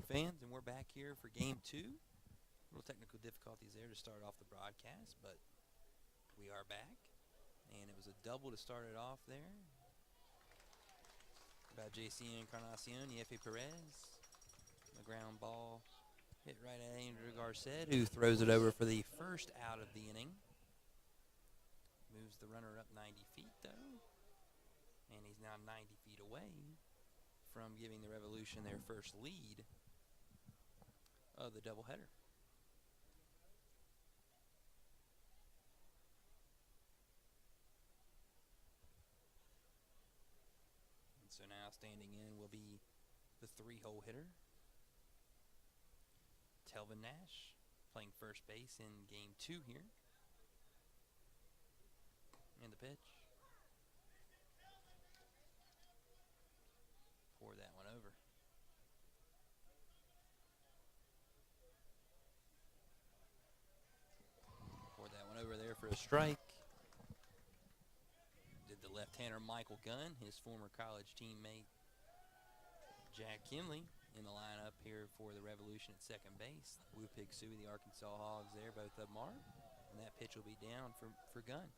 fans, and we're back here for Game 2. A little technical difficulties there to start off the broadcast, but we are back. And it was a double to start it off there. About JC Encarnacion, Yefe Perez. The ground ball hit right at Andrew Garcet, who throws it over for the first out of the inning. Moves the runner up 90 feet, though. And he's now 90 feet away from giving the Revolution their first lead of the doubleheader. And so now standing in will be the three-hole hitter, Telvin Nash, playing first base in Game 2 here. And the pitch. Pour that one over. Pour that one over there for a strike. Did the left-hander Michael Gunn, his former college teammate Jack Kinley, in the lineup here for the Revolution at second base. Wu Pig Sui, the Arkansas Hogs there, both of them are. And that pitch will be down for Gunn.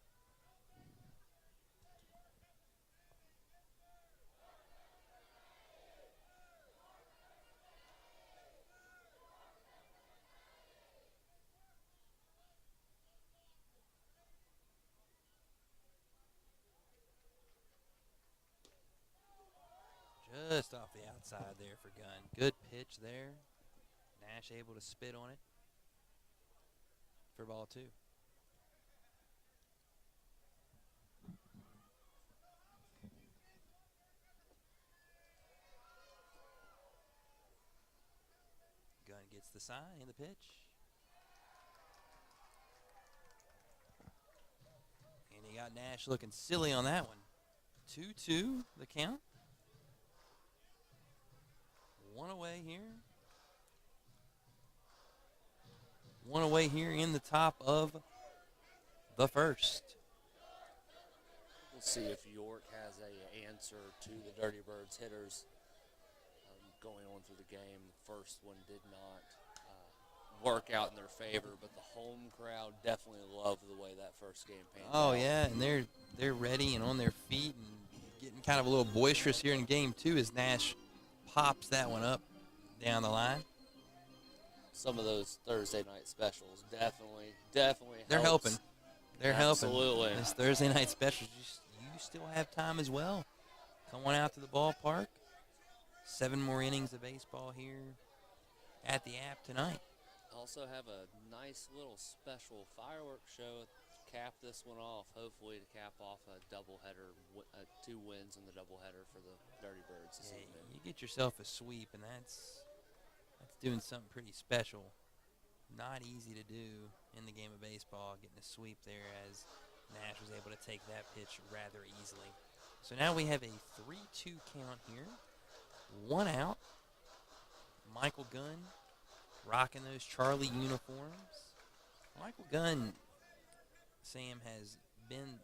Just off the outside there for Gunn. Good pitch there. Nash able to spit on it for ball 2. Gunn gets the sign and the pitch. And he got Nash looking silly on that one. 2-2 the count. One away here. One away here in the top of the first. We'll see if York has an answer to the Dirty Birds hitters going on through the game. The first one did not work out in their favor, but the home crowd definitely loved the way that first game panned out. Oh, yeah, and they're ready and on their feet and getting kind of a little boisterous here in Game 2 as Nash pops that one up down the line. Some of those Thursday night specials definitely They're helping. They're Absolutely. helping. This Thursday night specials, you still have time as well. Come on out to the ballpark. 7 more innings of baseball here at the App tonight. Also have a nice little special fireworks show to cap this one off, hopefully to cap off a doubleheader, 2 wins in the doubleheader for the Dirty Birds this evening. You get yourself a sweep, and that's doing something pretty special. Not easy to do in the game of baseball, getting a sweep there as Nash was able to take that pitch rather easily. So now we have a 3-2 count here. 1 out. Michael Gunn rocking those Charlie uniforms. Michael Gunn, Sam, has been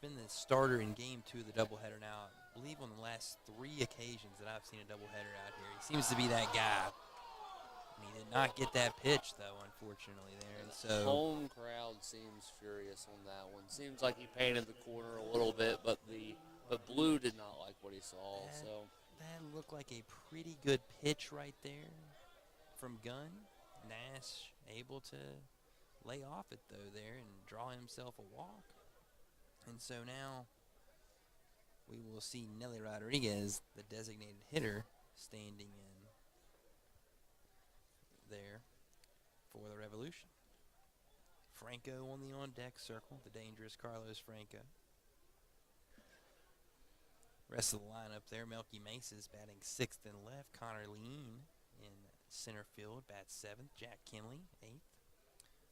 the starter in Game 2 of the doubleheader now. I believe on the last 3 occasions that I've seen a doubleheader out here. He seems to be that guy. And he did not get that pitch, though, unfortunately, there. And so home crowd seems furious on that one. Seems like he painted the corner a little bit, but Blue did not like what he saw. That looked like a pretty good pitch right there from Gunn. Nash able to lay off it, though, there and draw himself a walk. And so now we will see Nelly Rodriguez, the designated hitter, standing in there for the Revolution. Franco on the on-deck circle, the dangerous Carlos Franco. Rest of the lineup there, Melky Mace's batting 6th and left. Connor Lean in center field, bats 7th. Jack Kinley, 8th,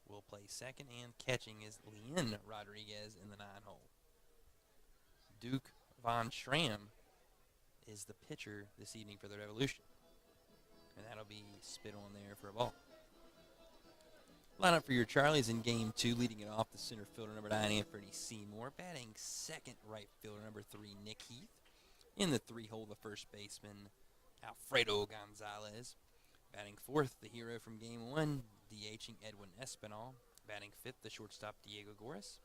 will play 2nd. And catching is Leon Rodriguez in the 9-hole. Duke Von Schramm is the pitcher this evening for the Revolution. And that'll be spit on there for a ball. Lineup for your Charlies in Game 2, leading it off the center fielder, number 9, Anthony Seymour. Batting 2nd, right fielder, number 3, Nick Heath. In the 3-hole, the first baseman, Alfredo Gonzalez. Batting fourth, the hero from Game 1, DHing Edwin Espinal. Batting fifth, the shortstop Diego Goris.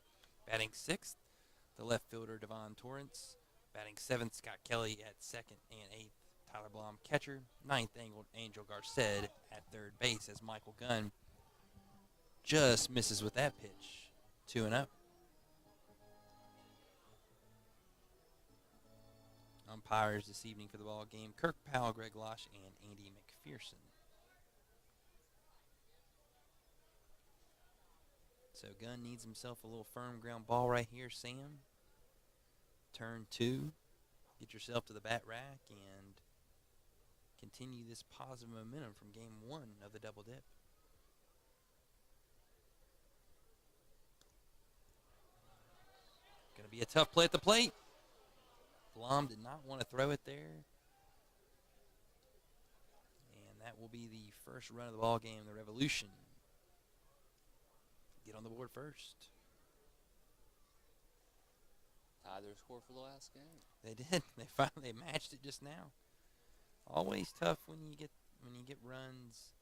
Batting sixth, the left fielder Devon Torrance. Batting seventh, Scott Kelly at second and eighth. Tyler Blom catcher. Ninth, Angel Garced at third base as Michael Gunn just misses with that pitch. 2-0. Umpires this evening for the ball game: Kirk Powell, Greg Losh, and Andy McPherson. So Gunn needs himself a little firm ground ball right here, Sam. Turn 2. Get yourself to the bat rack and continue this positive momentum from Game 1 of the double dip. Going to be a tough play at the plate. Blom did not want to throw it there. And that will be the first run of the ball game, the Revolution. Get on the board first. Tied their score for the last game. They did. They matched it just now. Always tough when you get runs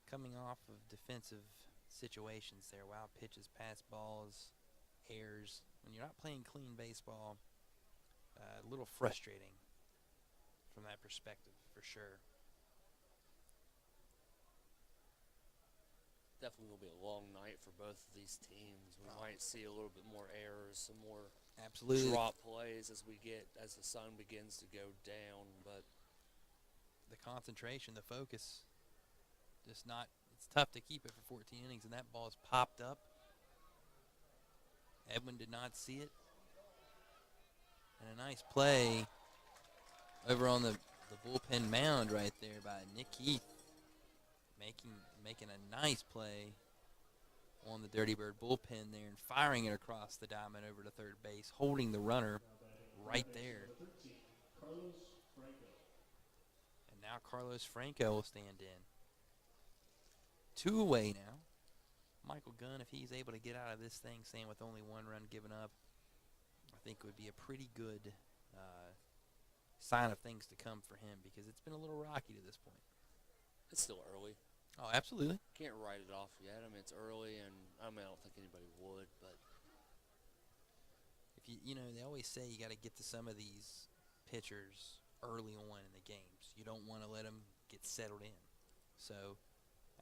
coming off of defensive situations there. Wild pitches, pass balls, errors. When you're not playing clean baseball, a little frustrating from that perspective, for sure. Definitely will be a long night for both of these teams. We might see a little bit more errors, some more absolutely drop plays as the sun begins to go down. But the concentration, the focus, it's tough to keep it for 14 innings, and that ball's popped up. Edwin did not see it. And a nice play over on the bullpen mound right there by Nick Heath, making a nice play on the Dirty Bird bullpen there and firing it across the diamond over to third base, holding the runner right there. And now Carlos Franco will stand in. 2 away now. Michael Gunn, if he's able to get out of this thing, Sam, with only 1 run given up, I think it would be a pretty good sign of things to come for him, because it's been a little rocky to this point. it's still early. Oh, absolutely. Can't write it off yet. I mean, it's early, and I don't think anybody would, but If they always say you got to get to some of these pitchers early on in the games. You don't want to let them get settled in. So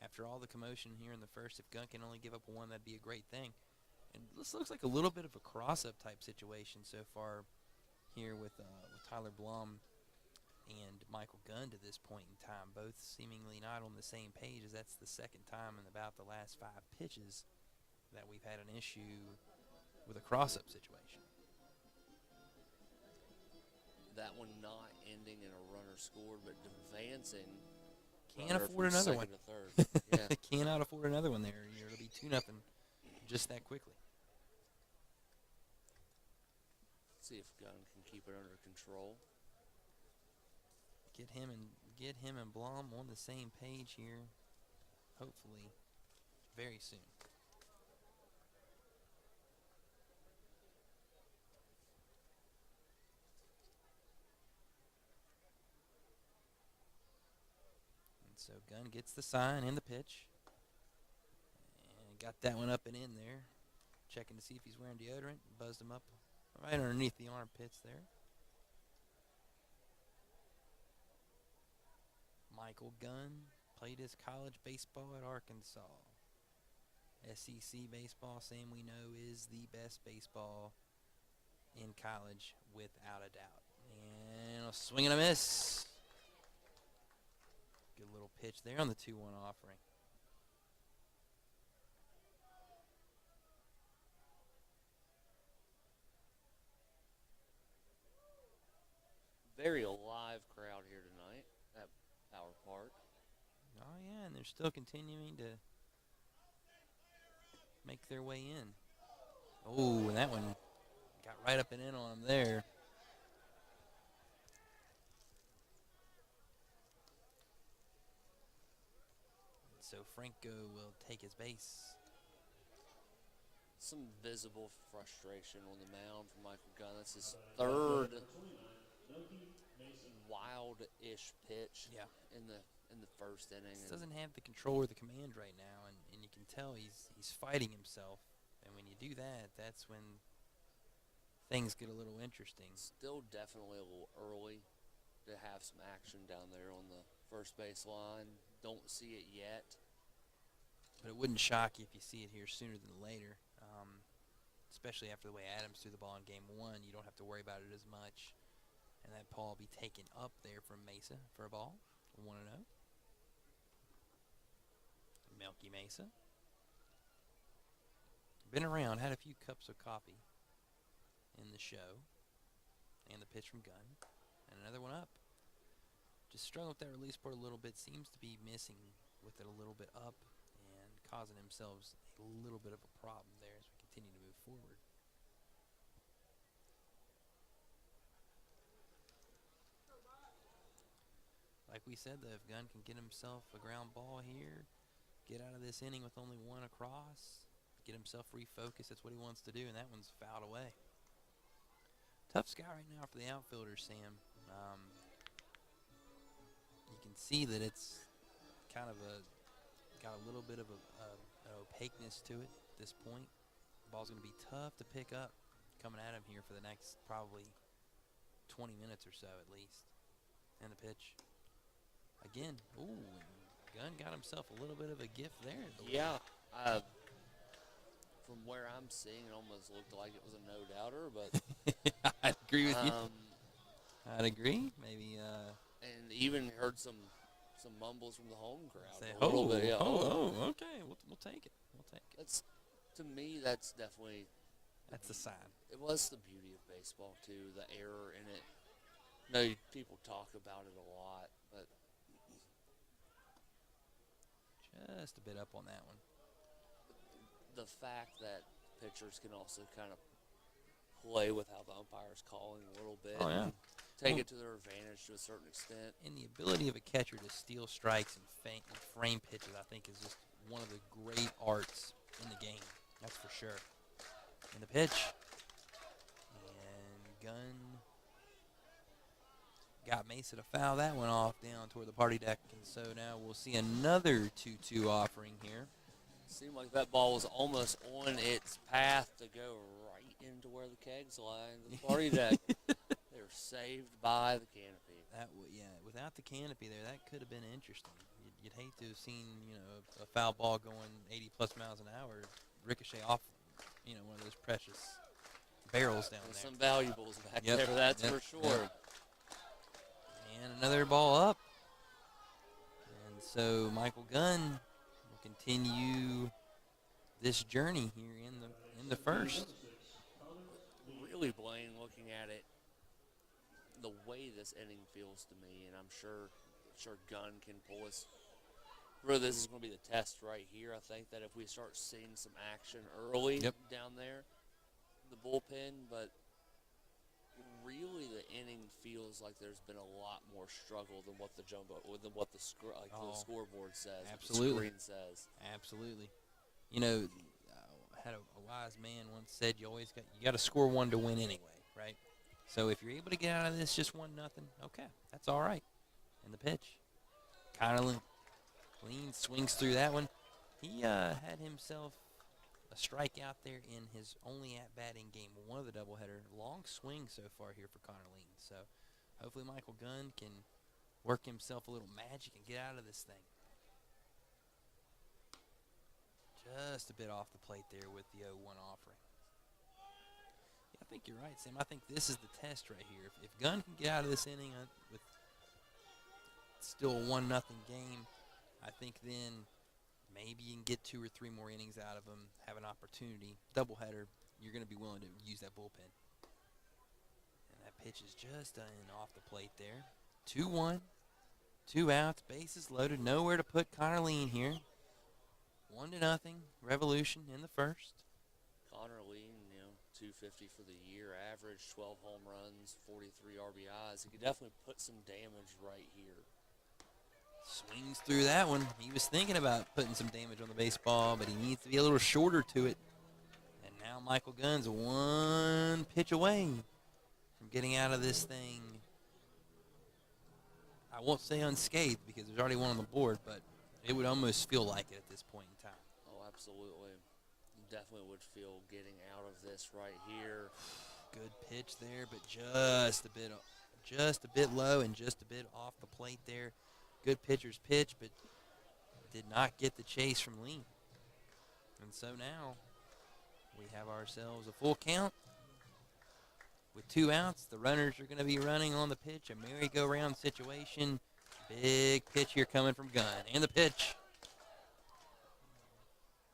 after all the commotion here in the first, if Gunn can only give up 1, that'd be a great thing. And this looks like a little bit of a cross-up type situation so far here with Tyler Blum and Michael Gunn to this point in time, both seemingly not on the same page, as that's the second time in about the last 5 pitches that we've had an issue with a cross-up situation. that one not ending in a runner scored, but advancing. Can't afford another one. To third. Yeah. Cannot afford another one there. It'll be 2-0 just that quickly. See if Gunn can keep it under control. Get him and Blom on the same page here, hopefully very soon. And so Gunn gets the sign and the pitch, and got that one up and in there. Checking to see if he's wearing deodorant. Buzzed him up right underneath the armpits there. Michael Gunn played his college baseball at Arkansas. SEC baseball, Sam, we know, is the best baseball in college without a doubt. And a swing and a miss. Good little pitch there on the 2-1 offering. Very alive crowd here tonight at Power Park. Oh, yeah, and they're still continuing to make their way in. Oh, and that one got right up and in on them there. So Franco will take his base. Some visible frustration on the mound from Michael Gunn. That's his third wild-ish pitch Yeah. in the first inning. Just doesn't have the control or the command right now, and you can tell he's fighting himself. And when you do that, that's when things get a little interesting. Still definitely a little early to have some action down there on the first base line. Don't see it yet. But it wouldn't shock you if you see it here sooner than later, especially after the way Adams threw the ball in Game 1. You don't have to worry about it as much. And that ball will be taken up there from Mesa for a ball. 1-0. Melky Mesa. Been around, had a few cups of coffee in the show. And the pitch from Gunn. And another one up. Just struggling with that release port a little bit. Seems to be missing with it a little bit up and causing themselves a little bit of a problem there as we continue to move forward. Like we said, though, if Gunn can get himself a ground ball here, get out of this inning with only one across, get himself refocused, that's what he wants to do, and that one's fouled away. Tough scout right now for the outfielders, Sam. You can see that it's kind of got a little bit of an opaqueness to it at this point. The ball's going to be tough to pick up coming at him here for the next probably 20 minutes or so at least. And the pitch. Again, ooh, Gunn got himself a little bit of a gift there. Yeah. From where I'm seeing, it almost looked like it was a no-doubter, but I'd agree with you. I'd agree. Maybe. And even heard some mumbles from the home crowd. Say, a little bit, yeah. Okay, we'll take it. We'll take it. That's, to me, that's definitely. That's the sign. It was the beauty of baseball too, the error in it. I know people talk about it a lot, but just a bit up on that one. The fact that pitchers can also kind of play with how the umpire's calling a little bit. Oh, yeah. And take it to their advantage to a certain extent. And the ability of a catcher to steal strikes and frame pitches, I think, is just one of the great arts in the game. That's for sure. And the pitch. And Gunn got Mesa to foul that one off down toward the party deck. And so now we'll see another 2-2 offering here. Seemed like that ball was almost on its path to go right into where the kegs lie into the party deck. They were saved by the canopy. Without the canopy there, that could have been interesting. You'd hate to have seen, a foul ball going 80-plus miles an hour ricochet off, one of those precious barrels down there. Some valuables back there, that's for sure. Yep. And another ball up. And so Michael Gunn will continue this journey here in the first. Really, Blaine, looking at it, the way this inning feels to me, and I'm sure Gunn can pull us through. This is going to be the test right here. I think that if we start seeing some action early down there, the bullpen, but really the inning feels like there's been a lot more struggle than what the the scoreboard says. Absolutely. The screen says. Absolutely. I had a wise man once said you got to score one to win anyway, right? So if you're able to get out of this just 1-0, okay, that's all right. And the pitch, Connolly clean swings through that one. He had himself a strikeout there in his only at-bat in Game 1 of the doubleheader. Long swing so far here for Connolly. So hopefully Michael Gunn can work himself a little magic and get out of this thing. Just a bit off the plate there with the 0-1 offering. Yeah, I think you're right, Sam. I think this is the test right here. If Gunn can get out of this inning with still a 1-0 game, I think then maybe you can get 2 or 3 more innings out of him, have an opportunity. Doubleheader, you're going to be willing to use that bullpen. And that pitch is just off the plate there. 2-1, 2 outs, bases loaded, nowhere to put Connor Lean here. 1-0, Revolution in the first. Connor Lean, 250 for the year, average 12 home runs, 43 RBIs. He could definitely put some damage right here. Swings through that one. He was thinking about putting some damage on the baseball, but he needs to be a little shorter to it. And now Michael Gunn's 1 pitch away from getting out of this thing I won't say unscathed because there's already one on the board, but it would almost feel like it at this point in time. Oh, absolutely. Definitely would feel getting out of this right here. Good pitch there, but just a bit low and just a bit off the plate there. Good pitcher's pitch, but did not get the chase from Lee. And so now we have ourselves a full count. With 2 outs, the runners are going to be running on the pitch, a merry-go-round situation. Big pitch here coming from Gunn. And the pitch.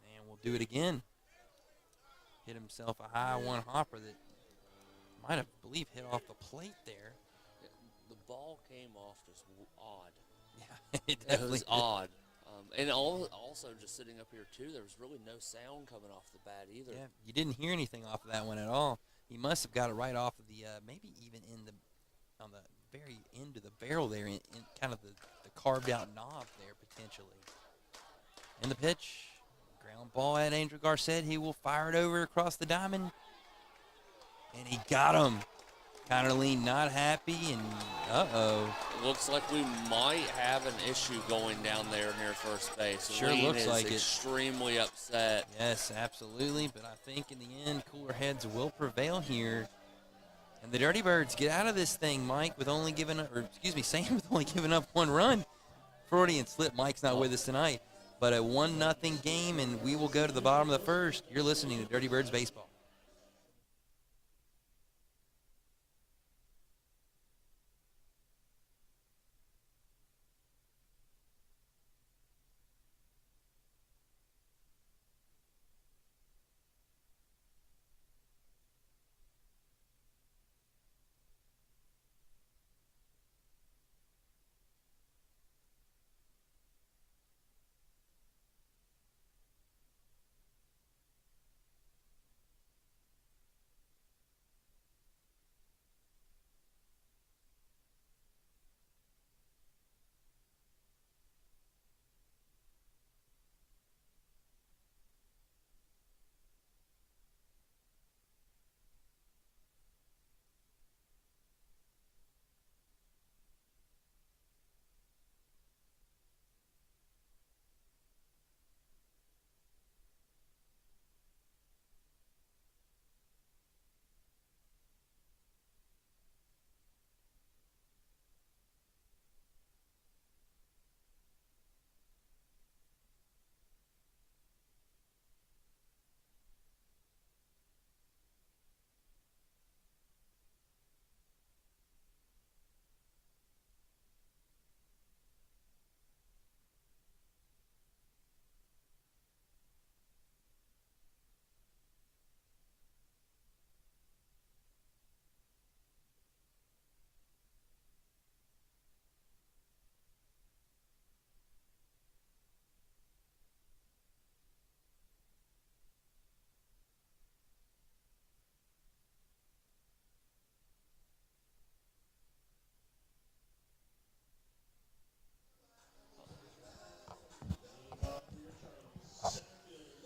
And we'll do it again. Hit himself a high one hopper that might have, I believe, hit off the plate there. The ball came off just odd. Yeah, it It definitely was did. odd. And also just sitting up here, too, there was really no sound coming off the bat either. Yeah, you didn't hear anything off of that one at all. He must have got it right off of the, maybe even on the very end of the barrel there, in kind of the carved out knob there potentially. And the pitch, ground ball at Angel Garcet. He will fire it over across the diamond. And he got him. Connerly not happy, and uh-oh. It looks like we might have an issue going down there near first base. Sure Lean looks is like it. extremely upset. Yes, absolutely, but I think in the end, cooler heads will prevail here. And the Dirty Birds get out of this thing, Mike, with only giving up, or excuse me, Sam with only giving up 1 run. Freudian slip, Mike's not with us tonight. But a 1-0 game, and we will go to the bottom of the first. You're listening to Dirty Birds Baseball.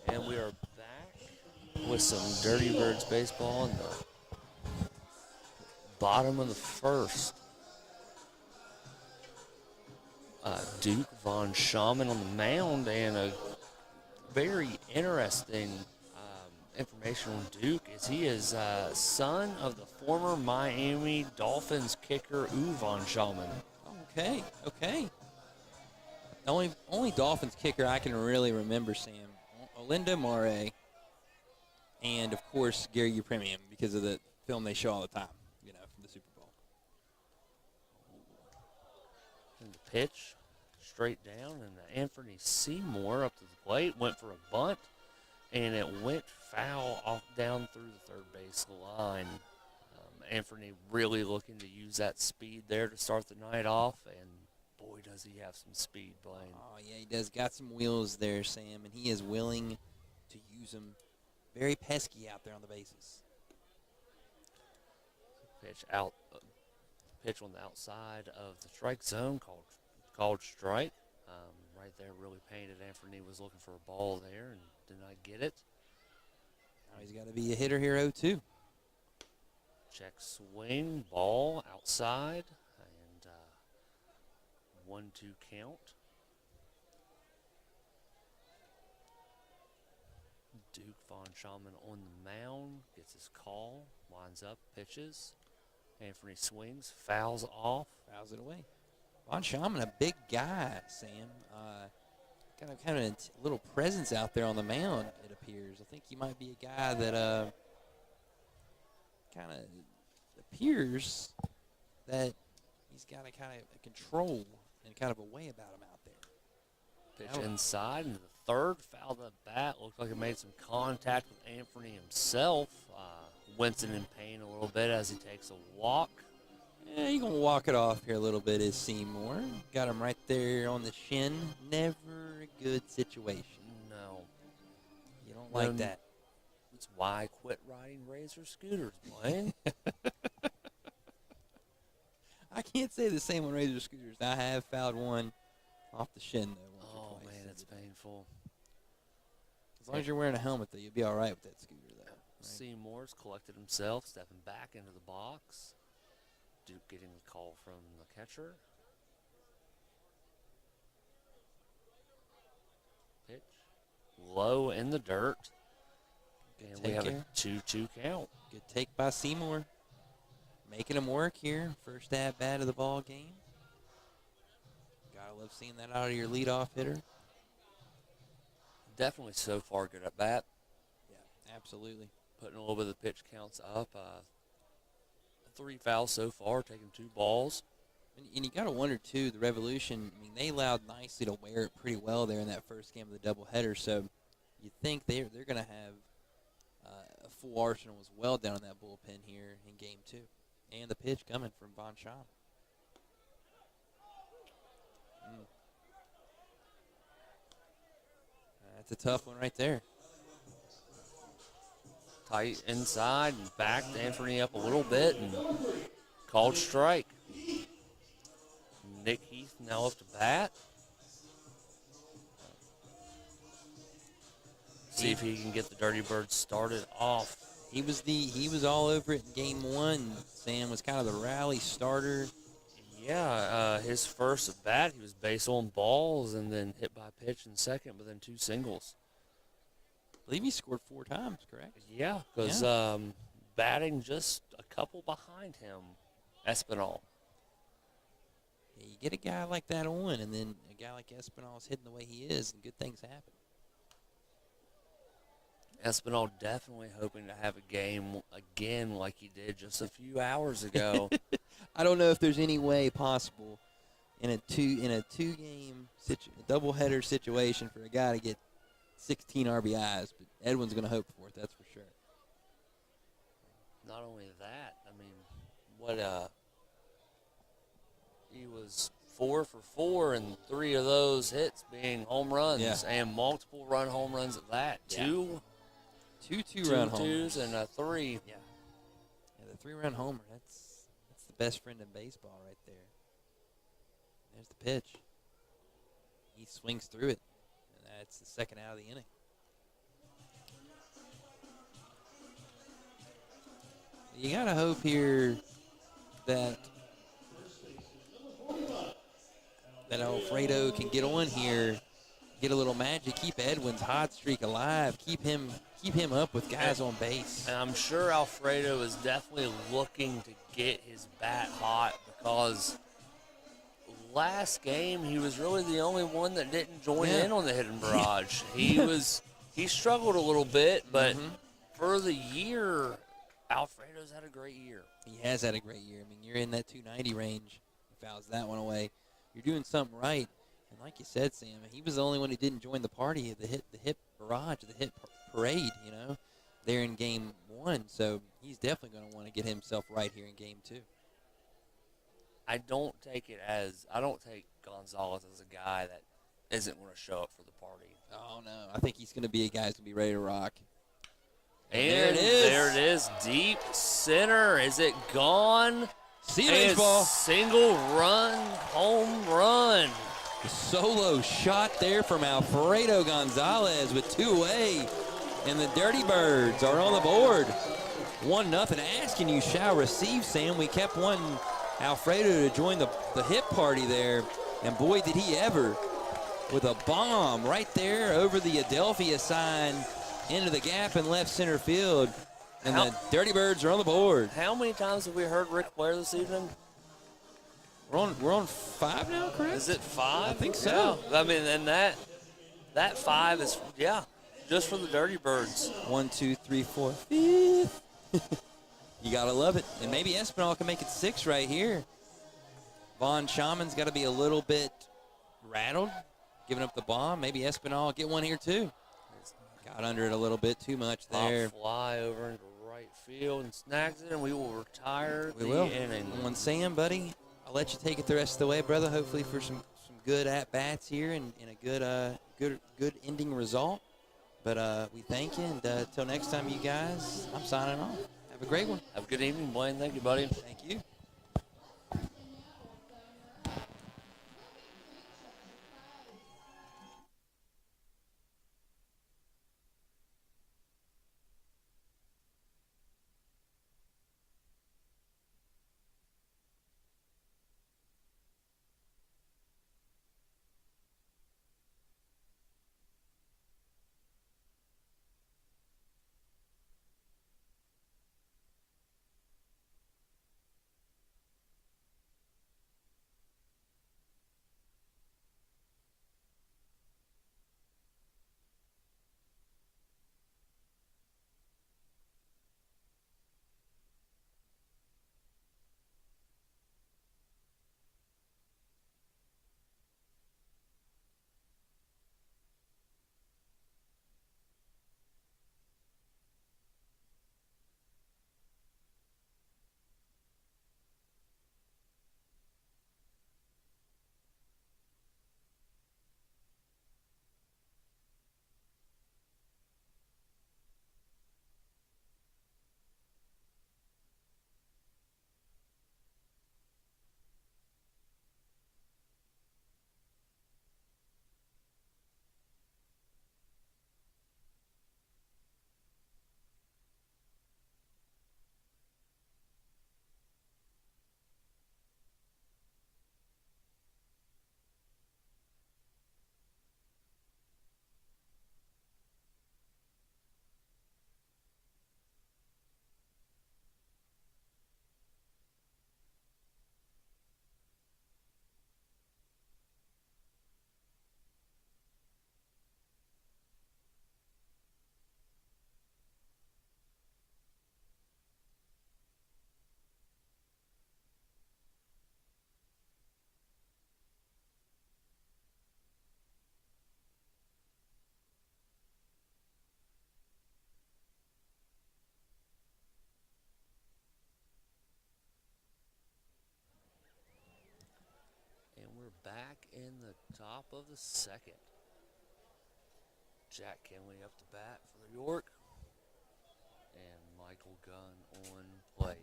And we are back with some Dirty Birds baseball in the bottom of the first. Duke Von Schaman on the mound, and a very interesting information on Duke is he is son of the former Miami Dolphins kicker U Von Schaman. Okay. The only Dolphins kicker I can really remember, Sam, Olinda Mare, and, of course, Gary Upremian, because of the film they show all the time, from the Super Bowl. And the pitch straight down, and Anthony Seymour up to the plate went for a bunt, and it went foul off down through the third base line. Anthony really looking to use that speed there to start the night off, and boy, does he have some speed, Blaine. Oh, yeah, he does. Got some wheels there, Sam, and he is willing to use them. Very pesky out there on the bases. Pitch on the outside of the strike zone called strike. Right there really painted. Anthony was looking for a ball there and did not get it. Now he's got to be a hitter here, 0-2. Check swing, ball outside, and 1-2 count. Duke Von Schaumann on the mound, gets his call, winds up, pitches. Anthony swings, fouls off. Fouls it away. Von Schaumann, a big guy, Sam. Kind of a little presence out there on the mound, it appears. I think he might be a guy that kind of appears that he's got a kind of a control and kind of a way about him out there. Pitch inside into the third, fouled the bat. Looked like it made some contact with Anthony himself. Wincing in pain a little bit as he takes a walk. Yeah, you're going to walk it off here a little bit is Seymour. Got him right there on the shin. Never a good situation. No. You don't like that. That's why I quit riding Razor scooters, Blaine. I can't say the same on Razor scooters. I have fouled one off the shin, though. Oh, man, it's painful. As long as you're wearing a helmet, though, you'll be all right with that scooter, though. Right? Seymour's collected himself, stepping back into the box. Duke getting the call from the catcher. Pitch. Low in the dirt. And we have a 2-2 count. Good take by Seymour. Making him work here. First at-bat of the ball game. Gotta love seeing that out of your leadoff hitter. Definitely so far good at bat. Yeah, absolutely. Putting a little bit of the pitch counts up. 3 fouls so far, taking 2 balls. And you got to wonder, too, the Revolution, I mean, they allowed nicely to wear it pretty well there in that first game of the doubleheader. So you think they're going to have a full arsenal as well down in that bullpen here in game 2. And the pitch coming from Von Schaumann. That's a tough one right there. Tight inside and backed Anthony up a little bit and called strike. Nick Heath now up to bat. See if he can get the Dirty Birds started off. He was all over it in game 1. Sam was kind of the rally starter. Yeah, his first at bat, he was base on balls and then hit by pitch in second, but then 2 singles. I believe he scored 4 times, correct? Yeah, because batting just a couple behind him, Espinal. Yeah, you get a guy like that on, and then a guy like Espinal is hitting the way he is, and good things happen. Espinal definitely hoping to have a game again like he did just a few hours ago. I don't know if there's any way possible in a two-game doubleheader situation for a guy to get 16 RBIs, but Edwin's going to hope for it, that's for sure. Not only that, I mean, he was 4 for 4, and 3 of those hits being home runs, and multiple run home runs at that. Two 2-2-run twos homers. and a 3. Yeah, the 3-run homer, that's the best friend in baseball right there. There's the pitch. He swings through it, and that's the second out of the inning. You got to hope here that Alfredo can get on here, get a little magic, keep Edwin's hot streak alive, keep him up with guys on base. And I'm sure Alfredo is definitely looking to get his bat hot because last game he was really the only one that didn't join in on the hidden barrage. He struggled a little bit, but for the year, Alfredo's had a great year. He has had a great year. I mean, you're in that 290 range. He fouls that one away. You're doing something right. And like you said, Sam, he was the only one who didn't join the party, the hit barrage, the hit parade, there in game 1. So he's definitely going to want to get himself right here in game 2. I don't take Gonzalez as a guy that isn't going to show up for the party. Oh, no. I think he's going to be a guy who's going to be ready to rock. And there it is. Deep center. Is it gone? Seaman's ball. Single run, home run. The solo shot there from Alfredo Gonzalez with 2 away. And the Dirty Birds are on the board. 1-0. Asking you shall receive, Sam. We kept wanting Alfredo to join the hit party there. And boy, did he ever, with a bomb right there over the Adelphia sign into the gap in left center field. And the Dirty Birds are on the board. How many times have we heard Rick Blair this evening? We're on 5 now, correct? Is it 5? I think so. Yeah. I mean, and that 5 is, just for the Dirty Birds. 1, 2, 3, 4, 5th. You got to love it. And maybe Espinal can make it 6 right here. Vaughn Shaman's got to be a little bit rattled, giving up the bomb. Maybe Espinal get one here, too. Got under it a little bit too much there. Pop fly over into right field and snags it, and we will retire the inning. On Sam, buddy, I'll let you take it the rest of the way, brother. Hopefully for some good at-bats here and a good ending result. But we thank you, and until next time, you guys, I'm signing off. Have a great one. Have a good evening, Blaine. Thank you, buddy. Thank you. Back in the top of the second. Jack Kinley up to bat for the York. And Michael Gunn on play.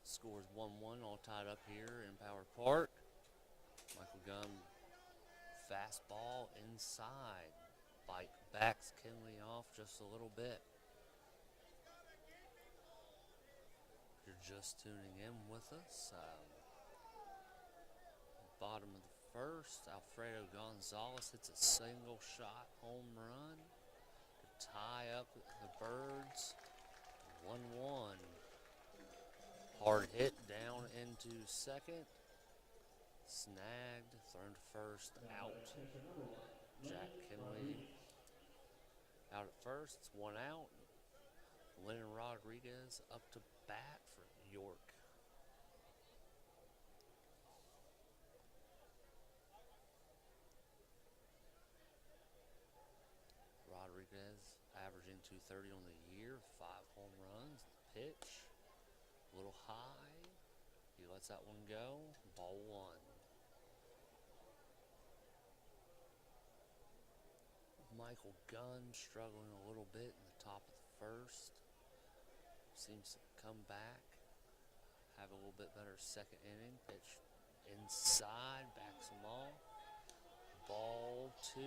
Scores 1-1, all tied up here in Power Park. Michael Gunn, fastball inside. Bike backs Kinley off just a little bit. You're just tuning in with us. Bottom of the first, Alfredo Gonzalez hits a single shot home run to tie up the Birds 1-1. Hard hit down into second. Snagged, thrown to first, out. Jack Kinley out at first, it's 1 out. Lennon Rodriguez up to bat for York. Rodriguez averaging .230 on the year, 5 home runs. Pitch, a little high. He lets that one go. Ball 1. Michael Gunn struggling a little bit in the top of the first. Seems to come back, have a little bit better second inning. Pitch inside, backs them off. Ball 2.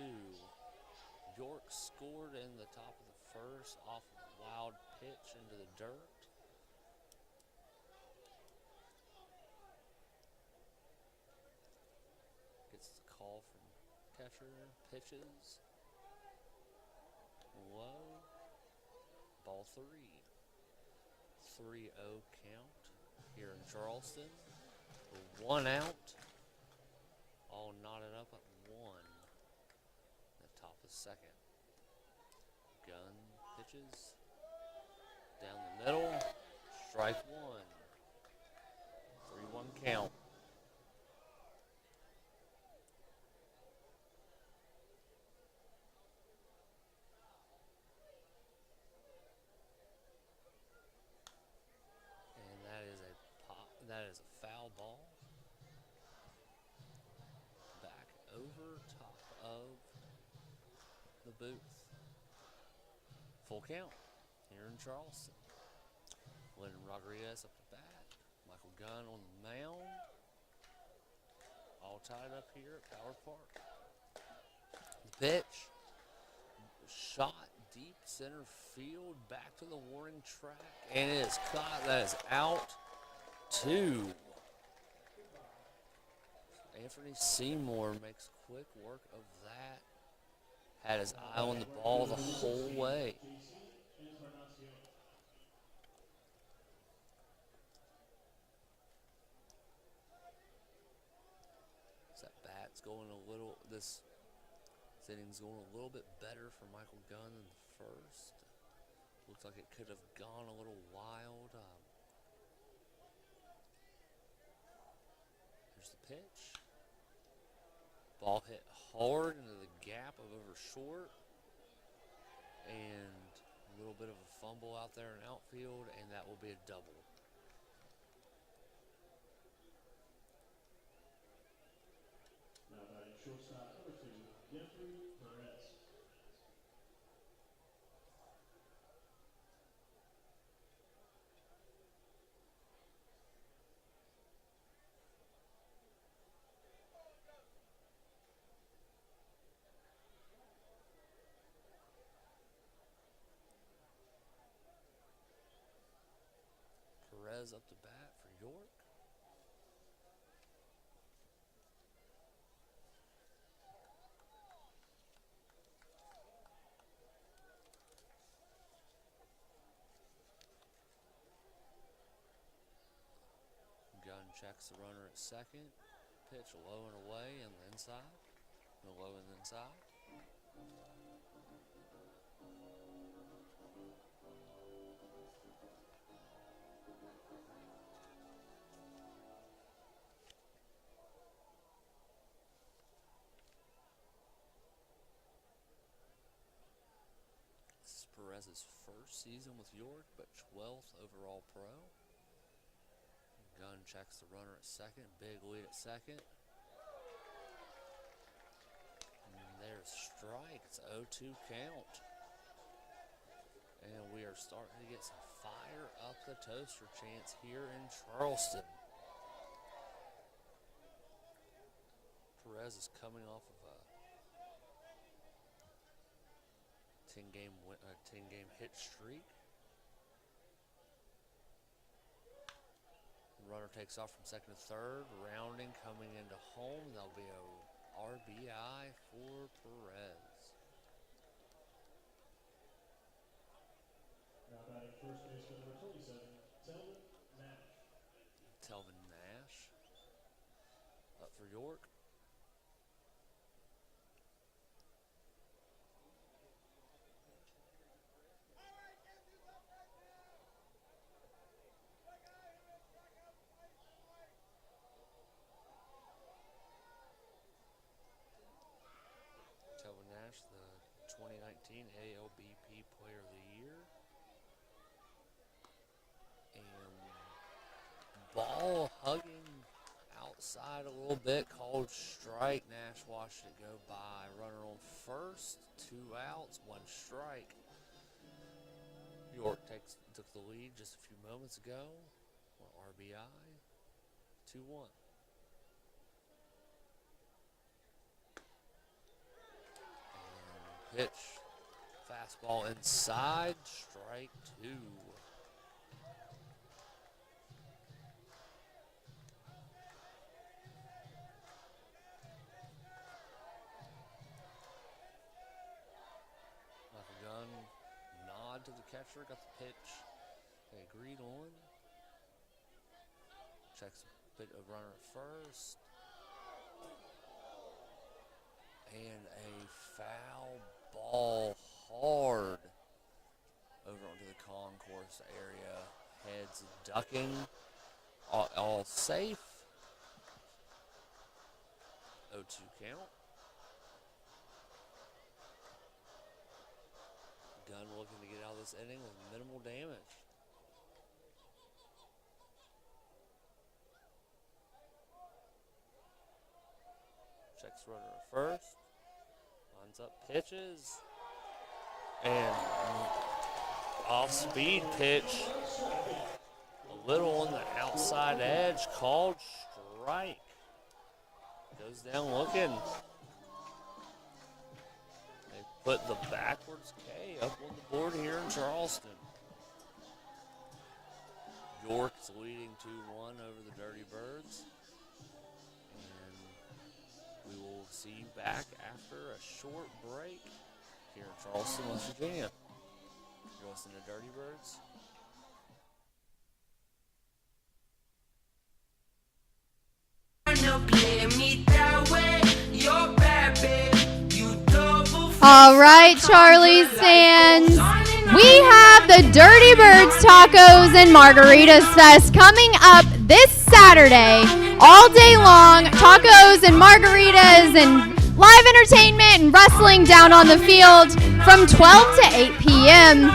York scored in the top of the first off a wild pitch into the dirt. Gets the call from catcher. Pitches. Low. Ball 3. 3-0 count here in Charleston. 1 out. All knotted up at 1. The top of second. Gun pitches. Down the middle. Strike 1. 3-1 count. That is a foul ball. Back over top of the booth. Full count here in Charleston. Lennon Rodriguez up to bat. Michael Gunn on the mound. All tied up here at Power Park. The pitch. Shot deep center field. Back to the warning track. And it is caught. That is out. 2. Anthony Seymour makes quick work of that. Had his eye on the ball the whole way. That bat's going a little, this inning's going a little bit better for Michael Gunn than the first. Looks like it could have gone a little wild. There's the pitch. Ball hit hard into the gap of over short. And a little bit of a fumble out there in outfield, and that will be a double. Now batting shortstop number 2, Jeffrey Perez. Perez up to bat for York. Gunn checks the runner at second. Pitch low and away and the inside. No low and inside. This is Perez's first season with York, but 12th overall pro. Gunn checks the runner at second. Big lead at second. And there's strike. It's 0-2 count. And we are starting to get some fire up the toaster chance here in Charleston. Perez is coming off of a 10-game hit streak. Runner takes off from second to third, rounding, coming into home. There'll be a RBI for Perez. Now batting first baseman number 27, Telvin Nash. Telvin Nash up for York. The 2019 ALBP Player of the Year. And ball hugging outside a little bit, called strike. Nash watched it go by. Runner on first, 2 outs, 1 strike. York took the lead just a few moments ago. RBI, 2-1. Pitch, Fastball inside, strike 2. Michael Gunn, nod to the catcher, got the pitch. They agreed on. Checks a bit of runner at first. And a foul ball hard over onto the concourse area. Heads ducking. All safe. 0-2 count. Gunn looking to get out of this inning with minimal damage. Checks runner at first. Lines up pitches. And off-speed pitch. A little on the outside edge. Called strike. Goes down looking. They put the backwards K up on the board here in Charleston. York is leading 2-1 over the Dirty Birds. We will see you back after a short break here in Charleston, West Virginia. You're listening to Dirty Birds. All right, Charlie's fans. We have the Dirty Birds Tacos and Margaritas Fest coming up this Saturday. All day long, tacos and margaritas and live entertainment and wrestling down on the field from 12 to 8 p.m.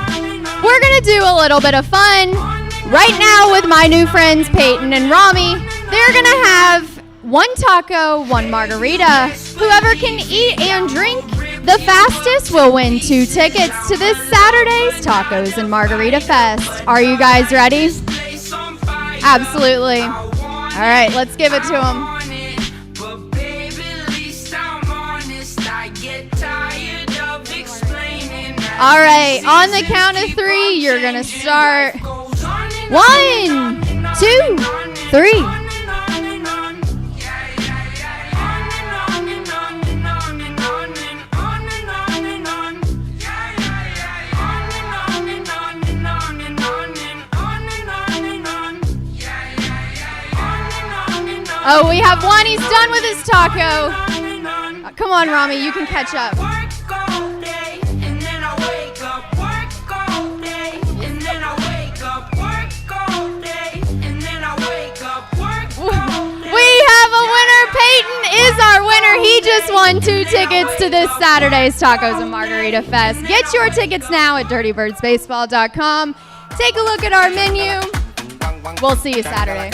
We're going to do a little bit of fun right now with my new friends Peyton and Rami. They're going to have one taco, one margarita. Whoever can eat and drink the fastest will win 2 tickets to this Saturday's Tacos and Margarita Fest. Are you guys ready? Absolutely. All right, let's give it to them. All right, on the count of 3, you're going to start. 1, 2, 3. Oh, we have one. He's done with his taco. Come on, Rami, you can catch up. We have a winner. Peyton is our winner. He just won 2 tickets to this Saturday's Tacos and Margarita Fest. Get your tickets now at dirtybirdsbaseball.com. Take a look at our menu. We'll see you Saturday.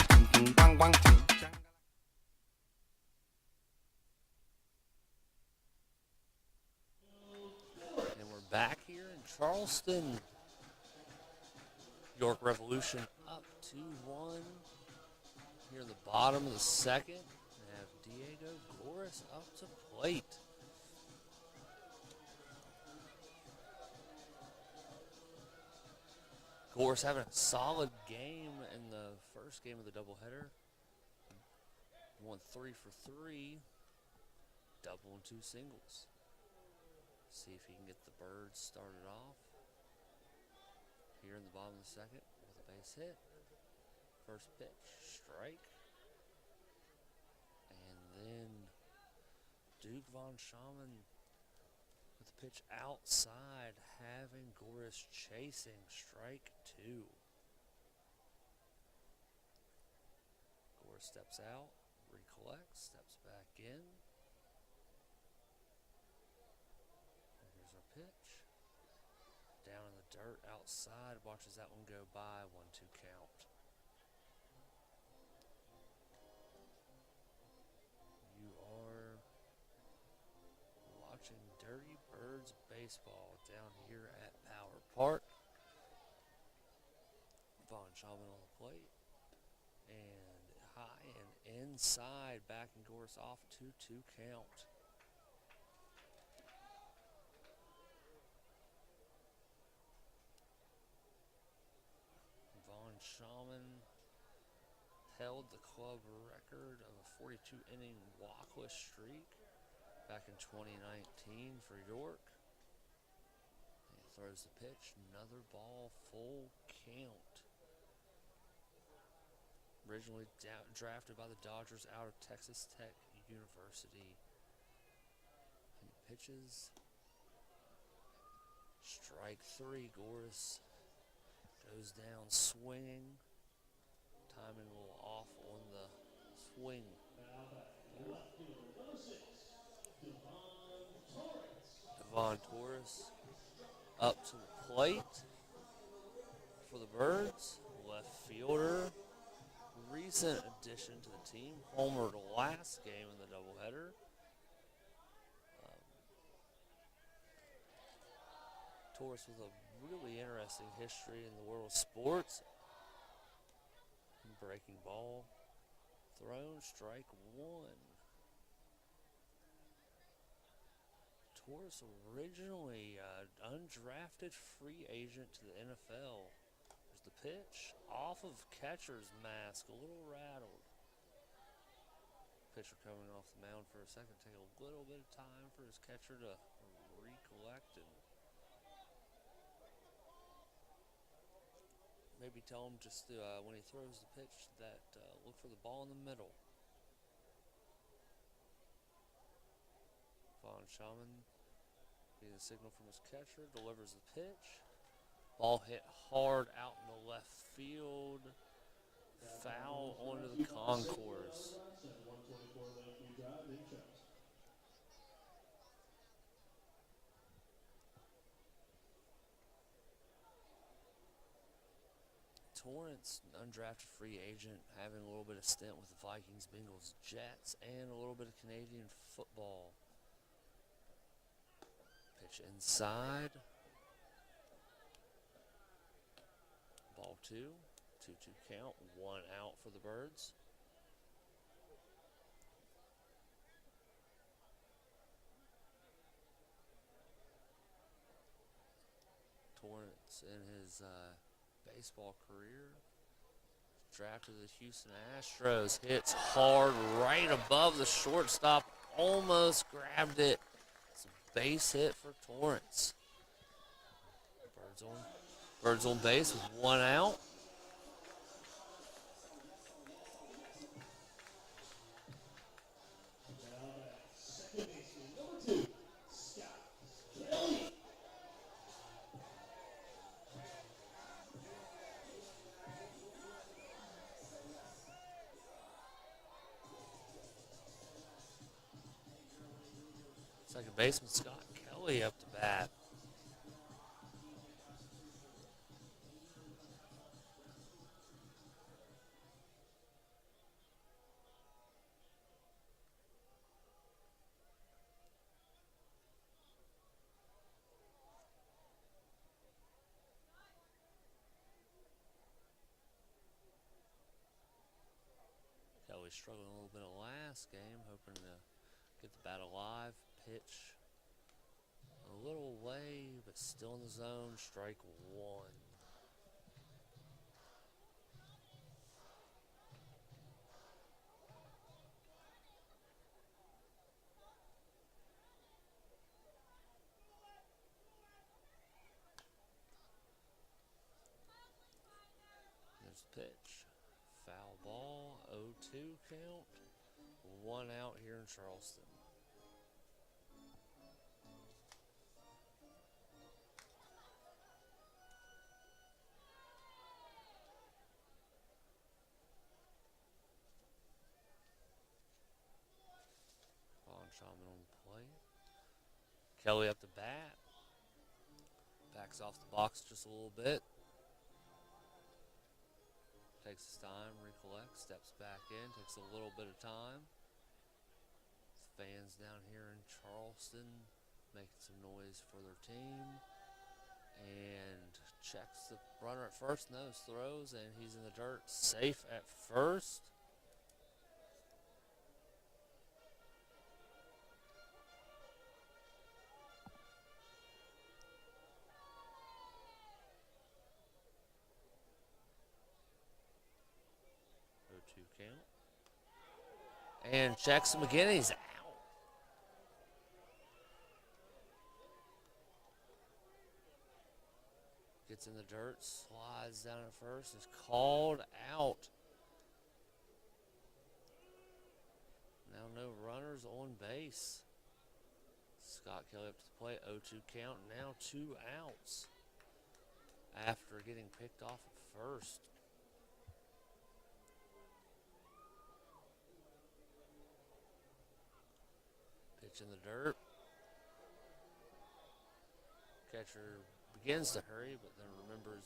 Back here in Charleston. York Revolution up 2-1. Here in the bottom of the second, we have Diego Goris up to plate. Goris having a solid game in the first game of the doubleheader. Won 3 for 3, double and 2 singles. See if he can get the Birds started off. Here in the bottom of the second with a base hit. First pitch, strike. And then Duke Von Schaman with the pitch outside, having Goris chasing, strike 2. Goris steps out, recollects, steps back in. Pitch. Down in the dirt outside. Watches that one go by. 1-2 count. You are watching Dirty Birds baseball down here at Power Park. Von Schaman on the plate. And high and inside. Backing Goris off. 2-2 count. Shaman held the club record of a 42-inning walkless streak back in 2019 for York. He throws the pitch, another ball, full count. Originally drafted by the Dodgers out of Texas Tech University. He pitches. Strike three. Goris goes down swinging. Timing a little off on the swing. Devon Torres up to the plate for the Birds. Left fielder. Recent addition to the team. Homered last game in the doubleheader. Torres with a really interesting history in the world of sports. Breaking ball. Thrown, strike one. Torres originally undrafted free agent to the NFL. There's the pitch off of catcher's mask, a little rattled. Pitcher coming off the mound for a second, take a little bit of time for his catcher to recollect and maybe tell him just to, when he throws the pitch that look for the ball in the middle. Von Shaman getting the signal from his catcher, delivers the pitch. Ball hit hard out in the left field. Foul onto the concourse. Torrance, undrafted free agent, having a little bit of stint with the Vikings, Bengals, Jets, and a little bit of Canadian football. Pitch inside. Ball two. 2-2 count. 1 out for the Birds. Torrance in his baseball career. Drafted to the Houston Astros. Hits hard right above the shortstop. Almost grabbed it. It's a base hit for Torrance. Birds on base with 1 out. Second baseman Scott Kelly up to bat. Kelly struggling a little bit in last game, hoping to get the bat alive. Pitch a little away, but still in the zone. Strike one. There's the pitch. Foul ball. 0-2 count. 1 out here in Charleston. Shaman on the plate. Kelly up to bat. Backs off the box just a little bit. Takes his time, recollects, steps back in, takes a little bit of time. Fans down here in Charleston making some noise for their team. And checks the runner at first, nose throws, and he's in the dirt, safe at first. count. And checks him again. He's out. Gets in the dirt, slides down at first, is called out. Now no runners on base. Scott Kelly up to the plate, 0-2 count, now 2 outs after getting picked off at first. Pitch in the dirt. Catcher begins to hurry, but then remembers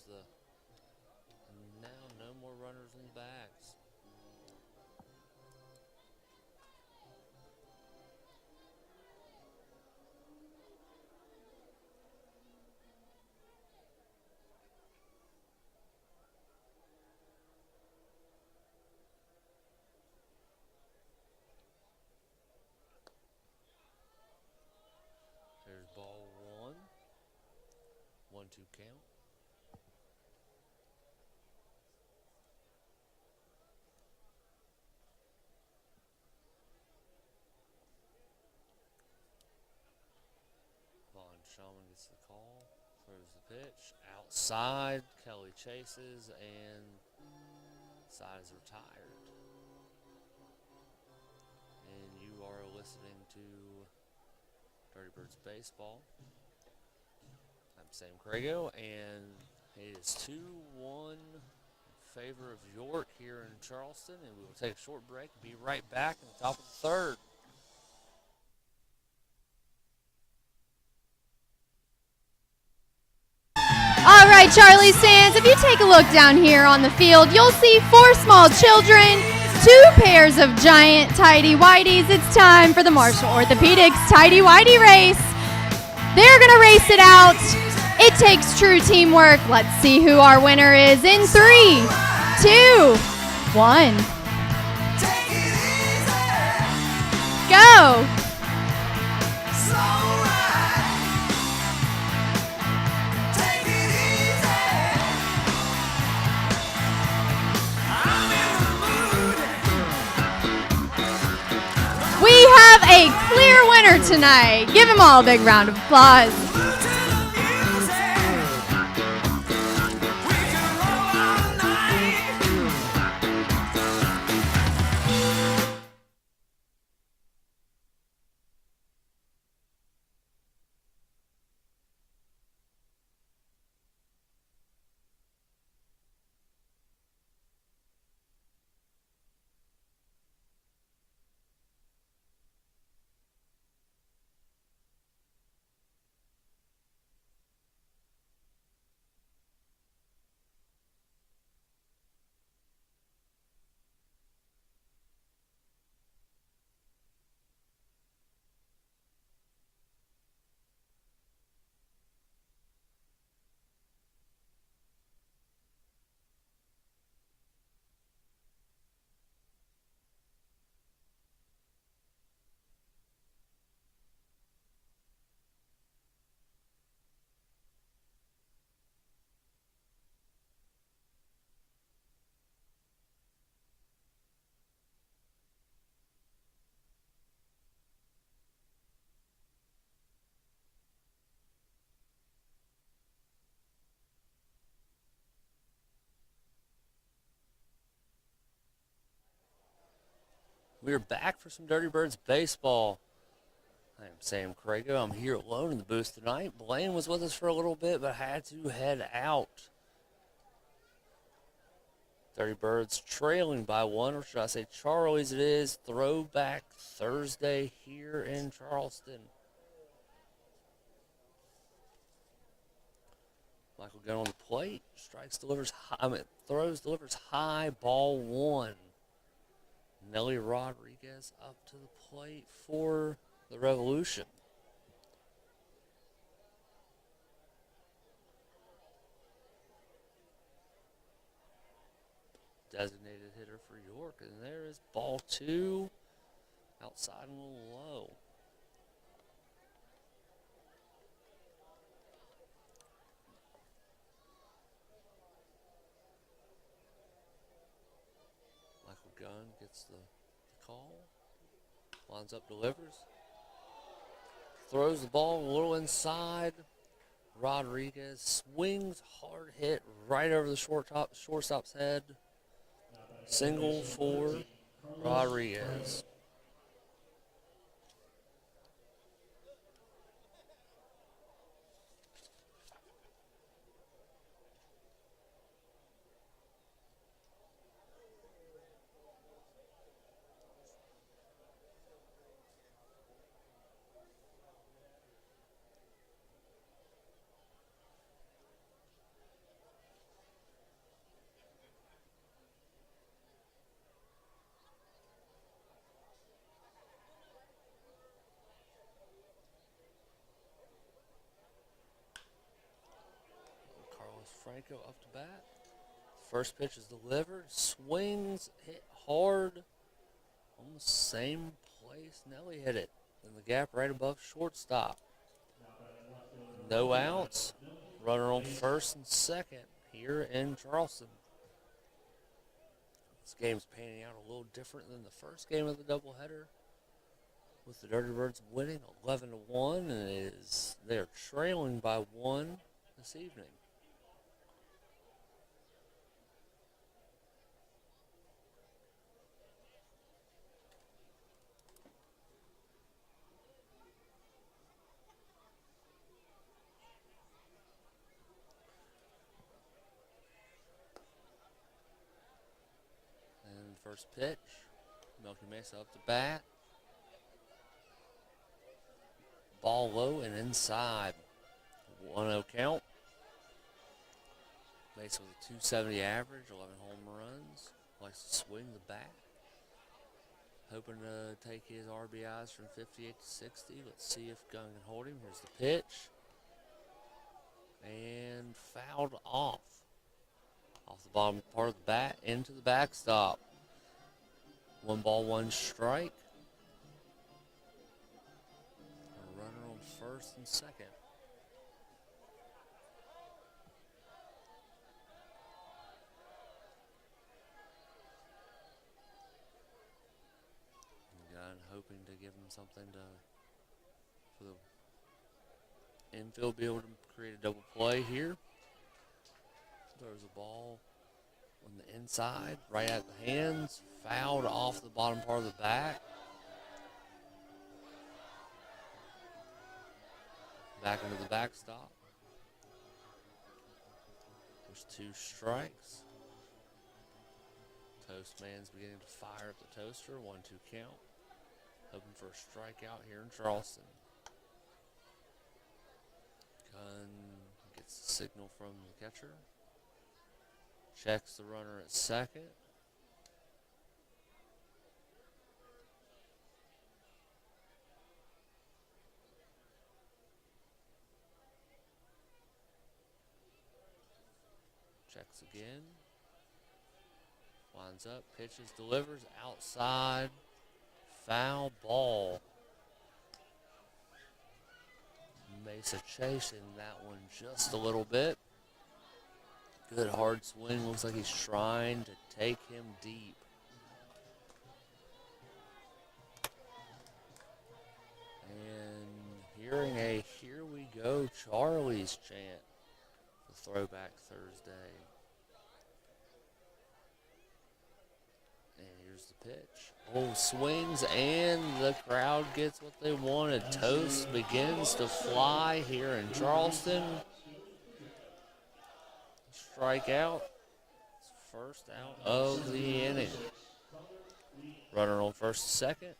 now no more runners in the bags. There's ball 1. 1-2 count. Vaughn Shulman gets the call, throws the pitch outside. Kelly chases, and side is retired. And you are listening to Dirty Birds Baseball. I'm Sam Crago, and it is 2-1 in favor of York here in Charleston, and we will take a short break and be right back in the top of the third. All right, Charlie's fans, if you take a look down here on the field, you'll see 4 small children, 2 pairs of giant tighty-whities. It's time for the Marshall Orthopedics Tighty-Whitey race. They're going to race it out. It takes true teamwork. Let's see who our winner is in 3, 2, 1. Go! We have a clear winner tonight. Give them all a big round of applause. We're back for some Dirty Birds baseball. I'm Sam Crago. I'm here alone in the booth tonight. Blaine was with us for a little bit, but had to head out. Dirty Birds trailing by 1, or should I say Charlie's it is. Throwback Thursday here in Charleston. Michael Gunn on the plate. Strikes, delivers high, throws, delivers high, ball 1. Nelly Rodriguez up to the plate for the Revolution. Designated hitter for York, and there is ball 2, outside and a little low. Gunn gets the call. Lines up, delivers. Throws the ball a little inside. Rodriguez swings, hard hit right over the shortstop's head. Single for Rodriguez. Carlos Franco up to bat. First pitch is delivered. Swings, hit hard. On the same place Nelly hit it. In the gap right above shortstop. No outs. Runner on first and second here in Charleston. This game's panning out a little different than the first game of the doubleheader, with the Dirty Birds winning 11-1, and they're trailing by 1 this evening. And first pitch, Milky Mesa up to bat. Ball low and inside. 1-0 count. Mesa with a 270 average, 11 home runs. Likes to swing the bat. Hoping to take his RBIs from 58 to 60. Let's see if Gunn can hold him. Here's the pitch. And fouled off. Off the bottom part of the bat into the backstop. 1 ball, 1 strike. A runner on first and second. Gunn hoping to give him something for the infield, be able to create a double play here. Throws a ball on the inside, right at the hands, fouled off the bottom part of the bat. Back into the backstop. There's 2 strikes. Toast man's beginning to fire up the toaster. 1-2 count. Hoping for a strikeout here in Charleston. Gunn gets the signal from the catcher. Checks the runner at second. Checks again. Winds up, pitches, delivers, outside. Foul ball. Mesa chasing that one just a little bit. Good hard swing. Looks like he's trying to take him deep. And hearing a "Here we go, Charlie's" chant. The Throwback Thursday. And here's the pitch. Oh, swings, and the crowd gets what they wanted. Toast begins to fly here in Charleston. Strikeout. First out of the inning. Runner on first and second.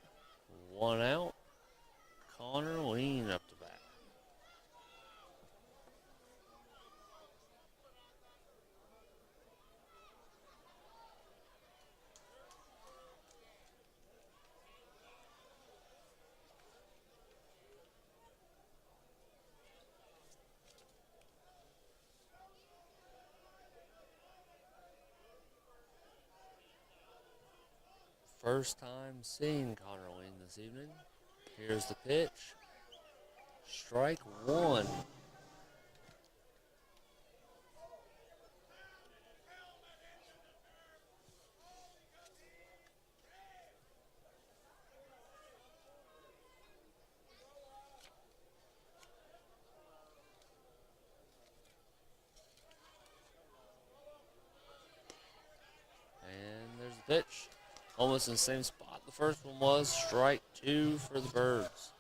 1 out. Connor Lean up to bat. First time seeing Connor Lean this evening. Here's the pitch. Strike 1. pitch. Almost in the same spot the first one was. Strike 2 for the Birds.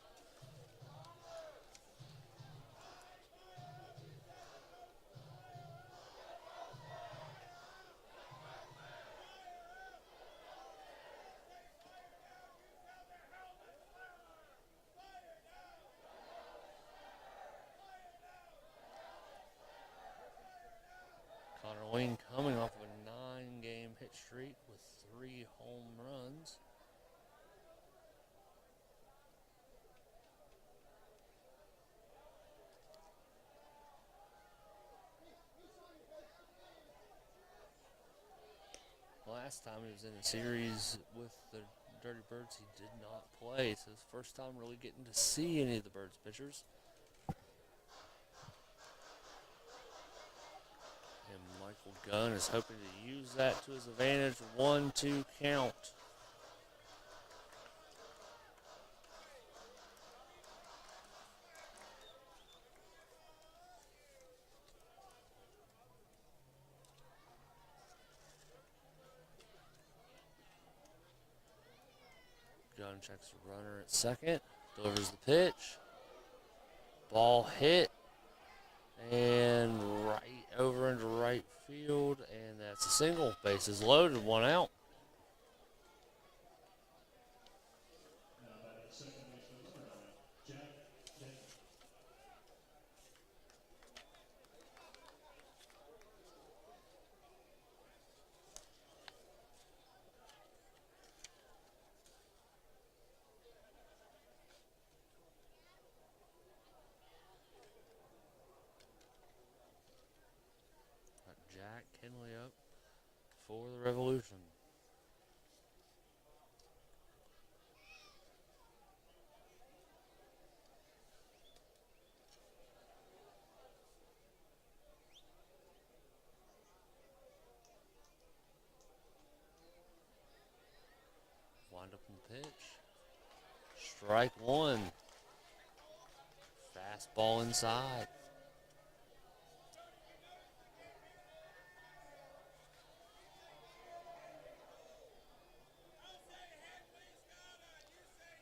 Connor Wing coming off of a 9-game hit streak with 3 home runs. Last time he was in a series with the Dirty Birds, he did not play. So it's the first time really getting to see any of the Birds pitchers. And Michael Gunn is hoping to use that to his advantage. 1-2 count. Gunn checks the runner at second. Delivers the pitch. Ball hit. And right over into right field. And that's a single. Bases loaded. 1 out. Now batting second baseman number 9, Jack Kent. Got Jack Kinley up for the Revolution. Wind up in the pitch. Strike 1. Fastball inside.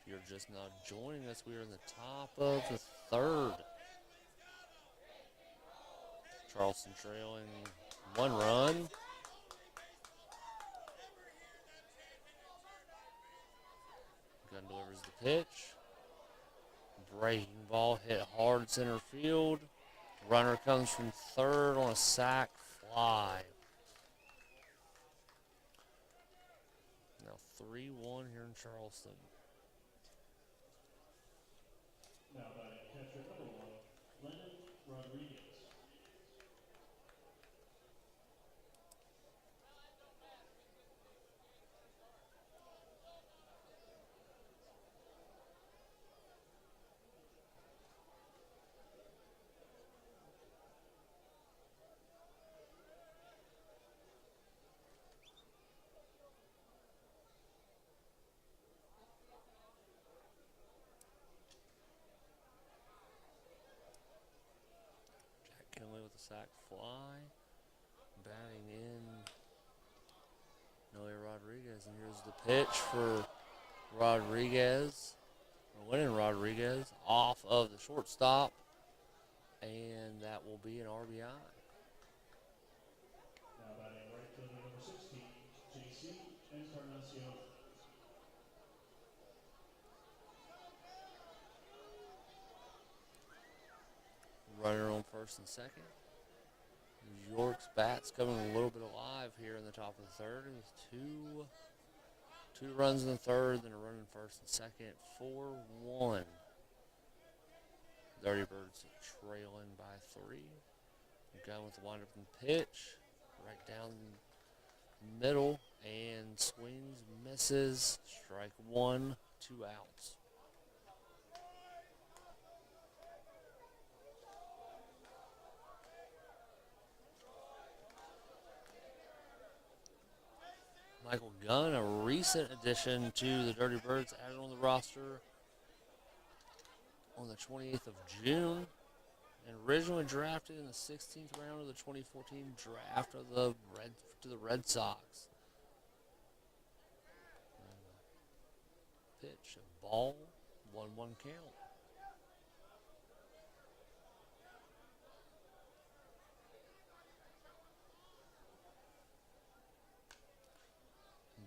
If you're just now joining us, we are in the top of the 3rd. Charleston trailing 1 run. Gunn delivers the pitch. Breaking ball hit hard center field. Runner comes from 3rd on a sac fly. Now 3-1 here in Charleston. Now batting catcher number 1, Lennon Rodriguez. Kinley with a sac fly. Batting in Noe Rodriguez. And here's the pitch for Rodriguez. Winning Rodriguez off of the shortstop. And that will be an RBI. Now batting right fielder number 16, JC Encarnacion. Runner on 1st and 2nd. York's bat's coming a little bit alive here in the top of the 3rd. With two runs in the 3rd, then a run in 1st and 2nd. 4-1. Dirty Birds trailing by 3. Gunn with the windup and pitch. Right down the middle. And swings, misses. Strike 1, 2 outs. Michael Gunn, a recent addition to the Dirty Birds, added on the roster on the 28th of June, and originally drafted in the 16th round of the 2014 draft of the Red Sox. pitch. Ball, 1-1 count.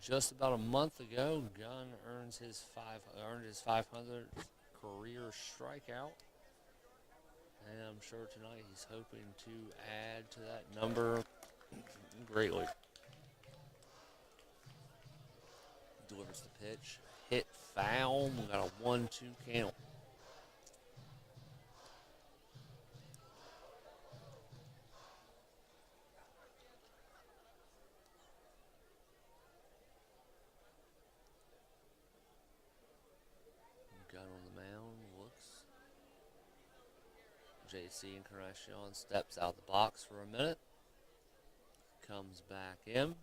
Just about a month ago, Gunn earned his 500th career strikeout. And I'm sure tonight he's hoping to add to that number greatly. Delivers the pitch. Hit foul. We got a 1-2 count. Gun on the mound. Looks. JC Encarnacion steps out the box for a minute. Comes back in.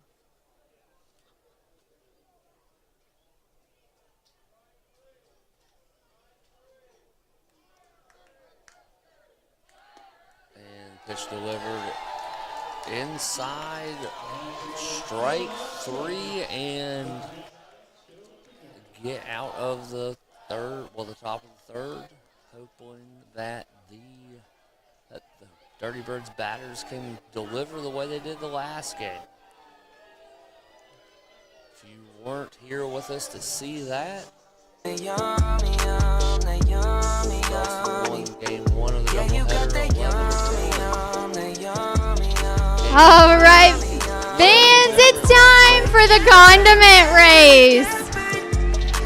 And pitch delivered inside. Strike 3 and get out of the third, the top of the third, hoping that the Dirty Birds batters can deliver the way they did the last game. If you weren't here with us to see that, Charleston won game 1 of the doubleheader 11-2. All right, fans, it's time for the condiment race.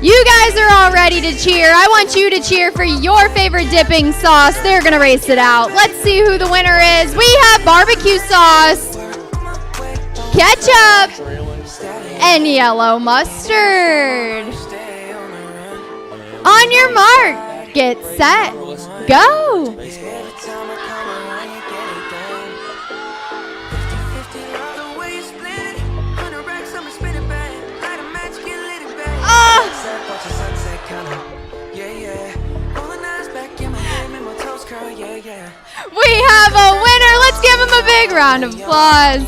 You guys are all ready to cheer. I want you to cheer for your favorite dipping sauce. They're going to race it out. Let's see who the winner is. We have barbecue sauce, ketchup, and yellow mustard. On your mark, get set, go. We have a winner. Let's give him a big round of applause.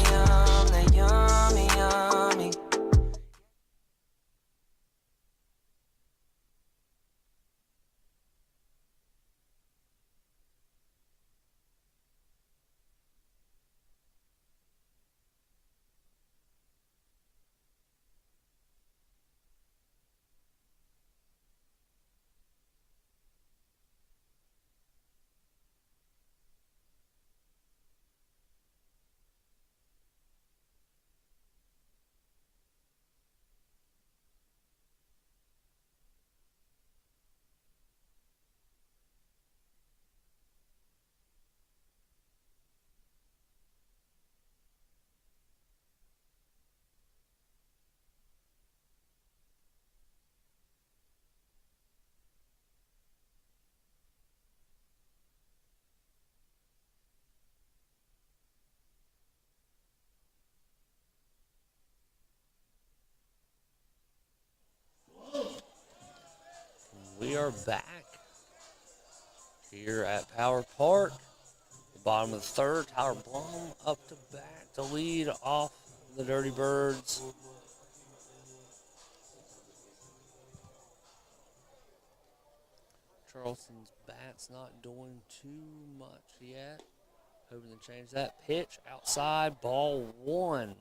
We are back here at Power Park. The bottom of the third, Tyler Blum up to bat to lead off the Dirty Birds. Charleston's bat's not doing too much yet. Hoping to change that. Pitch outside, ball 1.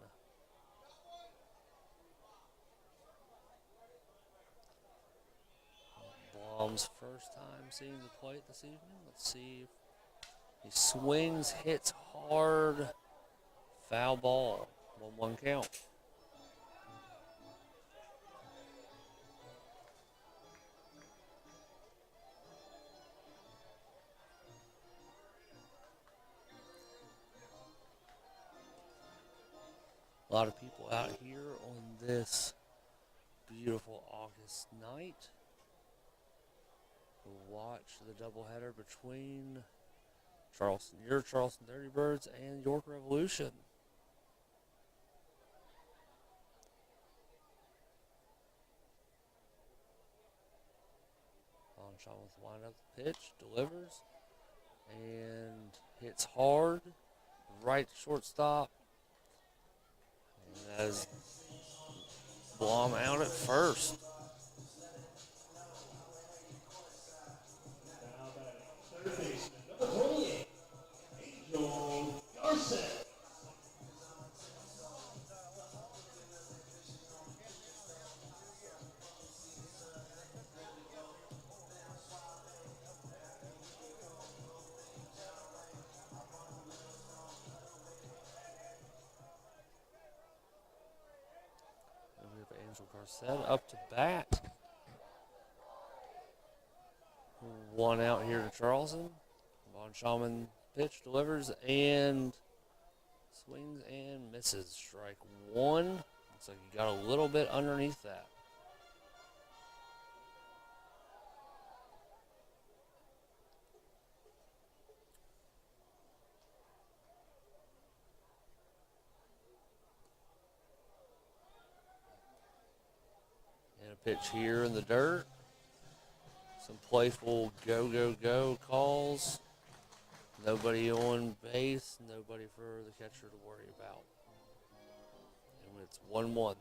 Blum's first time seeing the plate this evening. Let's see if he swings, hits hard, foul ball, 1-1 count. A lot of people out here on this beautiful August night to watch the doubleheader between your Charleston Dirty Birds and York Revolution. Sean with the wind up the pitch, delivers, and hits hard, right to shortstop. And as Blum out at first. Third baseman, number 28, Angel Garcia. And we have Angel Garcia up to bat. One out here to Charleston. Von Schaumann pitch delivers and swings and misses. Strike one. Looks like he got a little bit underneath that. And a pitch here in the dirt. Some playful go, go, go calls. Nobody on base, nobody for the catcher to worry about. And it's 1-1.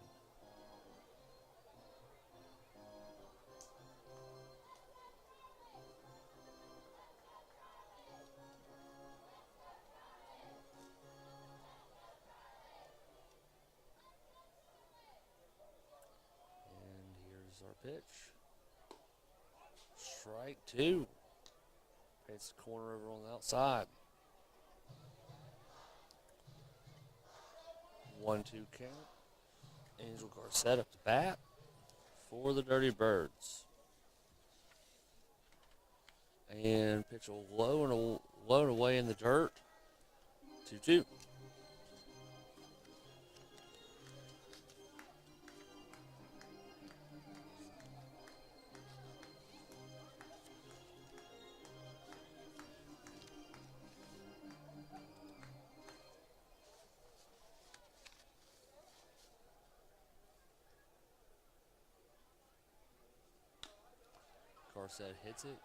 And here's our pitch. Strike two. It's the corner over on the outside. 1-2 count. Angel Garcia up to bat for the Dirty Birds. And pitch low and away in the dirt. 2-2. Garcia hits it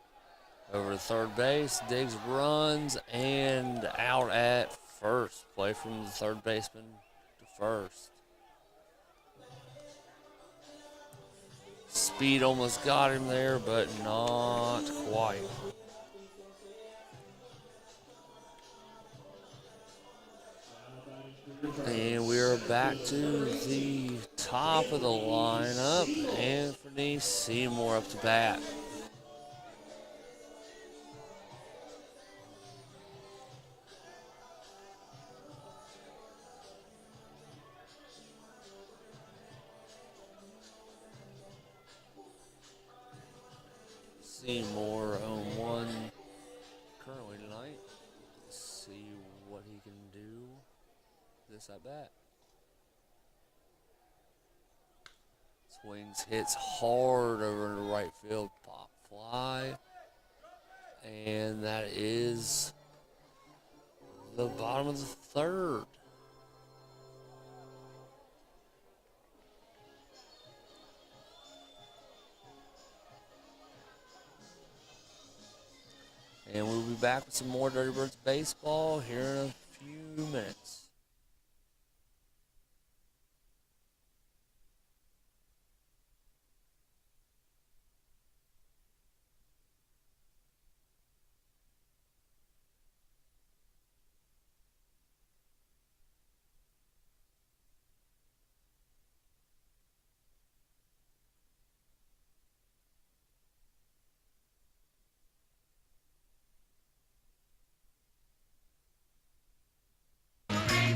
over to third base, digs, runs, and out at first. Play from the third baseman to first. Speed almost got him there, but not quite. And we're back to the top of the lineup. Anthony Seymour up to bat. Seymour on 1 currently tonight. Let's see what he can do this at bat. Swings, hits hard over into right field, pop fly. And that is the bottom of the third. And we'll be back with some more Dirty Birds baseball here in a few minutes.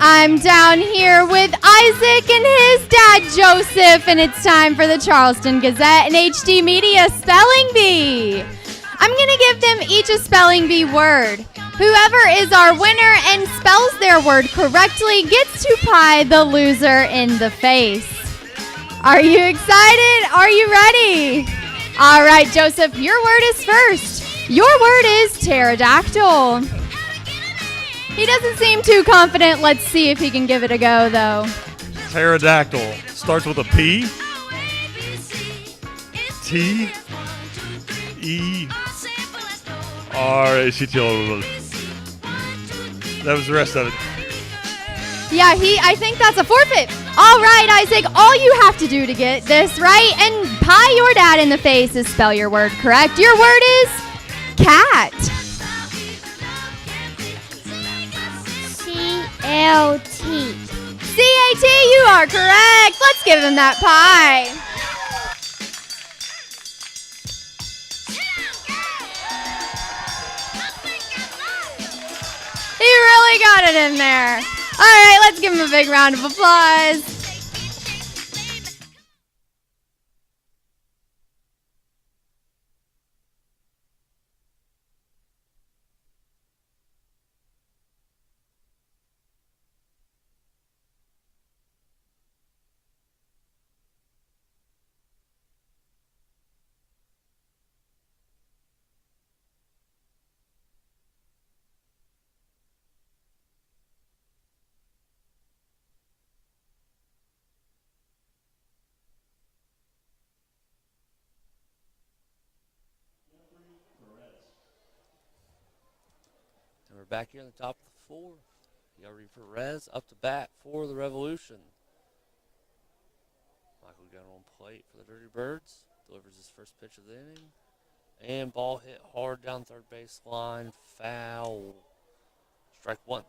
I'm down here with Isaac and his dad, Joseph, and it's time for the Charleston Gazette and HD Media Spelling Bee. I'm going to give them each a spelling bee word. Whoever is our winner and spells their word correctly gets to pie the loser in the face. Are you excited? Are you ready? All right, Joseph, your word is first. Your word is pterodactyl. He doesn't seem too confident. Let's see if he can give it a go, though. Pterodactyl starts with a P. T. E. R. A-C-T-L. That was the rest of it. Yeah, I think that's a forfeit. All right, Isaac, all you have to do to get this right and pie your dad in the face is spell your word correct. Your word is cat. C-A-T. C-A-T, you are correct. Let's give him that pie. He really got it in there. All right, let's give him a big round of applause. And we're back here in the top of the fourth. Yuri Perez up to bat for the Revolution. Michael Gunn on plate for the Dirty Birds. Delivers his first pitch of the inning. And ball hit hard down third base line. Foul. Strike one.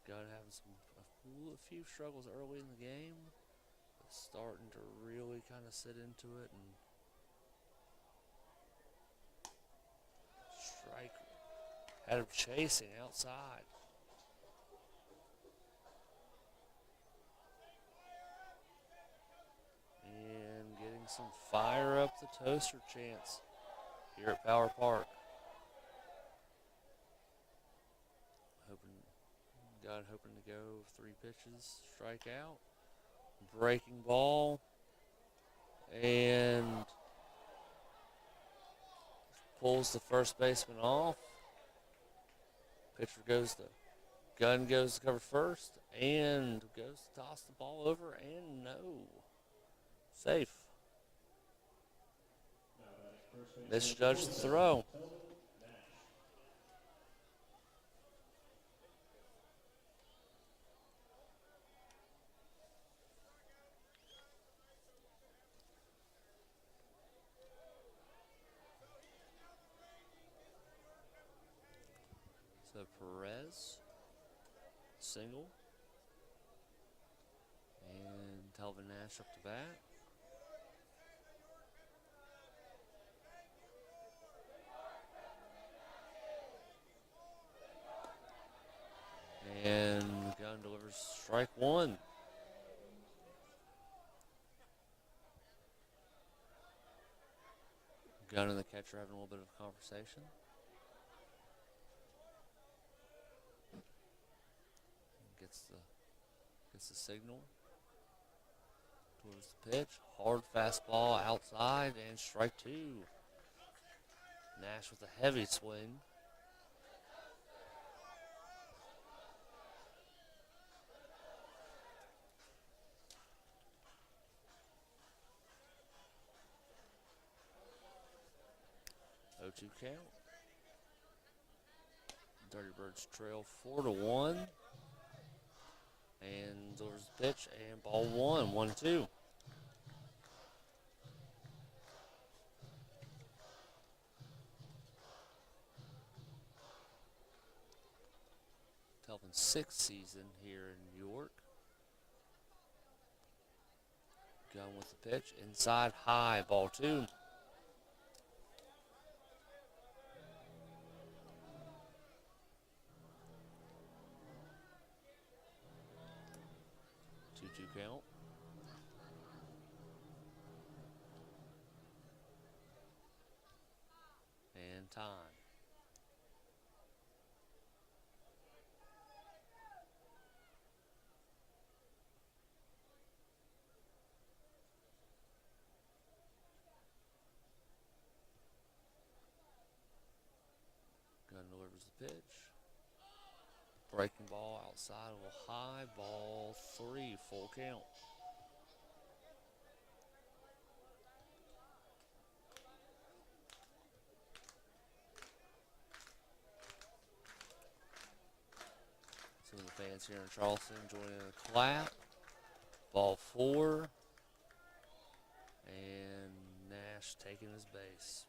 Gunn having a few struggles early in the game. But starting to really kind of sit into it and strike. Had him chasing outside. And getting some fire up the toaster chance here at Power Park. Hoping to go 3 pitches, strike out. Breaking ball. And pulls the first baseman off. Pitcher goes to, Gunn goes to cover first and goes to toss the ball over and no. Safe. Misjudged the throw. So Perez, single, and Telvin Nash up to bat. And Gunn delivers strike one. Gunn and the catcher having a little bit of a conversation. Gets the signal. Towards the pitch. Hard fastball outside and strike two. Nash with a heavy swing. Oh, 2 count. Dirty Birds trail 4-1. And delivers the pitch and ball one, 1-2. Telvin's 6th season here in New York. Gunn with the pitch, inside high, ball 2. Count. And time. Gunn delivers the pitch. Breaking ball outside of a high, ball 3, full count. Some of the fans here in Charleston joining in a clap. Ball 4. Nash taking his base.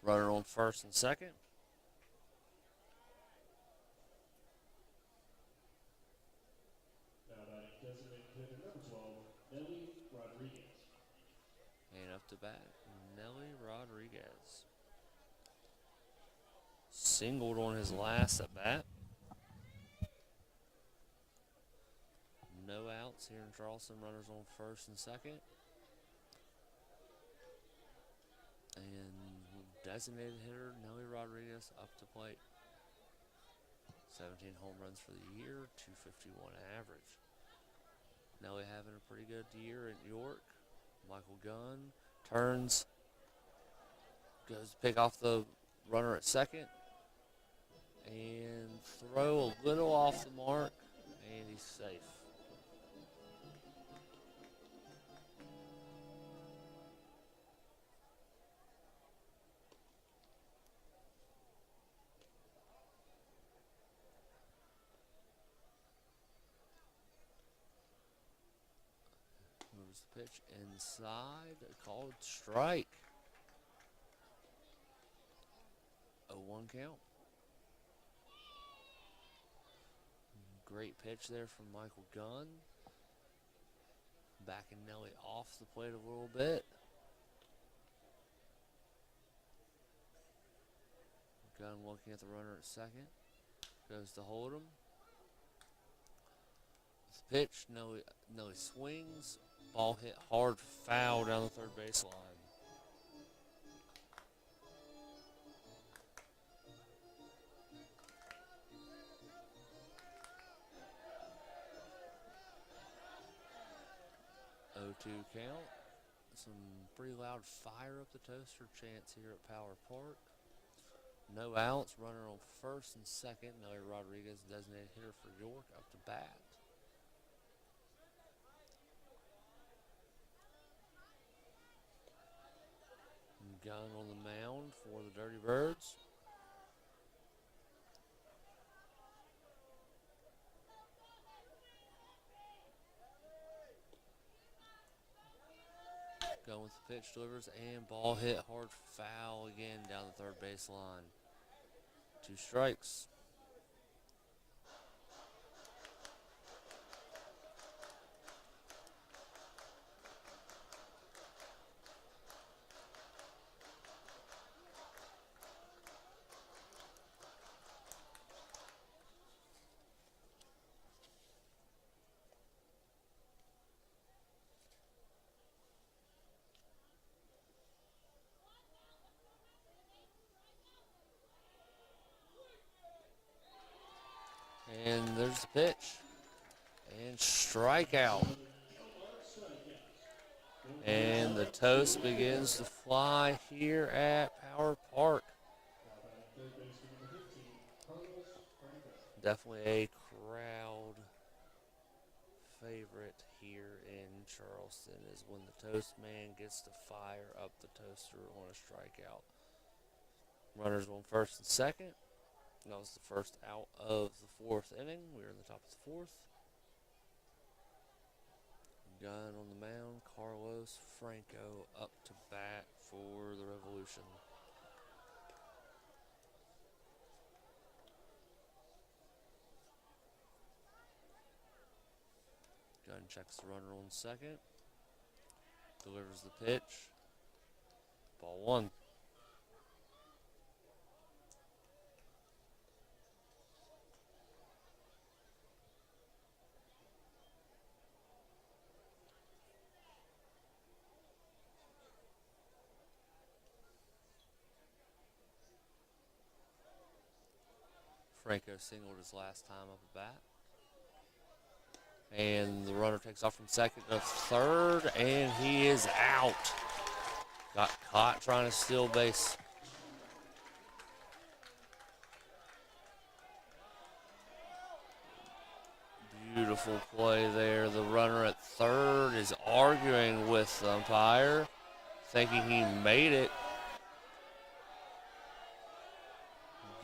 Runner on first and second. Now batting designated hitter number 12, Nelly Rodriguez. And up to bat, Nelly Rodriguez. Singled on his last at bat. No outs here in Charleston. Runners on first and second. And designated hitter Nelly Rodriguez up to plate. 17 home runs for the year, 251 average. Nelly having a pretty good year at York. Michael Gunn turns, goes to pick off the runner at second, and throw a little off the mark, and he's safe. Moves the pitch inside, a called strike. 0-1 count. Great pitch there from Michael Gunn. Backing Nelly off the plate a little bit. Gunn looking at the runner at second. Goes to hold him. The pitch, Nelly swings. Ball hit hard, foul down the third base line. Count. Some pretty loud fire up the toaster chants here at Power Park. No outs. Runner on first and second. Nelly Rodriguez, designated hitter for York, up to bat. Gunn on the mound for the Dirty Birds. Going with the pitch, delivers, and ball hit hard, foul again down the third base line. 2 strikes. And there's the pitch. And strikeout. And the toast begins to fly here at Power Park. Definitely a crowd favorite here in Charleston is when the toast man gets to fire up the toaster on a strikeout. Runners on first and second. That was the first out of the 4th inning. We were in the top of the 4th. Gunn on the mound. Carlos Franco up to bat for the Revolution. Gunn checks the runner on second. Delivers the pitch. Ball 1. Franco singled his last time up at bat. And the runner takes off from second to third, and he is out. Got caught trying to steal base. Beautiful play there. The runner at third is arguing with the umpire, thinking he made it.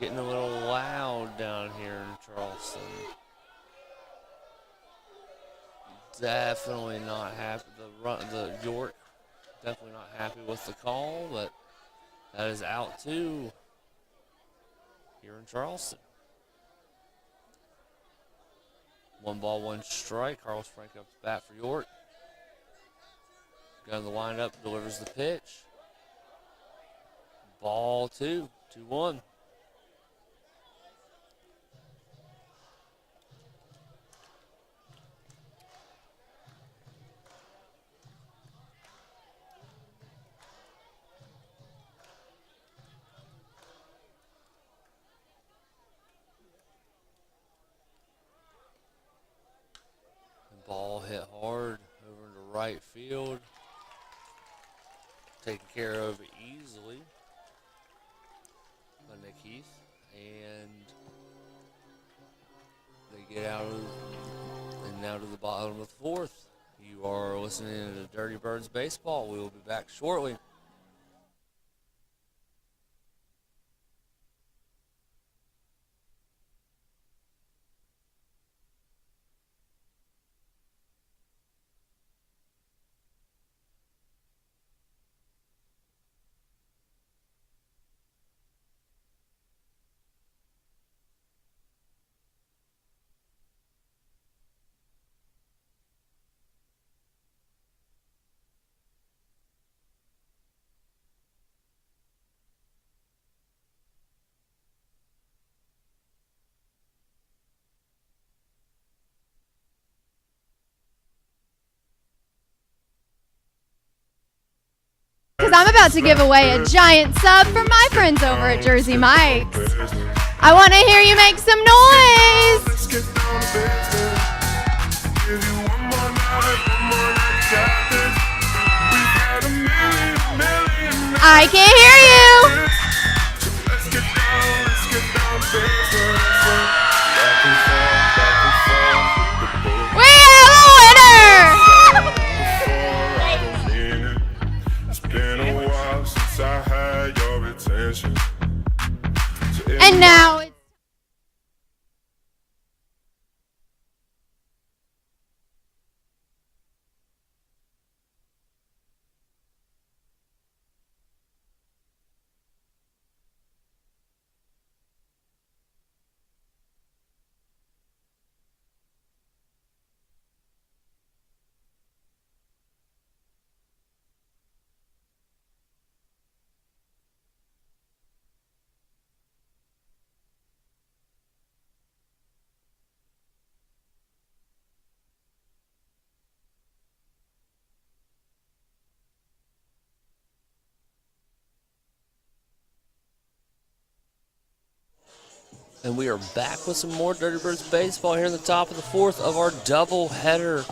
Getting a little loud down here in Charleston. Definitely not happy. The York definitely not happy with the call, but that is out 2 here in Charleston. 1 ball, 1 strike. Carlos Frank up to bat for York. Gun the windup, delivers the pitch. Ball 2, 2-1. Ball hit hard over into right field. Taken care of easily by Nick Heath. And they get out of and now to the bottom of the 4th. You are listening to Dirty Birds Baseball. We will be back shortly. Because I'm about to give away a giant sub for my friends over at Jersey Mike's. I want to hear you make some noise. I can't hear you. We have a winner. And now it's And we are back with some more Dirty Birds baseball here in the top of the 4th of our double header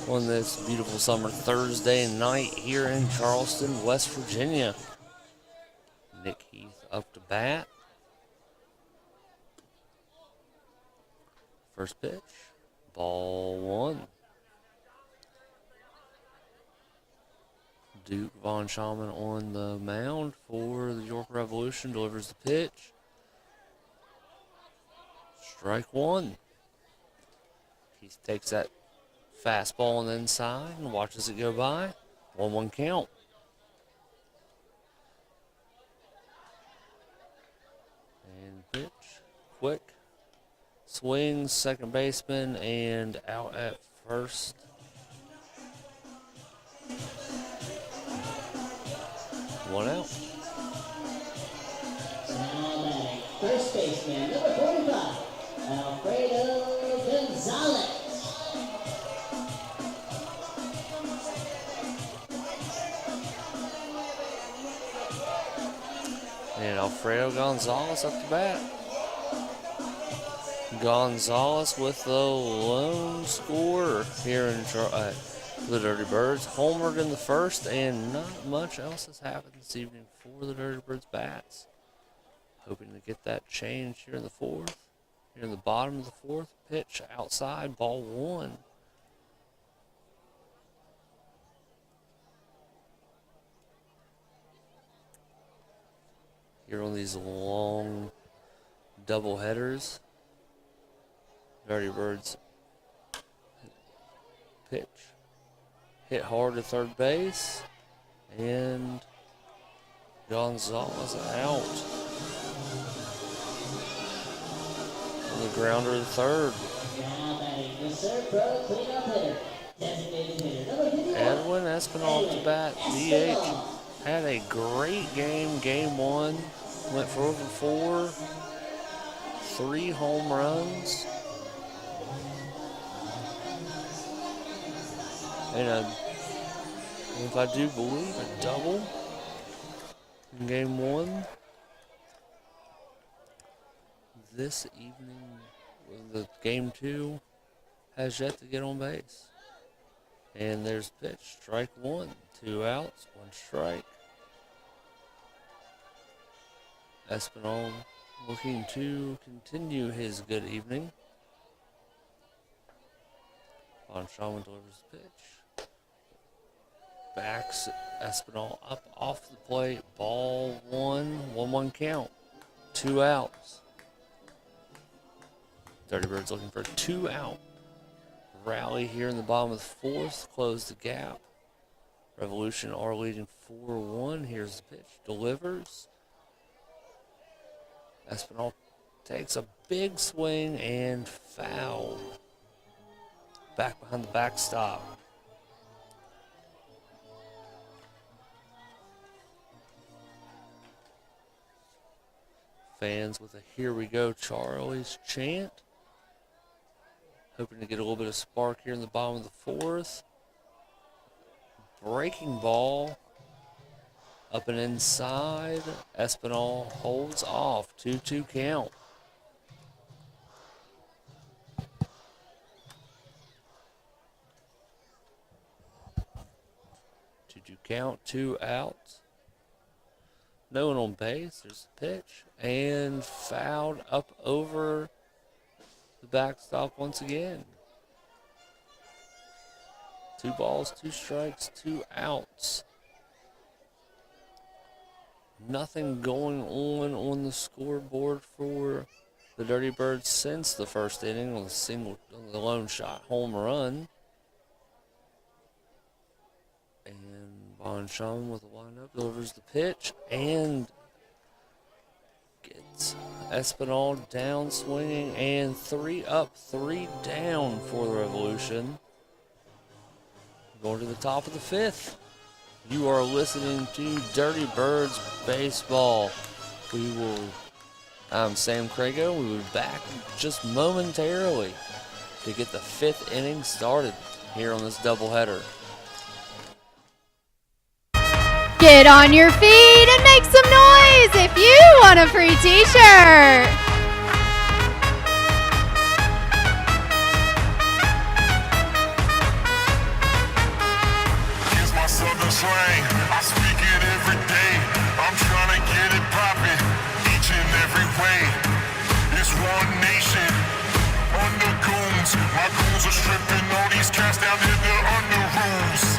on this beautiful summer Thursday night here in Charleston, West Virginia. Nick Heath up to bat. First pitch, ball 1. Duke Von Schaumann on the mound for the York Revolution, delivers the pitch. Strike 1. He takes that fastball on the inside and watches it go by. 1-1 count. And pitch. Quick. Swings, second baseman, and out at first. One out. First baseman, number 45, Alfredo Gonzalez. And Alfredo Gonzalez up the bat. Gonzalez with the lone scorer here in the Dirty Birds. Homered in the first, and not much else has happened this evening for the Dirty Birds bats. Hoping to get that change here in the 4th. Here in the bottom of the 4th. Pitch outside, ball 1. Here on these long double headers. Dirty Birds pitch. Hit hard to third base. And Gonzalez out. On the grounder of the third. Now batting the third pro cleanup hitter. Designated hitter number 51. Edwin Espinal to bat, DH. Had a great game, game one. Went for over 4. 3 home runs. And if I do believe, a double in game one. This evening, the game 2 has yet to get on base. And there's pitch, strike 1, 2 outs, 1 strike. Espinal looking to continue his good evening. Von Schaumann delivers the pitch. Backs Espinal up off the plate. Ball 1, 1-1 count. 2 outs. Dirty Birds looking for a 2 out. Rally here in the bottom of the 4th. Close the gap. Revolution are leading 4-1. Here's the pitch. Delivers. Espinal takes a big swing and foul. Back behind the backstop. Fans with a "Here we go, Charlie's" chant. Hoping to get a little bit of spark here in the bottom of the 4th. Breaking ball. Up and inside. Espinal holds off. 2-2 count. 2-2 count. 2 outs. No one on base. There's the pitch. And fouled up over the backstop once again. 2 balls, 2 strikes, 2 outs. Nothing going on the scoreboard for the Dirty Birds since the first inning on the lone shot home run. And Von Schaumann with a windup delivers the pitch and gets Espinal down swinging, and 3 up, 3 down for the Revolution. Going to the top of the 5th. You are listening to Dirty Birds Baseball. I'm Sam Crago. We will be back just momentarily to get the 5th inning started here on this doubleheader. Get on your feet and make some noise if you want a free t-shirt. Here's my southern slang, I speak it every day. I'm trying to get it poppin' each and every way. It's one nation under goons. My goons are stripping all these cats down in the under rules.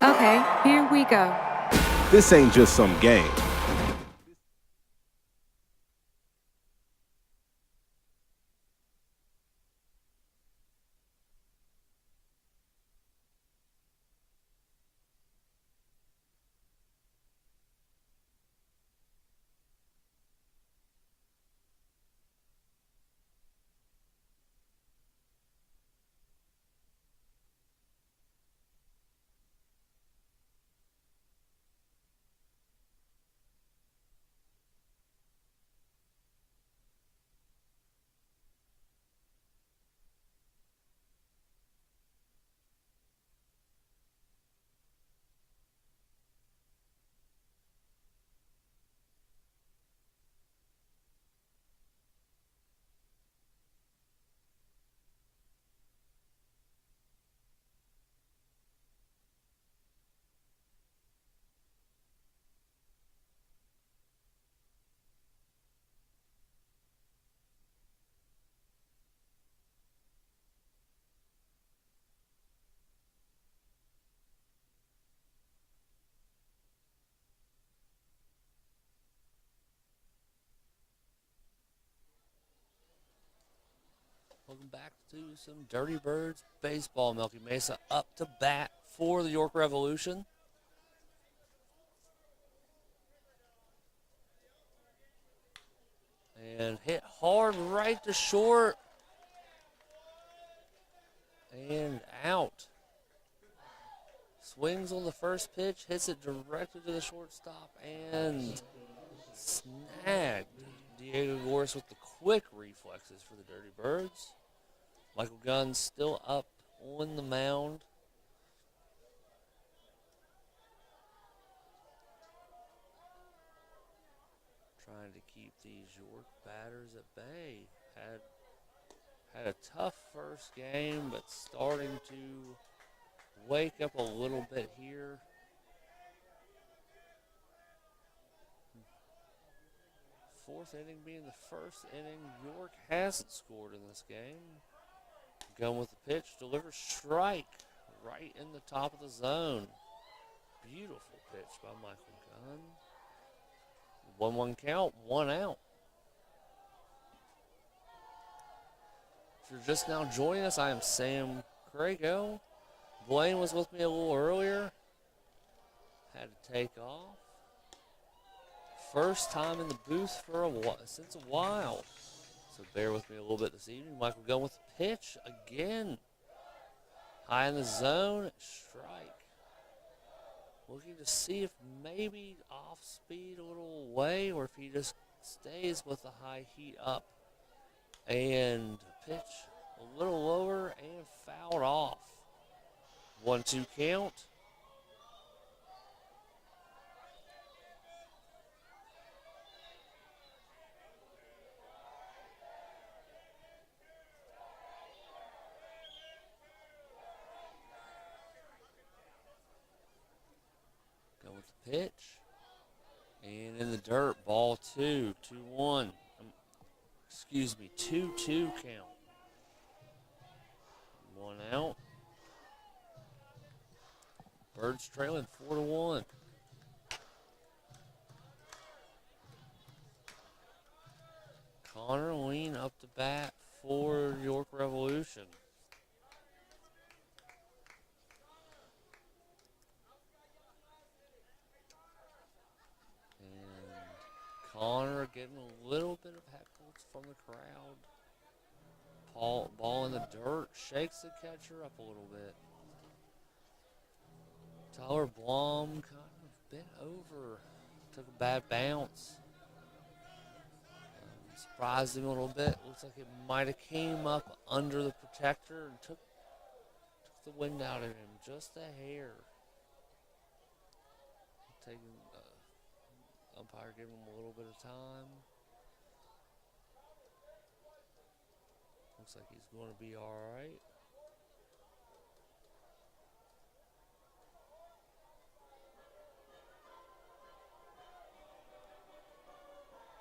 Okay, here we go. This ain't just some game. Welcome back to some Dirty Birds baseball. Milky Mesa up to bat for the York Revolution. And hit hard right to short. And out. Swings on the first pitch, hits it directly to the shortstop, and snagged. Diego Gorris with the quick reflexes for the Dirty Birds. Michael Gunn still up on the mound. Trying to keep these York batters at bay. Had a tough first game, but starting to wake up a little bit here. Fourth inning being the first inning. York hasn't scored in this game. Gunn with the pitch, delivers strike right in the top of the zone. Beautiful pitch by Michael Gunn. 1-1 count, 1 out. If you're just now joining us, I am Sam Crago. Blaine was with me a little earlier. Had to take off. First time in the booth for since a while. So bear with me a little bit this evening. Michael Gunn with the pitch again. High in the zone, strike. Looking to see if maybe off speed a little away or if he just stays with the high heat up. And pitch a little lower and fouled off. 1-2 count. Go with the pitch. And in the dirt, ball 2, 2-1. Excuse me, 2-2 count. 1 out. Birds trailing 4-1. Connor Lean up to bat for York Revolution. And Connor getting a little bit of heckles from the crowd. Ball in the dirt, shakes the catcher up a little bit. Tyler Blum kind of bent over, took a bad bounce. Surprised him a little bit. Looks like it might have came up under the protector and took the wind out of him just a hair. Taking umpire giving him a little bit of time. Looks like he's going to be all right.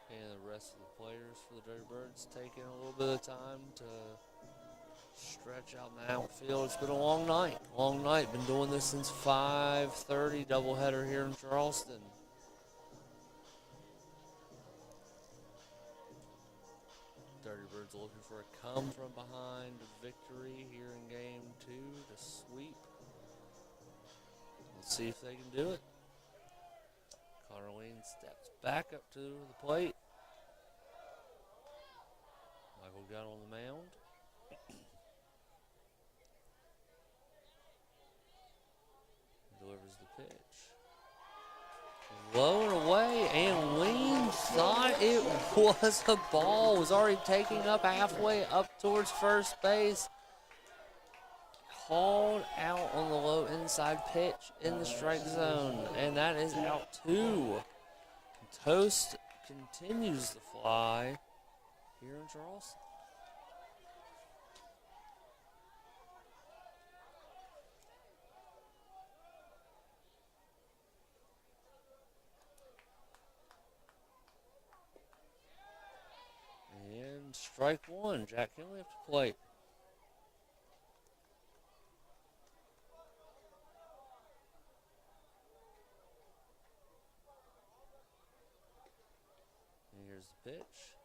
And the rest of the players for the Dirty Birds taking a little bit of time to stretch out in the outfield. It's been a long night. Long night. Been doing this since 5:30. Doubleheader here in Charleston. Dirty Birds looking for a come from behind victory here in game 2 to sweep. Let's see if they can do it. Connor Lean steps back up to the plate. Michael Gunn on the mound. Delivers the pitch. Low and away, and Lean thought it was a ball. Was already taking up halfway up towards first base. Called out on the low inside pitch in the strike zone, and that is out 2. Toast continues to fly here in Charleston. And strike 1, Jack Henley up to plate. And here's the pitch.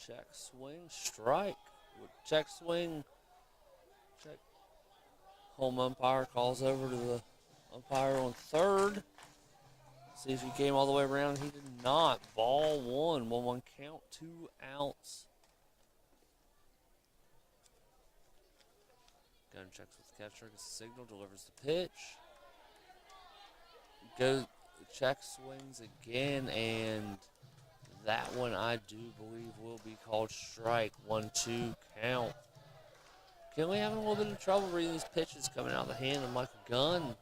Check, swing, strike. Check swing. Check. Home umpire calls over to the umpire on third. See if he came all the way around. He did not. Ball one. 1-1 count. 2 outs. Gun checks with the catcher. Gets the signal. Delivers the pitch. Goes. Check swings again, and that one I do believe will be called strike. 1-2 count. Kinley having a little bit of trouble reading these pitches coming out of the hand of Michael Gunn.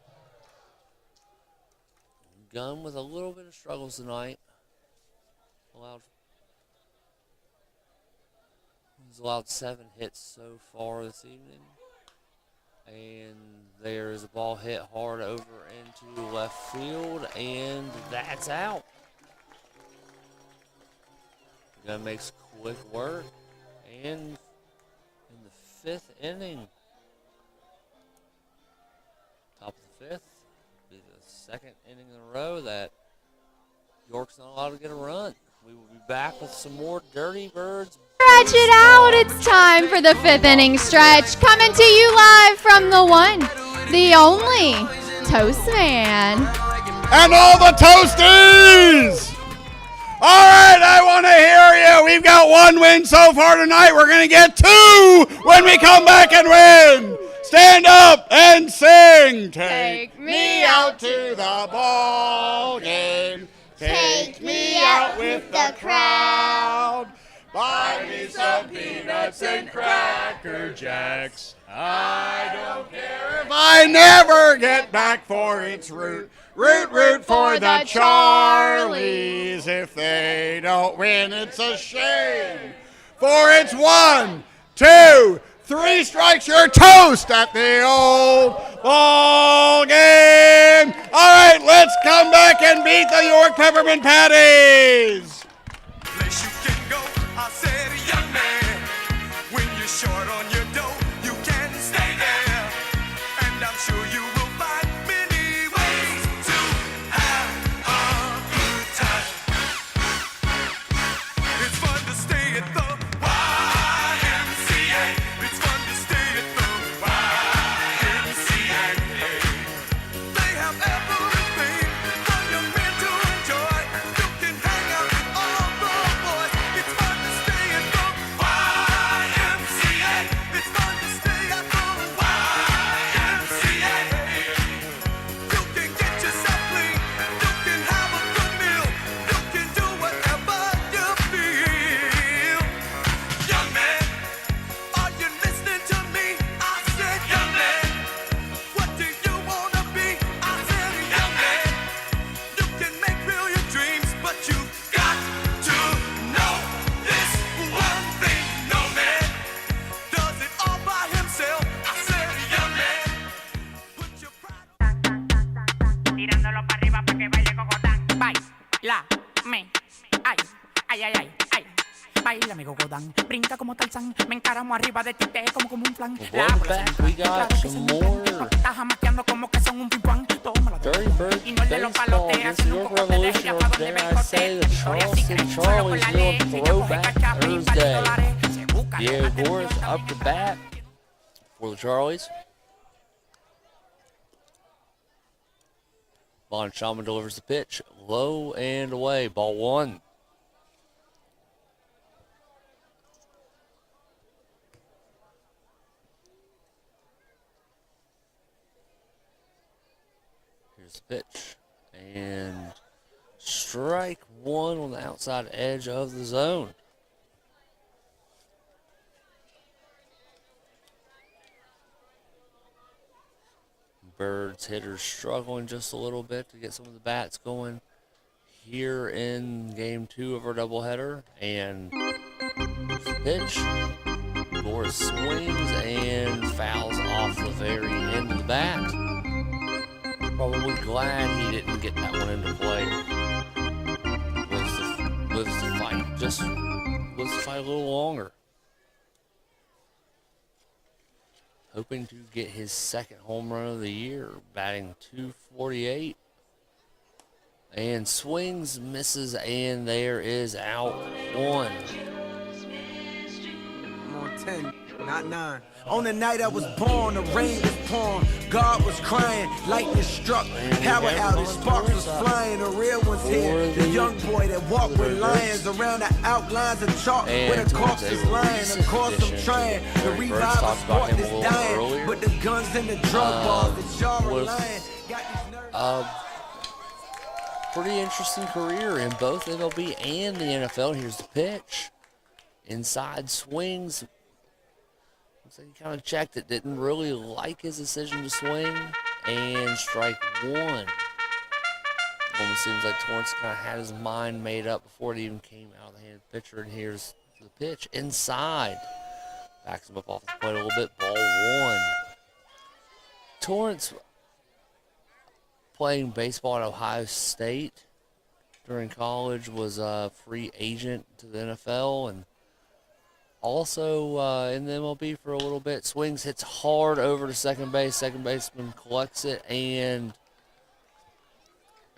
Gunn with a little bit of struggles tonight. He's allowed 7 hits so far this evening. And there is a ball hit hard over into left field, and that's out. Gunn makes quick work, and in the 5th inning, top of the 5th, be the 2nd inning in a row that York's not allowed to get a run. We will be back with some more Dirty Birds. Stretch it out. It's time for the 5th inning stretch. Coming to you live from the one, the only Toast Man. And all the Toasties! All right, I want to hear you. We've got 1 win so far tonight. We're going to get 2 when we come back and win. Stand up and sing. Take me out to the ball game. Take me out with the crowd. Buy me some peanuts and Cracker Jacks. I don't care if I never get back, for it's root for the Charlies. If they don't win, it's a shame. For it's 1, 2, 3 strikes, you're toast at the old ball game. All right, let's come back and beat the York Peppermint Patties. Place you can go, I said, young man. When you're short on your dough, you can stay there. And I'm sure you will find many ways to have a good time. It's fun to stay at the YMCA. It's fun to stay at the YMCA. They have everything for young men to enjoy. You can hang out with all the boys. It's fun to stay at the YMCA. It's fun to stay at the YMCA. You can get yourself clean. You can have a good meal. You can do whatever you feel. Young man, are you listening to me? I said, young man. What do you wanna be? I said, young man. You can make real your dreams, but you got to know this one thing. No man does it all by himself. I said, young man. Put your pride Tirándolo para arriba para que baile cocotán. Bailame, ay, ay, ay, ay, ay. Bailame cocotán, brinca como Tarzán. Me encaramo arriba de ti, te como un flan. Welcome back. We got some more Estás jamaqueando como que son un pimpán. Tómala. Dirty Birds Y no le lo baseball. paloteas, This nunca York te dejes Revolution, ya or pa' donde dare me I say, the Charleston Charlies doing Throwback Thursday. Diego Goris up to bat for the Charlies. Von Shaman delivers the pitch. Low and away. Ball 1. Here's the pitch. And strike 1 on the outside edge of the zone. Birds hitters struggling just a little bit to get some of the bats going here in game 2 of our doubleheader. And the pitch. Goris swings and fouls off the very end of the bat. Probably glad he didn't get that one into play. Lives the fight. Just lives the fight a little longer. Hoping to get his 2nd home run of the year, batting .248. And swings, misses, and there is out 1. 10, not 9. On the night I was born, the rain was pouring, God was crying, lightning struck, power outage, sparks was flying, the real ones here, the young boy that walked with lions around the outlines of chalk where the corpse is lying. Of course I'm trying to revive a sport that's dying, but the guns and the drug balls that y'all are lying got these nerves. Pretty interesting career in both MLB and the NFL. Here's the pitch. Inside swings. Looks like he kind of checked it. Didn't really like his decision to swing. And strike one. Almost seems like Torrance kind of had his mind made up before it even came out of the hand of the pitcher. And here's the pitch. Inside. Backs him up off the plate a little bit. Ball one. Torrance playing baseball at Ohio State during college, was a free agent to the NFL, and also in the MLB for a little bit. Swings, hits hard over to second base. Second baseman collects it, and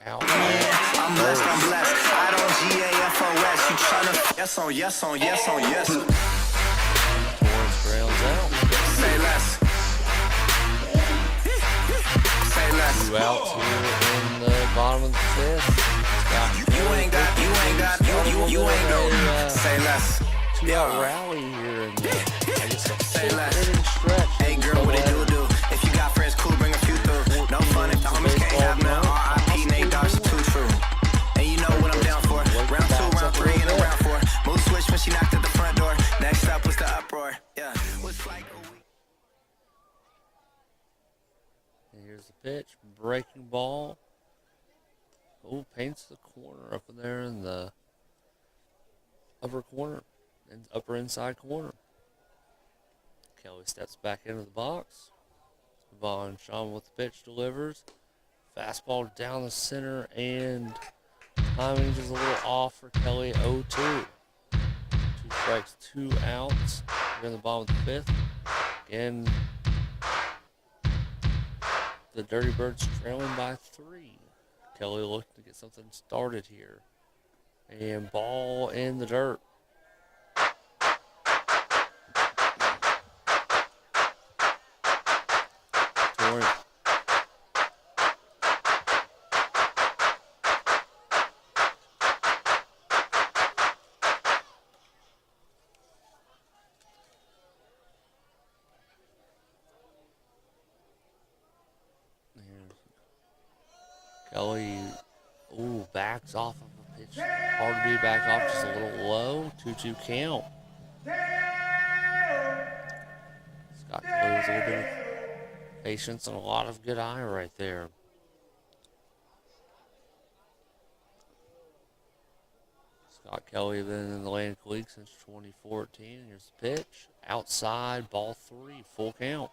out. I'm blessed, I don't GAFOS. You tryna yes on, yes on, yes on, yes. Torrance grounds out. Say less. Two outs here in the bottom of the fifth. You ain't got, say less. Two-out rally here in the, I guess, inning stretch. Hey girl, what it do? If you got friends, cool, bring a few through. No fun if the homies can't have none. R.I.P. Nate Dogg, too true. And you know what I'm down for. Round 2, round 3, and a round 4. Move switch when she knocked at the front door. Next up was the uproar. Yeah, was like a week. Here's the pitch, breaking ball. Oh, paints the corner up in there in the upper corner, and upper inside corner. Kelly steps back into the box. Vaughn Shaw with the pitch delivers. Fastball down the center, and timing is a little off for Kelly. 0-2. 2 strikes, 2 outs. We're in the bottom of the fifth. Again, the Dirty Birds trailing by 3. Kelly looking to get something started here. And ball in the dirt. Torrance. Kelly, backs off of a pitch. Hard to be back off, just a little low. 2-2 count. Scott Kelly with a little bit of patience and a lot of good eye right there. Scott Kelly been in the Atlantic League since 2014. Here's the pitch. Outside, ball 3, full count.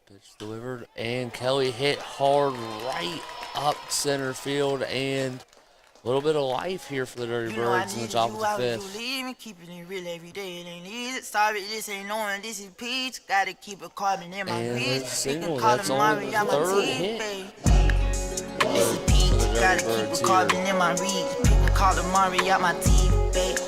Pitch delivered, and Kelly hit hard right up center field, and a little bit of life here for the Dirty Birds in the top of the fifth. Keeping it real every day, it ain't easy. Sorry, this ain't knowing this is Peach. Gotta keep a carbon in my wrist. Single, that's only the third hit. This is Peach. Gotta keep a carbon in my reach. Pick a call Mari out my teeth, babe.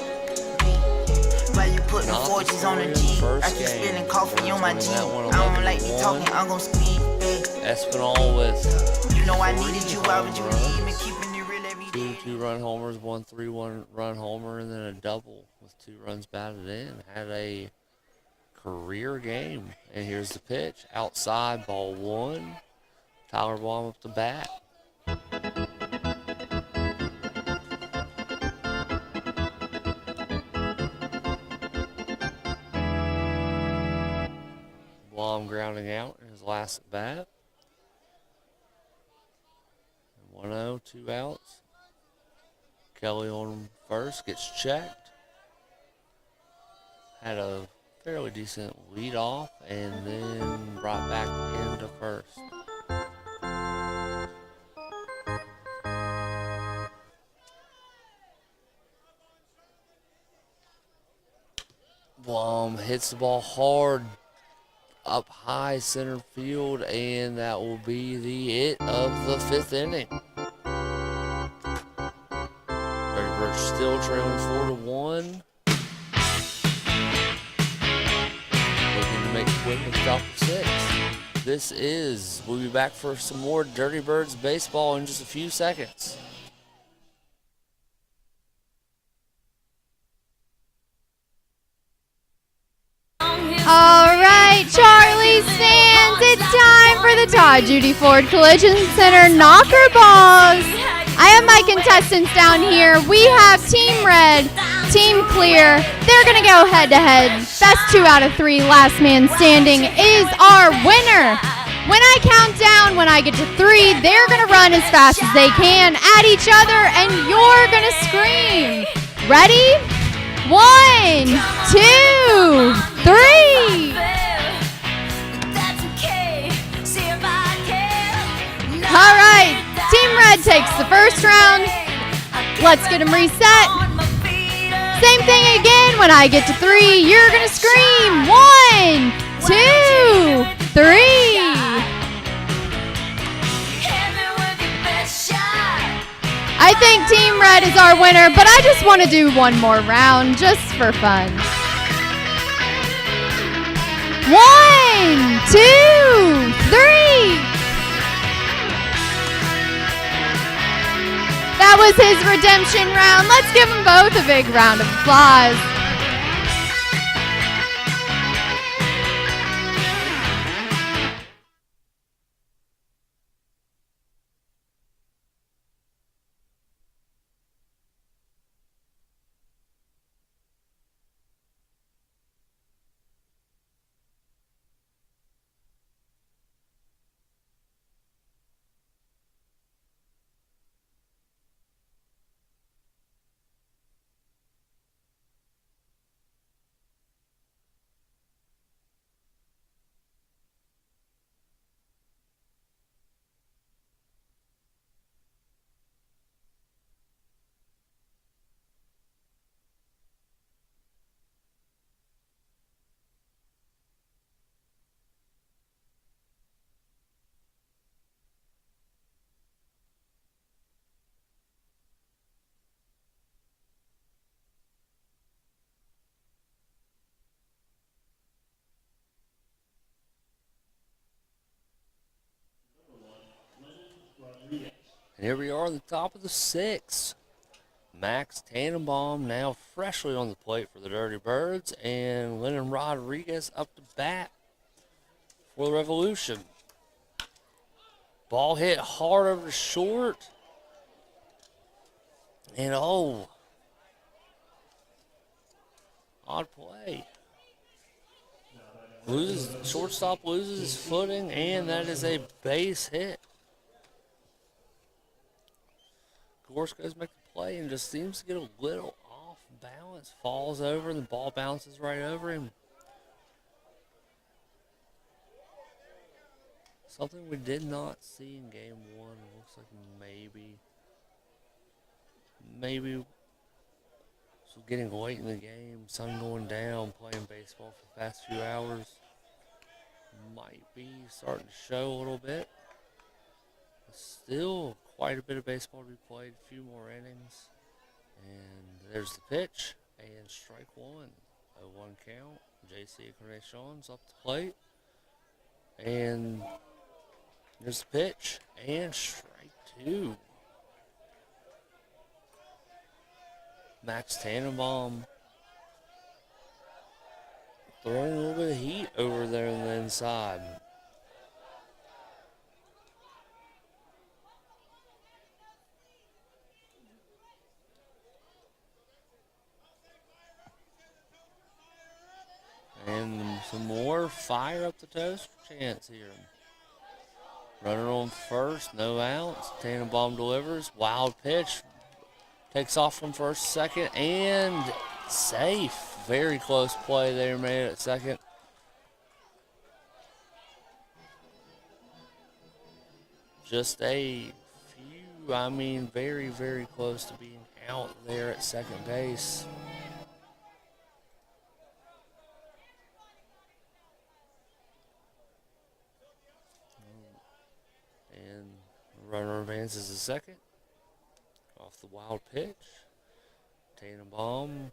While you putting forges on the G, I keep spilling coffee on my G. I don't like you talking, I'm gon' speak, babe. Espinal with, you know I needed you, why would you leave me? Keeping it real every day. 2 2-run homers, 1 3-run homer, and then a double with 2 runs batted in. Had a career game. And here's the pitch. Outside, ball 1. Tyler Baum up the bat. Blom grounding out in his last at bat. 1-0, 2 outs. Kelly on first, gets checked. Had a fairly decent lead off, and then brought back into first. Blum hits the ball hard up high center field, and that will be the it of the 5th inning. Dirty Birds still trailing 4-1. Looking to make a quick with the top of 6. We'll be back for some more Dirty Birds baseball in just a few seconds. All right, Charlie's fans, it's time for the Todd Judy Ford Collision Center Knocker Balls. I have my contestants down here. We have Team Red, Team Clear. They're going to go head-to-head. Best 2 out of 3, last man standing is our winner. When I count down, when I get to 3, they're going to run as fast as they can at each other, and you're going to scream. Ready? 1, 2, 3. All right, Team Red takes the first round. Let's get them reset. Same thing again. When I get to 3, you're going to scream. 1, 2, 3. I think Team Red is our winner, but I just want to do one more round just for fun. 1, 2, 3. That was his redemption round. Let's give them both a big round of applause. And here we are on the top of the 6th. Max Tannenbaum now freshly on the plate for the Dirty Birds, and Lennon Rodriguez up to bat for the Revolution. Ball hit hard over short. And odd play. Shortstop loses his footing, and that is a base hit. Gorsko's make the play and just seems to get a little off balance. Falls over and the ball bounces right over him. Something we did not see in game 1. Looks like maybe so getting late in the game, sun going down, playing baseball for the past few hours might be starting to show a little bit. Still quite a bit of baseball to be played, a few more innings. And there's the pitch, and strike 1. A 1 count. JC Encarnacion's up the plate. And there's the pitch, and strike 2. Max Tannenbaum throwing a little bit of heat over there on the inside. And some more fire up the toast chance here. Runner on first, no outs. Tannenbaum delivers. Wild pitch. Takes off from first, second, and safe. Very close play there made at second. Just a few, very, very close to being out there at second base. advances the second. Off the wild pitch. Tannenbaum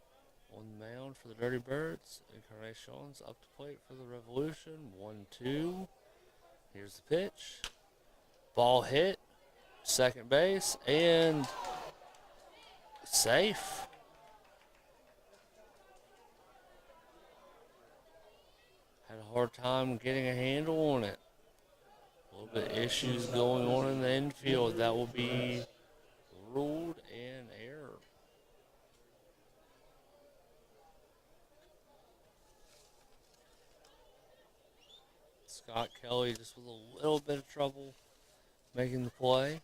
on the mound for the Dirty Birds. Encarnacion's up to plate for the Revolution. 1-2. Here's the pitch. Ball hit. Second base. And safe. Had a hard time getting a handle on it. A little bit of issues going on in the infield. That will be ruled an error. Scott Kelly just with a little bit of trouble making the play.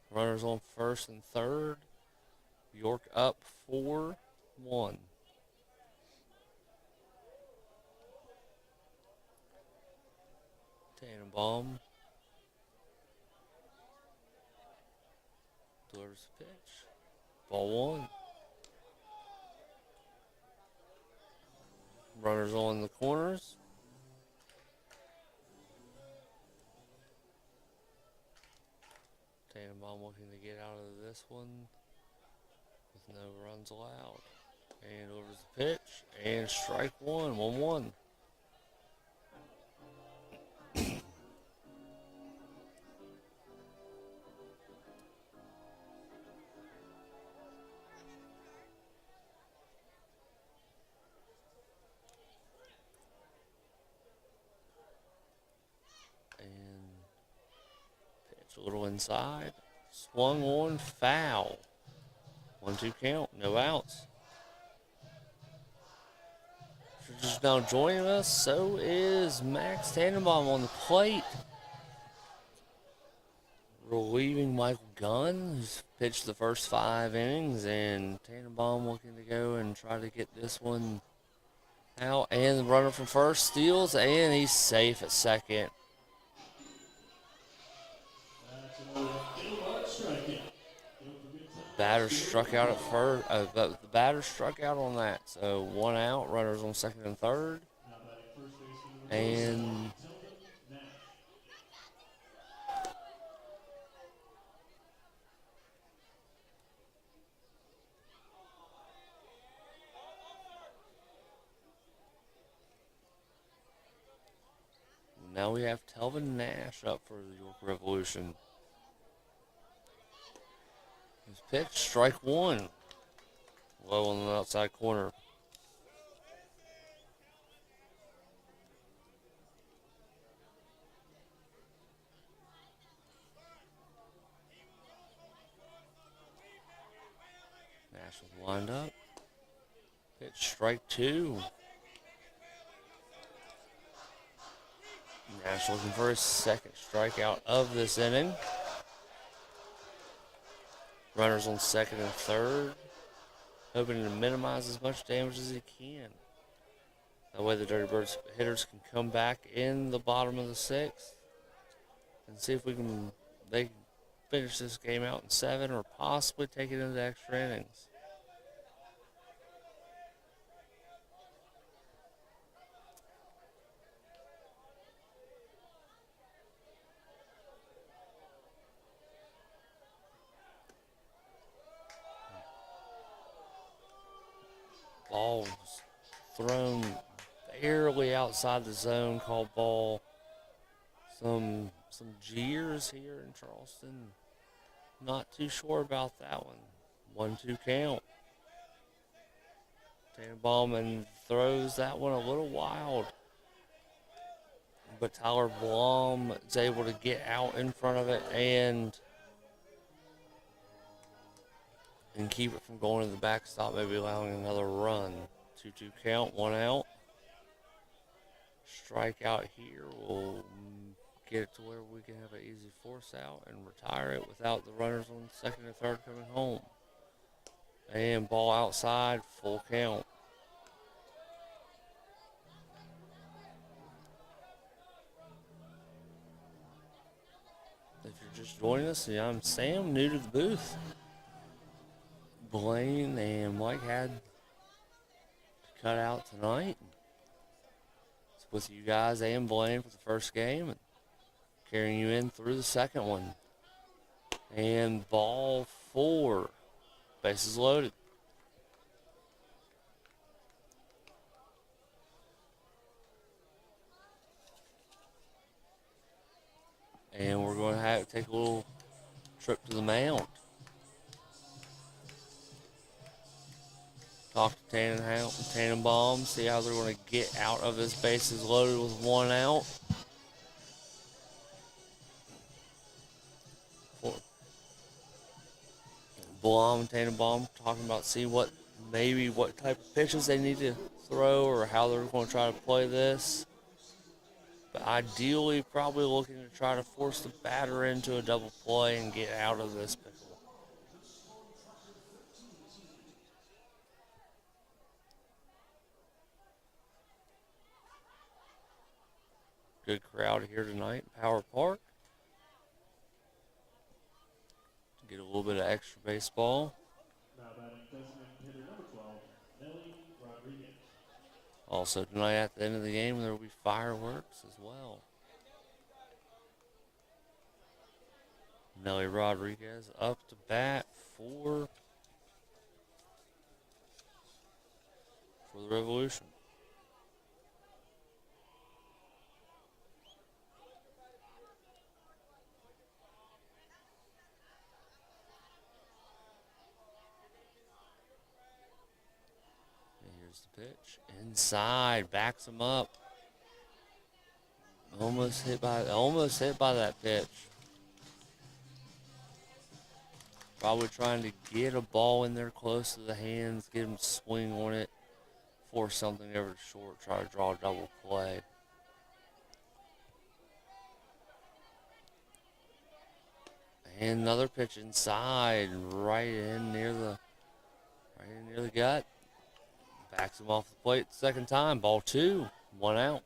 Runners on first and third. York up 4-1. Tannenbaum delivers the pitch. Ball 1. Runners on the corners. Tannenbaum looking to get out of this one with no runs allowed. And delivers the pitch. And strike 1. 1-1. A little inside. Swung on, foul. 1-2 count, no outs. If you're just now joining us, so is Max Tannenbaum on the plate. Relieving Michael Gunn, who's pitched the first 5 innings, and Tannenbaum looking to go and try to get this one out. And the runner from first steals, and he's safe at second. Batter struck out at first. The batter struck out on that. So 1 out. Runners on second and third. And now we have Telvin Nash up for the York Revolution. His pitch, strike 1. Low on the outside corner. Nash is lined up. Pitch, strike 2. Nash looking for his second strikeout of this inning. Runners on second and third, hoping to minimize as much damage as he can. That way the Dirty Birds hitters can come back in the bottom of the 6th and see if they can finish this game out in 7 or possibly take it into extra innings. Ball was thrown barely outside the zone, called ball. Some jeers here in Charleston. Not too sure about that one. 1-2 count. Tannenbaum throws that one a little wild. But Tyler Blum is able to get out in front of it and keep it from going to the backstop, maybe allowing another run. 2-2 count, 1 out. Strikeout here will get it to where we can have an easy force out and retire it without the runners on second and third coming home. And ball outside, full count. If you're just joining us, I'm Sam, new to the booth. Blaine and Mike had to cut out tonight. It's with you guys and Blaine for the first game and carrying you in through the second one. And ball 4. Bases loaded. And we're going to have to take a little trip to the mound. Talk to Tannenbaum, see how they're going to get out of this bases loaded with 1 out. Blum and Tannenbaum talking about see what type of pitches they need to throw or how they're going to try to play this. But ideally, probably looking to try to force the batter into a double play and get out of this pickle. Good crowd here tonight in Power Park. To get a little bit of extra baseball. Now batting designated hitter number 12, Nelly Rodriguez. Also tonight at the end of the game, there will be fireworks as well. Nelly Rodriguez up to bat for the Revolution. Here's the pitch. Inside, backs him up. Almost hit by that pitch. Probably trying to get a ball in there close to the hands, get him to swing on it, force something over to short, try to draw a double play. And another pitch inside, right in near the gut. Backs him off the plate the second time. Ball 2, 1 out.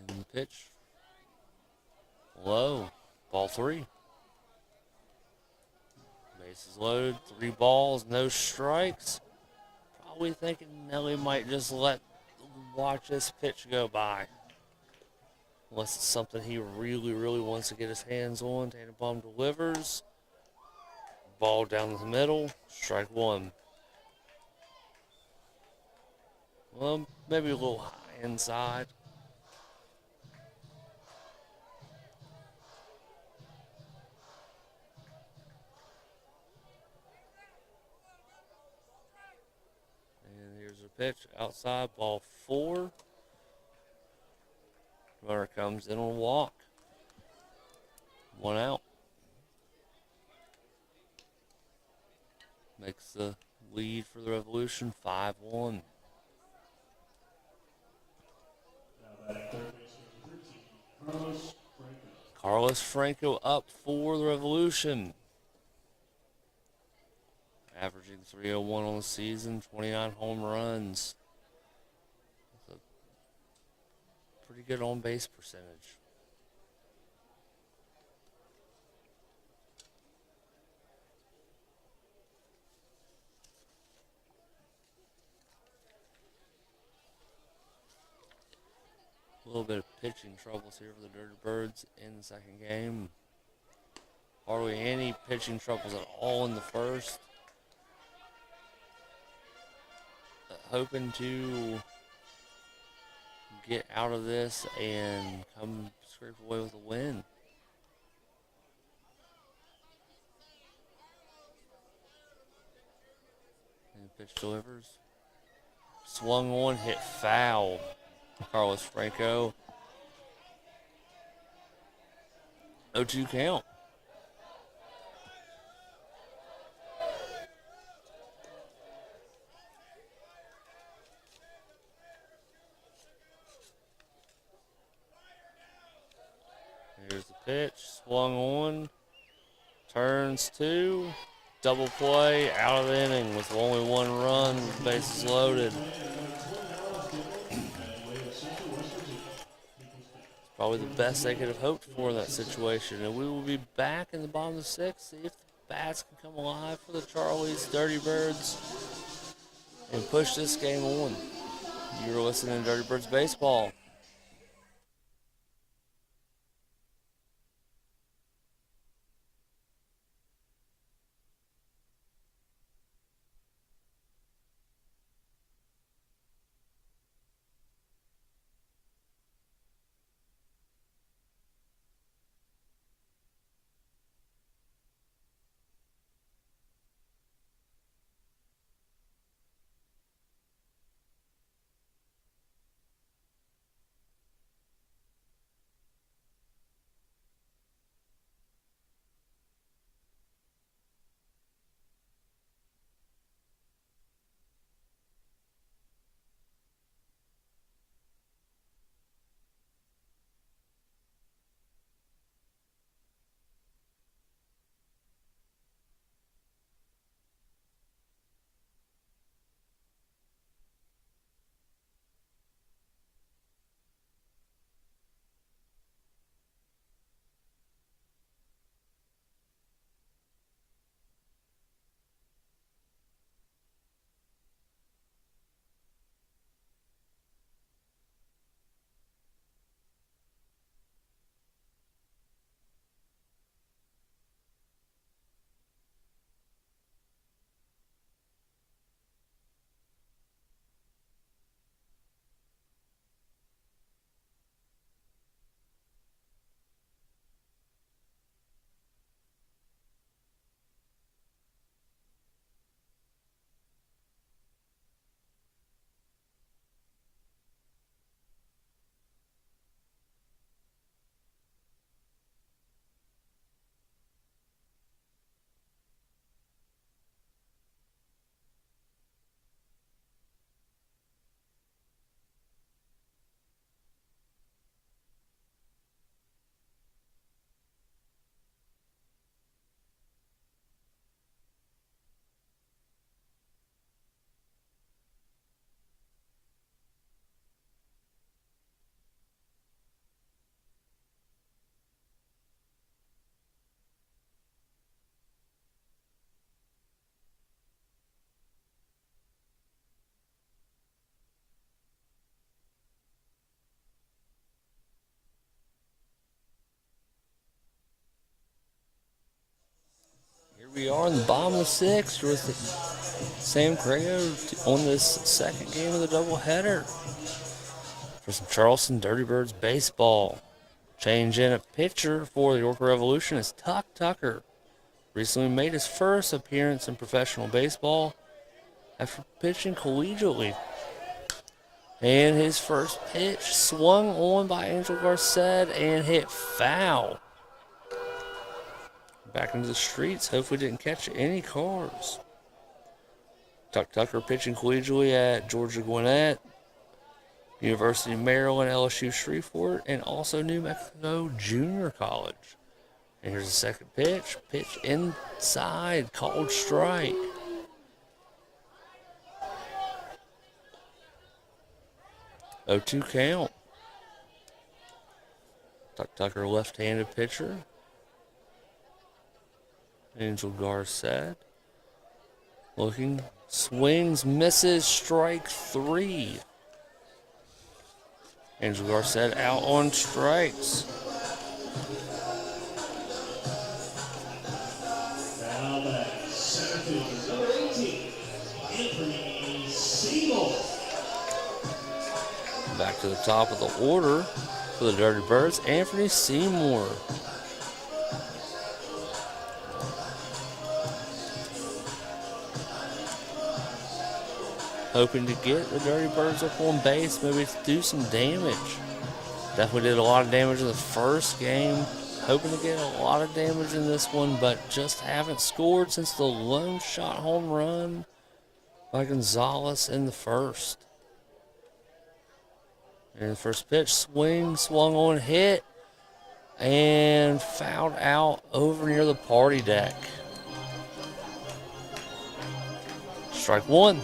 And the pitch. Low. Ball 3. Bases loaded. 3 balls, no strikes. Probably thinking Nelly might just watch this pitch go by. Unless it's something he really, really wants to get his hands on. Tannenbaum delivers. Ball down the middle. Strike 1. Well, maybe a little high inside. And here's a pitch outside. Ball 4. Runner comes in on a walk. 1 out. Makes the lead for the Revolution 5-1. Now batting third base number 13, Carlos Franco. Carlos Franco up for the Revolution. Averaging .301 on the season, 29 home runs. Pretty good on-base percentage. A little bit of pitching troubles here for the Dirty Birds in the second game. Hardly any pitching troubles at all in the first. Hoping to get out of this and come scrape away with a win. And the pitch delivers. Swung on, hit foul. Carlos Franco. 0-2 count. Here's the pitch, swung on, turns 2, double play, out of the inning with only 1 run, bases loaded. Probably the best they could have hoped for in that situation. And we will be back in the bottom of the 6th, see if the bats can come alive for the Charlie's Dirty Birds. and push this game on. You're listening to Dirty Birds Baseball. Here we are in the bottom of the sixth with Sam Creo on this second game of the doubleheader for some Charleston Dirty Birds baseball. Change in a pitcher for the York Revolution is Tuck Tucker. Recently made his first appearance in professional baseball after pitching collegiately. And his first pitch swung on by Angel Garcet and hit foul. Back into the streets. Hopefully didn't catch any cars. Tuck Tucker pitching collegiately at Georgia Gwinnett, University of Maryland, LSU Shreveport, and also New Mexico Junior College. And here's the second pitch. Pitch inside, called strike. Oh, 2 count. Tuck Tucker, left-handed pitcher. Angel Garcet looking, swings, misses, strike 3. Angel Garcet out on strikes. Now back, center fielder, number 18, Anthony Seymour. Back to the top of the order for the Dirty Birds, Anthony Seymour. Hoping to get the Dirty Birds up on base, maybe do some damage. Definitely did a lot of damage in the first game. Hoping to get a lot of damage in this one, but just haven't scored since the lone shot home run by Gonzalez in the first. And the first pitch, swung on, hit, and fouled out over near the party deck. Strike 1.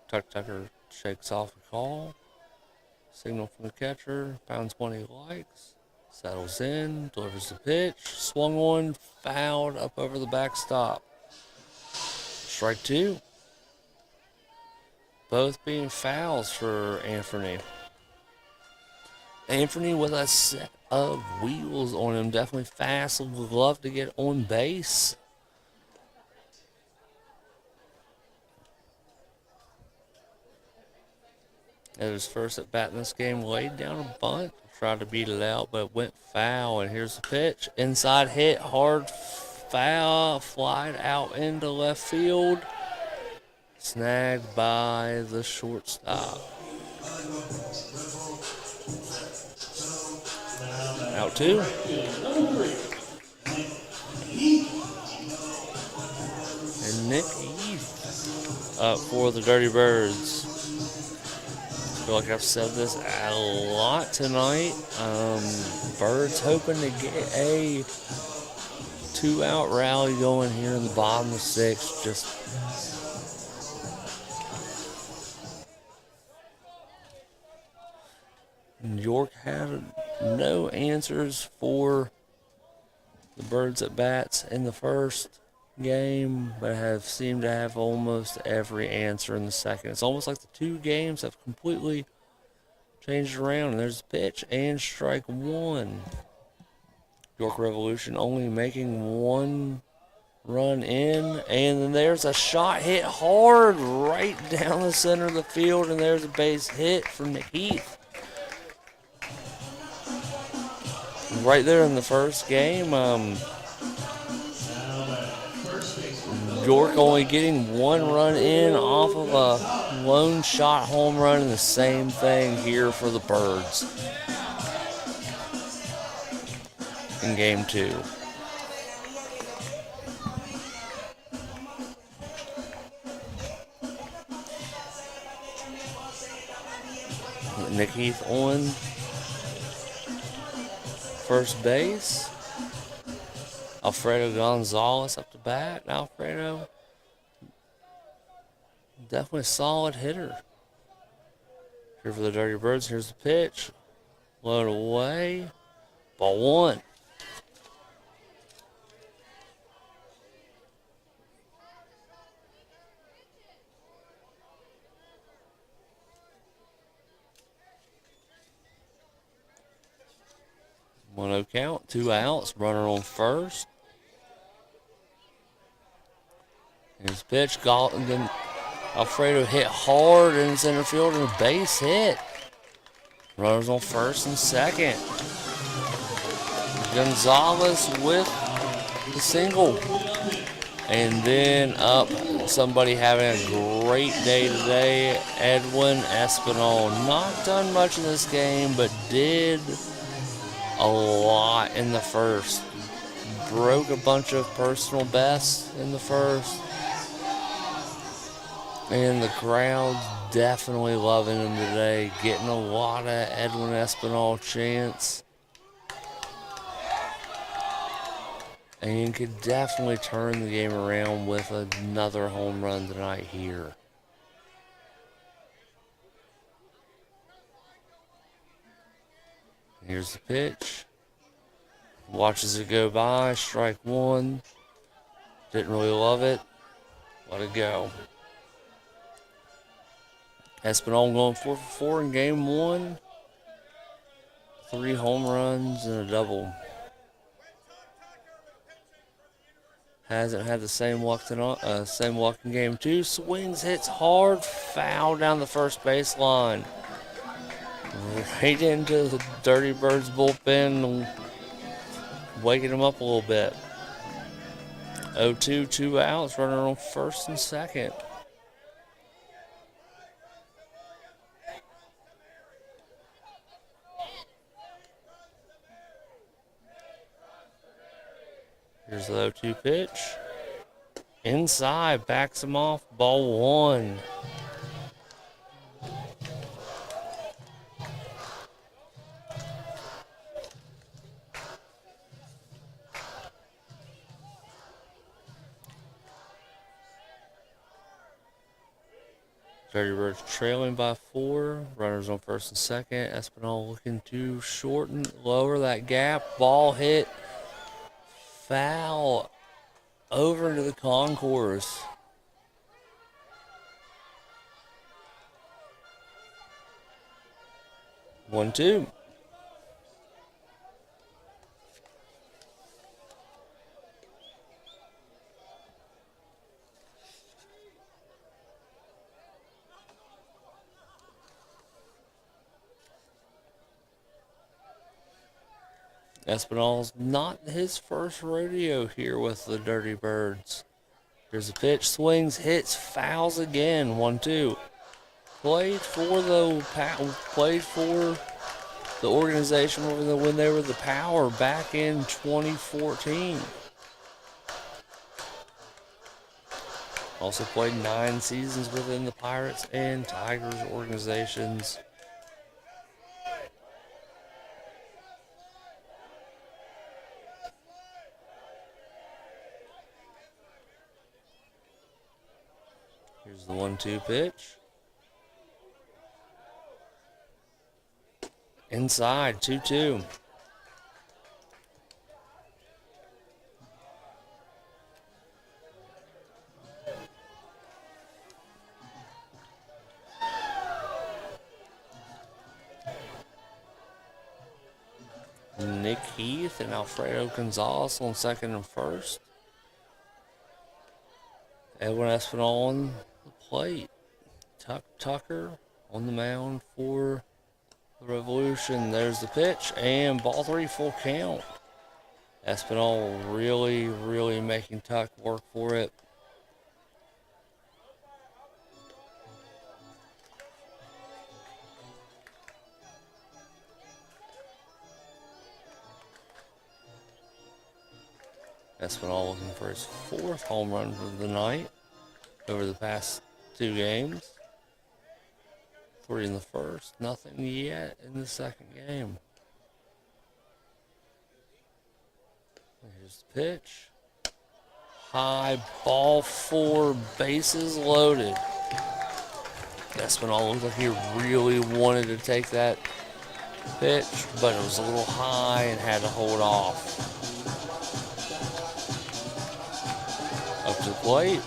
Tucker shakes off a call. Signal from the catcher. Pounds one he likes. Settles in. Delivers the pitch. Swung on. Fouled up over the backstop. Strike two. Both being fouls for Anthony. Anthony with a set of wheels on him. Definitely fast. Would love to get on base. At his first at bat in this game, laid down a bunt. Tried to beat it out, but went foul. And here's the pitch. Inside hit. Hard foul. Flied out into left field. Snagged by the shortstop. Out two. And Nick Heath up for the Dirty Birds. I feel like I've said this a lot tonight. Birds hoping to get a 2-out rally going here in the bottom of the sixth. Just York had no answers for the Birds at bats in the first game, but have seemed to have almost every answer in the second. It's almost like the two games have completely changed around. And there's a pitch and strike one. York Revolution only making one run in, and then there's a shot hit hard right down the center of the field, and there's a base hit from Nick Heath. Right there in the first game, York only getting one run in off of a lone shot home run, and the same thing here for the Birds in game two. Nick Heath on first base. Alfredo Gonzalez up to bat. Alfredo, definitely a solid hitter. Here for the Dirty Birds. Here's the pitch. Load away. Ball one. One-oh count, 2 outs, runner on first. Here's the pitch, and then Alfredo hit hard in center field and a base hit. Runners on first and second. Gonzalez with the single. And then up, somebody having a great day today, Edwin Espinal. Not done much in this game, but did a lot in the first. Broke a bunch of personal bests in the first. And the crowd's definitely loving him today. Getting a lot of Edwin Espinal chants. And could definitely turn the game around with another home run tonight here. Here's the pitch. Watches it go by. Strike one. Didn't really love it. Let it go. Espinal going 4 for 4 in game one. 3 home runs and a double. Hasn't had the same luck tonight. Same luck in game two. Swings, hits hard, foul down the first baseline. Right into the Dirty Birds bullpen, waking them up a little bit. 0-2, 2 outs, runner on first and second. Here's the 0-2 pitch. Inside, backs him off, ball one. Dirty Birds trailing by 4. Runners on first and second. Espinal looking to shorten, lower that gap. Ball hit. Foul over into the concourse. One, two. Espinal's not his first rodeo here with the Dirty Birds. There's a pitch, swings, hits, fouls again. 1-2. Played for the organization when they were the Power back in 2014. Also played 9 seasons within the Pirates and Tigers organizations. Here's the 1-2 pitch. Inside, 2-2. Nick Heath and Alfredo Gonzalez on second and first. Edwin Espinal on the plate. Tucker on the mound for the Revolution. There's the pitch and ball 3, full count. Espinal really making Tuck work for it. Espinal looking for his 4th home run of the night over the past 2 games. 3 in the first, nothing yet in the second game. Here's the pitch. High, ball 4, bases loaded. Espinal looked like he really wanted to take that pitch, but it was a little high and had to hold off. Up to the plate.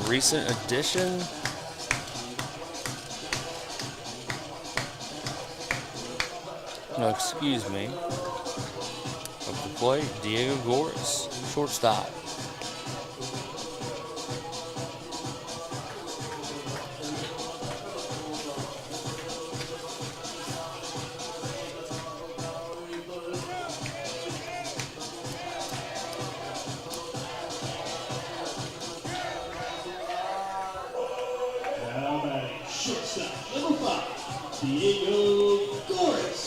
Recent addition. No, excuse me. Up to the plate, Diego Goris, shortstop. Now batting shortstop, number 5, Diego Goris.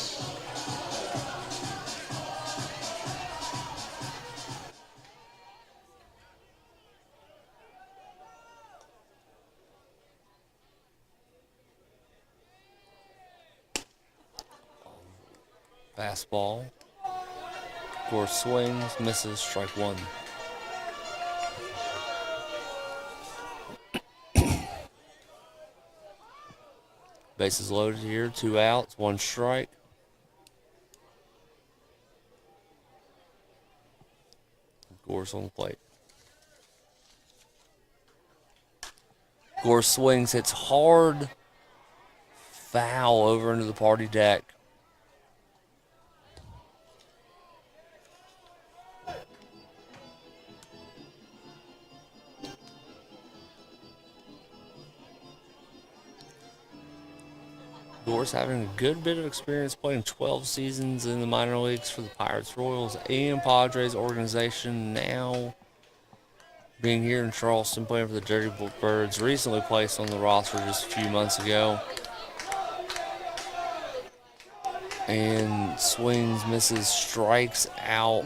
Fastball. Goris swings, misses, strike 1. Bases loaded here, 2 outs, 1 strike. Goris on the plate. Goris swings, hits hard, foul over into the party deck. Goris having a good bit of experience playing 12 seasons in the minor leagues for the Pirates, Royals, and Padres organization. Now being here in Charleston playing for the Dirty Birds. Recently placed on the roster just a few months ago. And swings, misses, strikes out,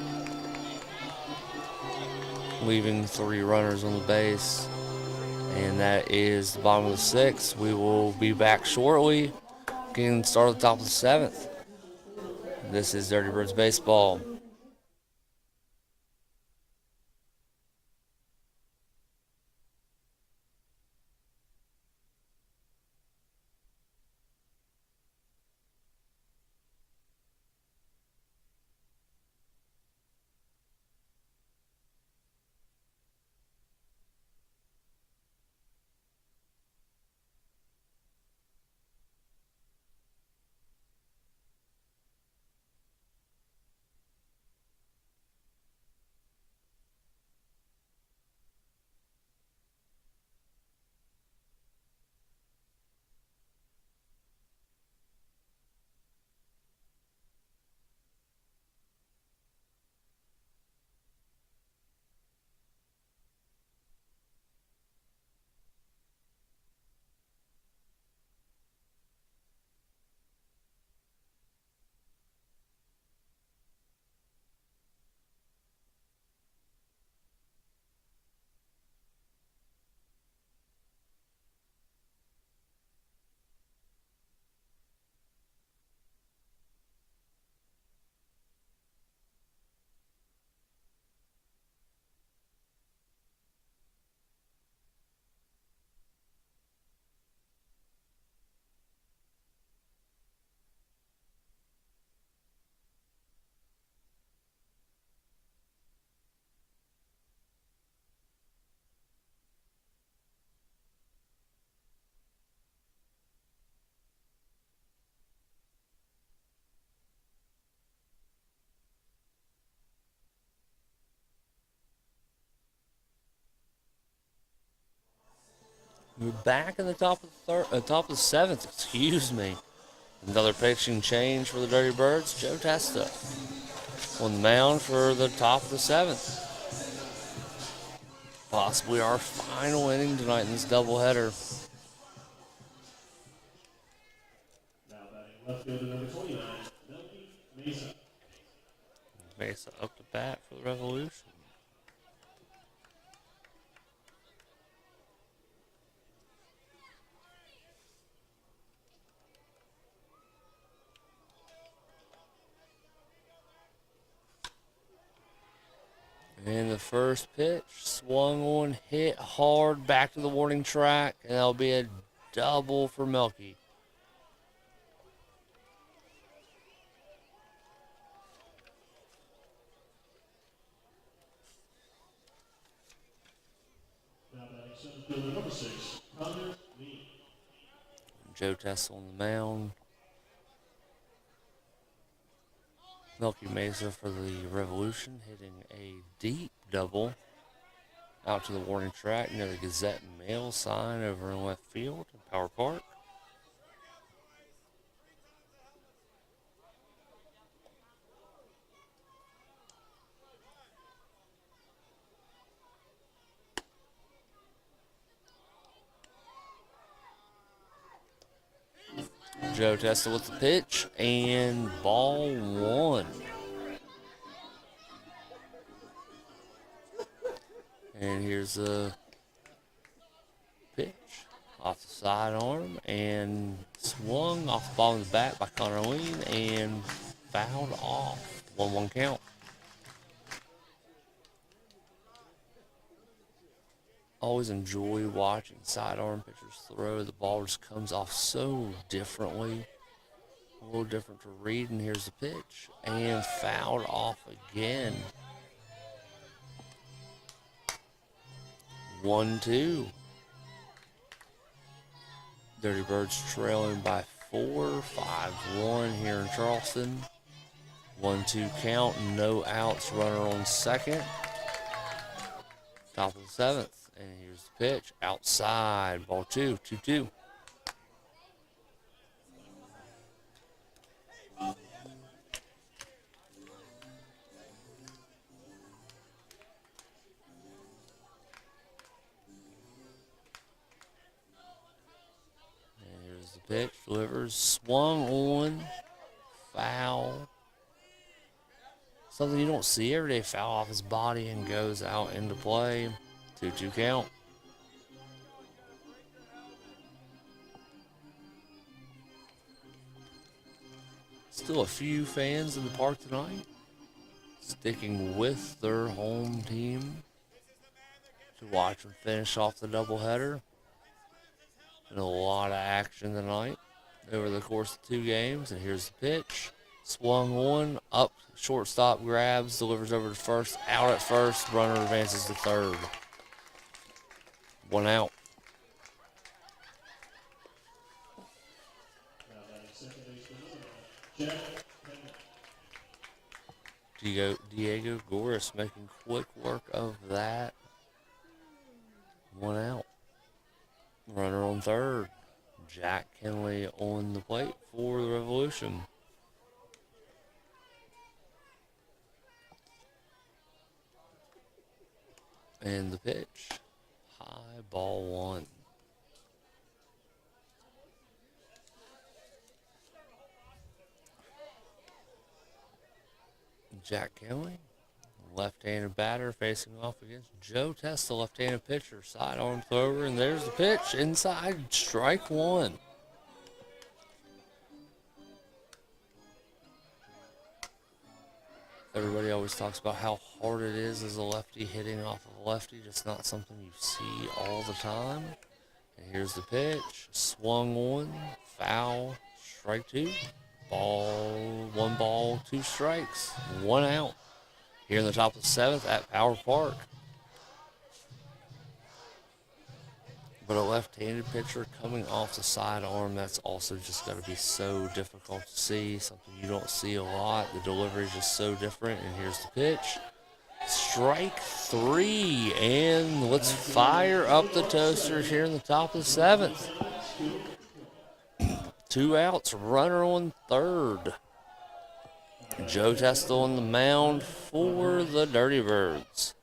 leaving 3 runners on the base. And that is the bottom of the 6th. We will be back shortly. Getting started at the top of the 7th. This is Dirty Birds Baseball. We're back in the top of the seventh. Excuse me. Another pitching change for the Dirty Birds. Joe Testa on the mound for the top of the seventh. Possibly our final inning tonight in this doubleheader. Now batting left fielder number 29, Melky Mesa. Mesa up to bat for the Revolution. And the first pitch swung on, hit hard back to the warning track, and that'll be a double for Melky. Now batting center fielder number 6, Connor Lee. Joe Tessa on the mound. Melky Mesa for the Revolution, hitting a deep double out to the warning track near the Gazette and Mail sign over in left field in Power Park. Joe Testa with the pitch, and ball one. And here's the pitch off the sidearm, and swung off the ball of the bat by Connor Lean, and fouled off. 1-1 count. Always enjoy watching sidearm pitchers throw. The ball just comes off so differently. A little different to read. And here's the pitch. And fouled off again. 1-2. Dirty Birds trailing by 4, 5-1 here in Charleston. 1-2 count. No outs. Runner on second. Top of the seventh. And here's the pitch. Outside. Ball 2. 2-2. And here's the pitch. Delivers. Swung on. Foul. Something you don't see every day. Foul off his body and goes out into play. 2-2 count. Still a few fans in the park tonight, sticking with their home team to watch them finish off the doubleheader. And a lot of action tonight over the course of 2 games. And here's the pitch. Swung on, up, shortstop grabs, delivers over to first, out at first, runner advances to third. 1 out. Now batting second baseman number 9, Jack Diego Goris making quick work of that. 1 out. Runner on third. Jack Kenley on the plate for the Revolution. And the pitch. High, ball 1. Jack Kenley, left-handed batter facing off against Joe Testa, left-handed pitcher, sidearm thrower, and there's the pitch inside, strike 1. Everybody always talks about how hard it is as a lefty hitting off of a lefty, just not something you see all the time. And here's the pitch, swung on, foul, strike 2. Ball, 1 ball, 2 strikes, 1 out. Here in the top of the 7th at Power Park. But a left-handed pitcher coming off the sidearm, that's also just got to be so difficult to see. Something you don't see a lot. The delivery is just so different. And here's the pitch. Strike 3, and let's fire up the toasters here in the top of the 7th. 2 outs, runner on third. Joe Testel on the mound for the Dirty Birds.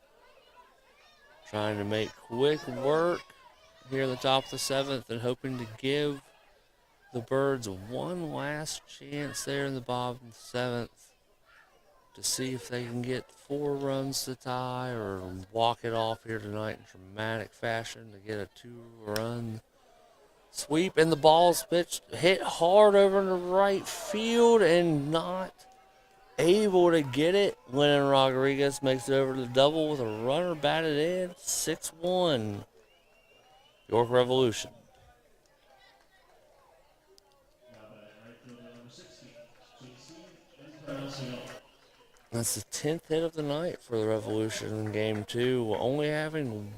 Trying to make quick work here in the top of the 7th and hoping to give the Birds one last chance there in the bottom of the 7th to see if they can get 4 runs to tie or walk it off here tonight in dramatic fashion to get a 2-run sweep. And the ball's pitched, hit hard over in the right field and not able to get it. Lennon Rodriguez makes it over to the double with a runner batted in. 6-1. York Revolution. That's the 10th hit of the night for the Revolution in Game 2. Only having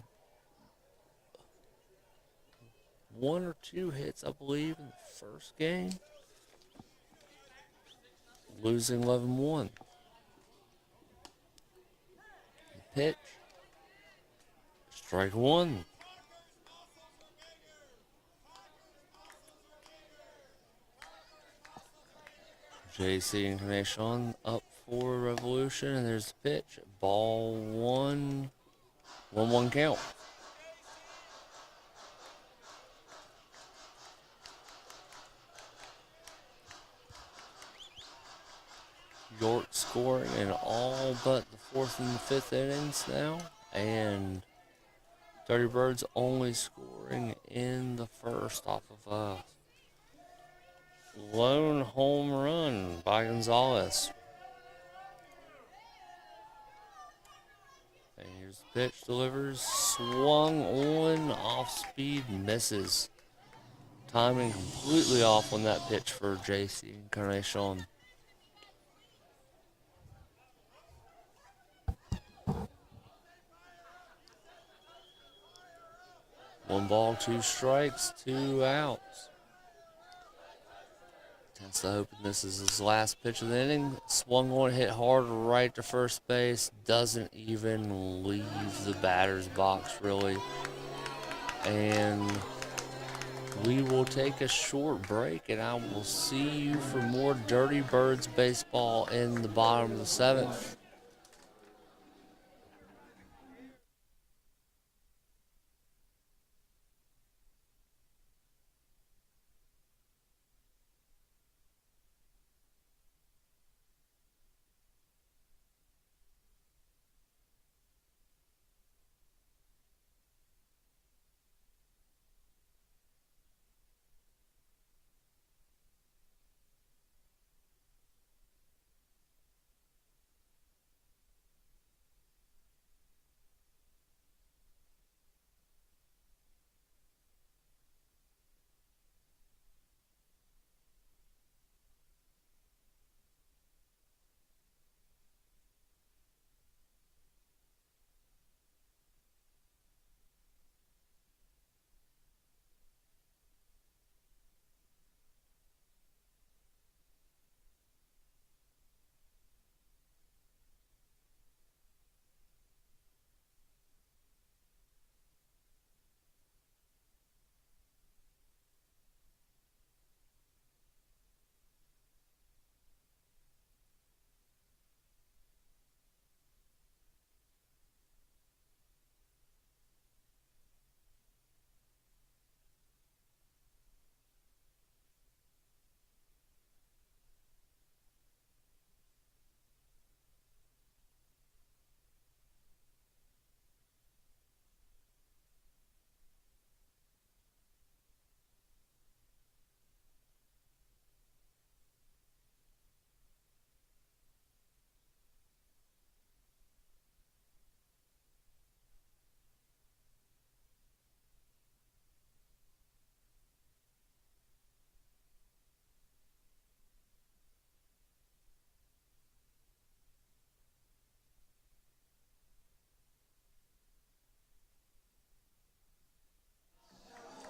1 or 2 hits, I believe, in the first game. Losing 11-1. Pitch. Strike 1. JC Incarnation up for Revolution, and there's the pitch. Ball 1. 1-1 count. York scoring in all but the 4th and the 5th innings now, and Dirty Birds only scoring in the first off of a lone home run by Gonzalez. And here's the pitch, delivers, swung on, off speed, misses. Timing completely off on that pitch for JC Incarnation. One ball, 2 strikes, 2 outs. Tesla hoping this is his last pitch of the inning. Swung on, hit hard right to first base. Doesn't even leave the batter's box, really. And we will take a short break, and I will see you for more Dirty Birds baseball in the bottom of the 7th.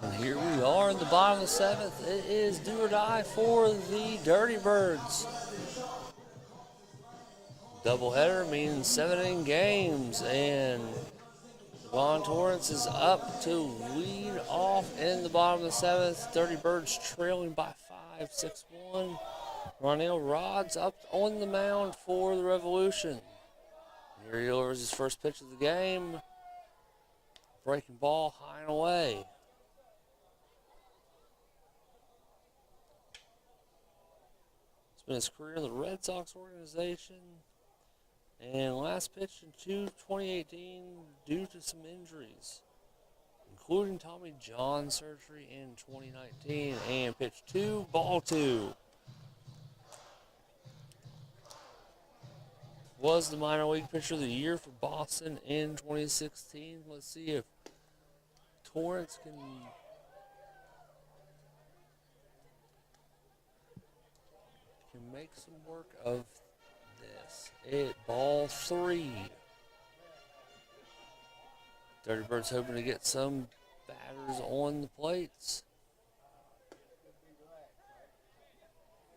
And here we are in the bottom of the 7th. It is do or die for the Dirty Birds. Doubleheader means 7 inning games, and Von Torrance is up to lead off in the bottom of the 7th. Dirty Birds trailing by 5, 6-1. Ronell Rod's up on the mound for the Revolution. Here he delivers his first pitch of the game. Breaking ball high and away. Spent his career in the Red Sox organization. And last pitch in 2018 due to some injuries, including Tommy John surgery in 2019. And pitch 2, ball 2. Was the minor league pitcher of the year for Boston in 2016. Let's see if Torrance can make some work of this. Ball 3. Dirty Birds hoping to get some batters on the plates.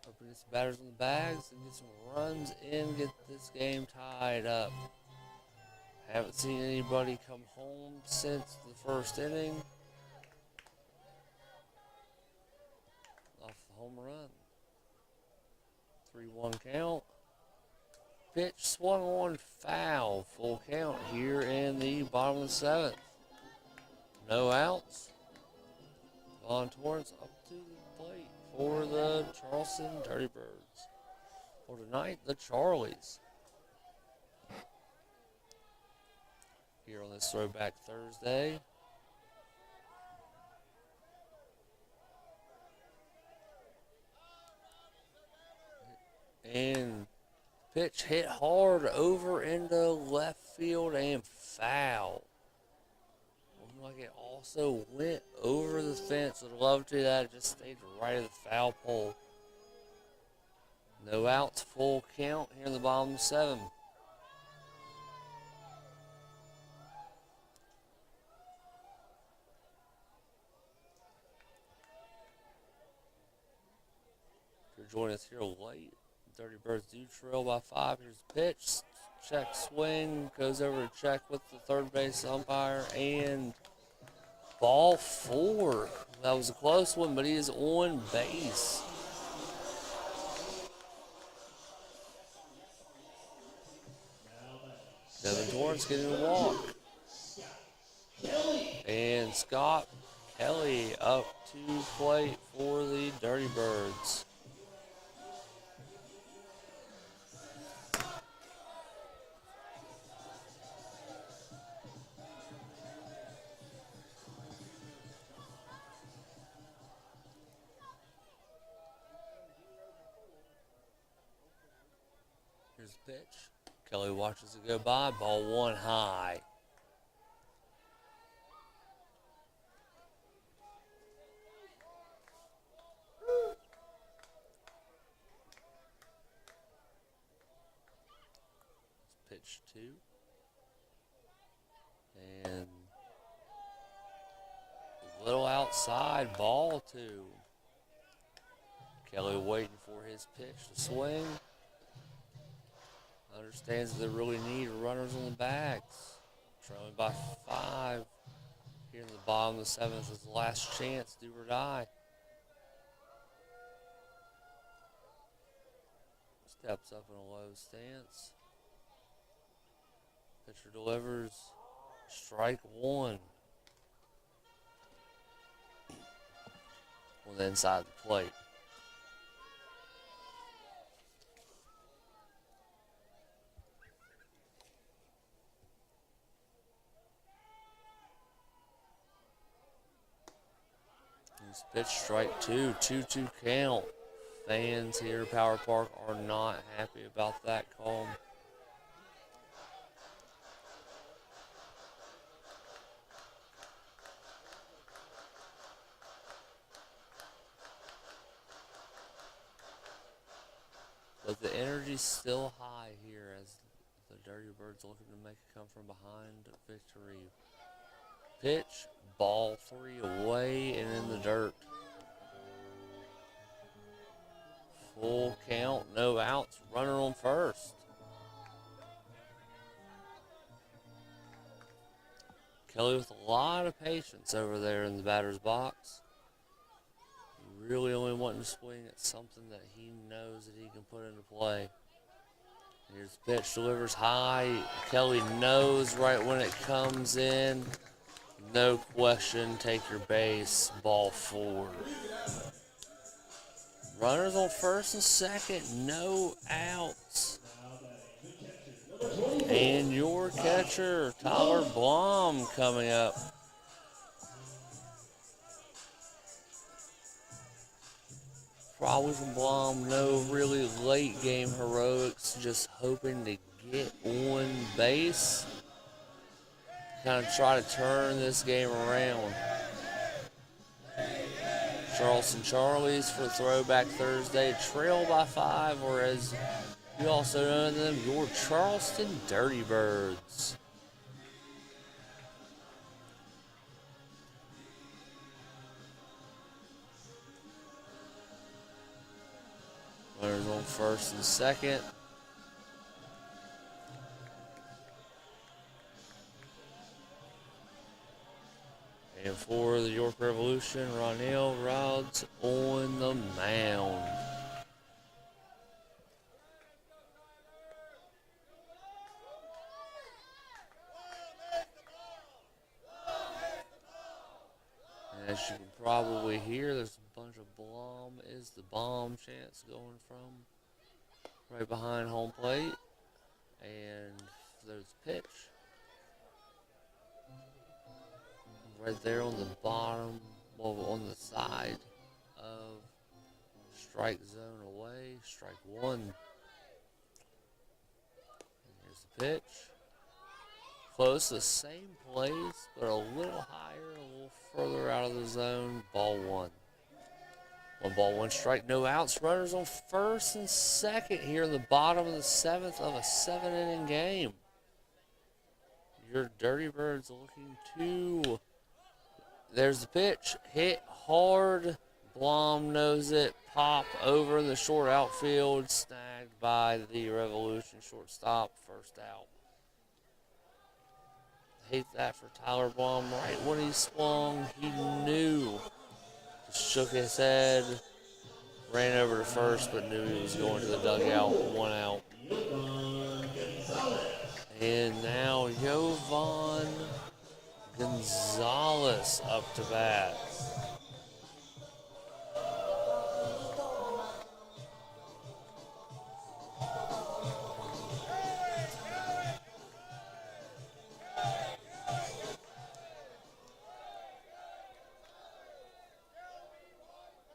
Hoping to get some batters on the bags and get some runs in, get this game tied up. Haven't seen anybody come home since the first inning. Off the home run. 3-1 count. Pitch swung on foul. Full count here in the bottom of the 7th. No outs. Von Torrance up to the plate for the Charleston Dirty Birds. For tonight, the Charlies. Here on this Throwback Thursday. And pitch hit hard over into left field and foul. Looked like it also went over the fence. I'd love to that. It just stayed right at the foul pole. No outs, full count here in the bottom of 7. If you're joining us here late, Dirty Birds do trail by 5. Here's the pitch. Check swing. Goes over to check with the third base umpire. And ball 4. That was a close one, but he is on base. Devin Torrance getting a walk. And Scott Kelly up to plate for the Dirty Birds. Here's the pitch. Kelly watches it go by. Ball 1 high. Pitch 2. And a little outside. Ball 2. Kelly waiting for his pitch to swing. Understands that they really need runners on the bags. Trailing by 5. Here in the bottom of the 7th is the last chance, do or die. Steps up in a low stance. Pitcher delivers. Strike 1. On the inside of the plate. Pitch strike 2, 2-2 count. Fans here at Power Park are not happy about that call. But the energy's still high here as the Dirty Birds looking to make a come from behind victory. Pitch, ball 3 away and in the dirt. Full count, no outs, runner on first. Kelly with a lot of patience over there in the batter's box. Really only wanting to swing at something that he knows that he can put into play. Here's the pitch, delivers high. Kelly knows right when it comes in. No question, take your base, ball 4. Runners on first and second, no outs. And your catcher, Tyler Blom, coming up. Probably from Blom, no really late game heroics, just hoping to get on base. Kind of try to turn this game around. Charleston Charlies for Throwback Thursday, trail by 5, or as you also know them, your Charleston Dirty Birds. Runners on first and second. And for the York Revolution, Ronell Rhodes on the mound. And as you can probably hear, there's a bunch of Blom is the bomb chants going from right behind home plate. And there's a pitch. Right there on the bottom, well, on the side of strike zone away, strike 1. And here's the pitch. Close, the same place, but a little higher, a little further out of the zone, ball 1. 1 ball, 1 strike, no outs. Runners on first and second here in the bottom of the 7th of a 7-inning game. Your Dirty Birds looking to... There's the pitch, hit hard, Blom knows it, pop over in the short outfield, snagged by the Revolution shortstop, first out. Hate that for Tyler Blom. Right when he swung, he knew. Just shook his head, ran over to first, but knew he was going to the dugout, 1 out. And now Jovan Gonzalez up to bat.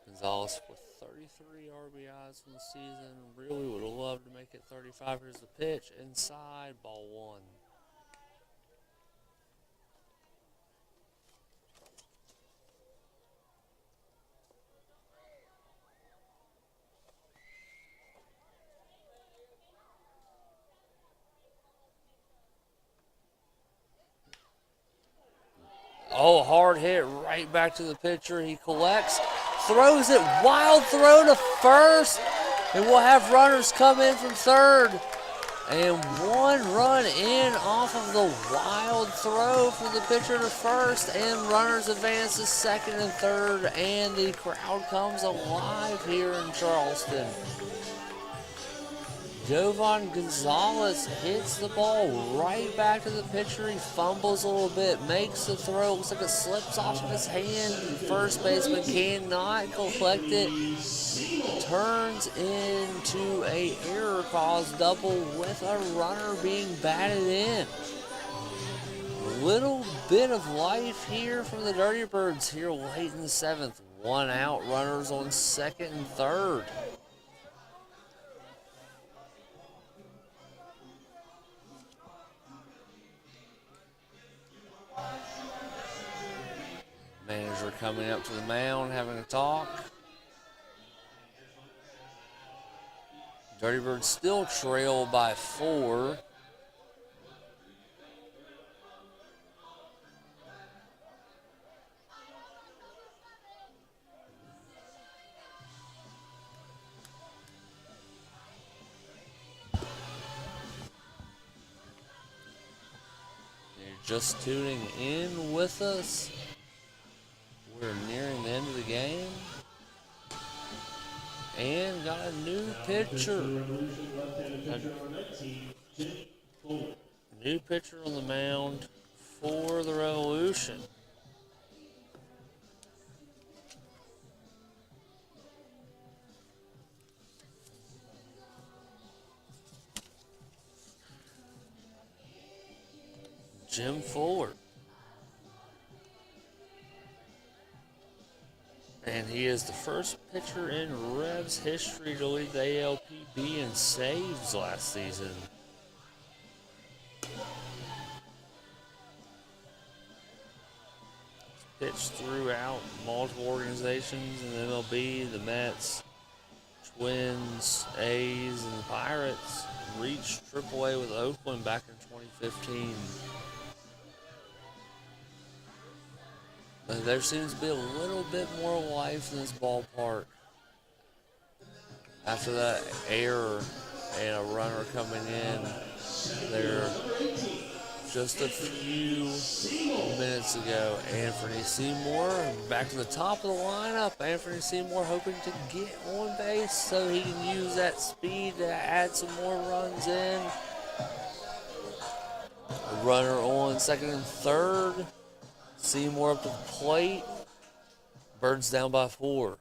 Gonzalez with 33 RBIs from the season. Really would have loved to make it 35. Here's the pitch, inside, ball 1. Oh, hard hit right back to the pitcher. He collects, throws it, wild throw to first, and we'll have runners come in from third. And 1 run in off of the wild throw from the pitcher to first, and runners advance to second and third, and the crowd comes alive here in Charleston. Jovan Gonzalez hits the ball right back to the pitcher. He fumbles a little bit, makes the throw. Looks like it slips off of his hand. First baseman cannot collect it. Turns into a error cause double with a runner being batted in. Little bit of life here from the Dirty Birds here late in the 7th. 1 out, runners on second and third. Manager coming up to the mound, having a talk. Dirty Birds still trail by 4. just tuning in with us, we're nearing the end of the game. And got a new pitcher. New pitcher on the mound for the Revolution. Jim Fuller. And he is the first pitcher in Revs history to lead the ALPB in saves last season. Pitched throughout multiple organizations in the MLB, the Mets, Twins, A's, and the Pirates. Reached AAA with Oakland back in 2015. But there seems to be a little bit more life in this ballpark. After that error and a runner coming in, there just a few minutes ago, Anthony Seymour back to the top of the lineup. Anthony Seymour hoping to get on base so he can use that speed to add some more runs in. A runner on second and third. Seymour up to the plate. Birds down by 4.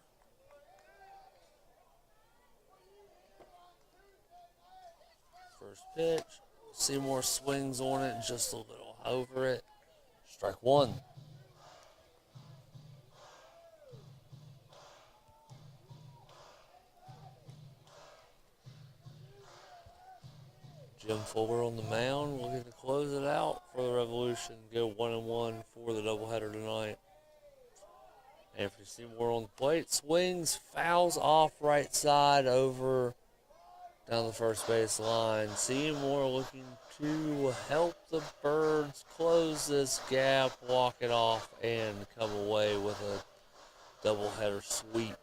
First pitch. Seymour swings on it, just a little over it. Strike 1. Jim Fuller on the mound, looking to close it out for the Revolution. Go 1-1 for the doubleheader tonight. Anthony Seymour on the plate, swings, fouls off right side over down the first base line. Seymour looking to help the Birds close this gap, walk it off, and come away with a doubleheader sweep.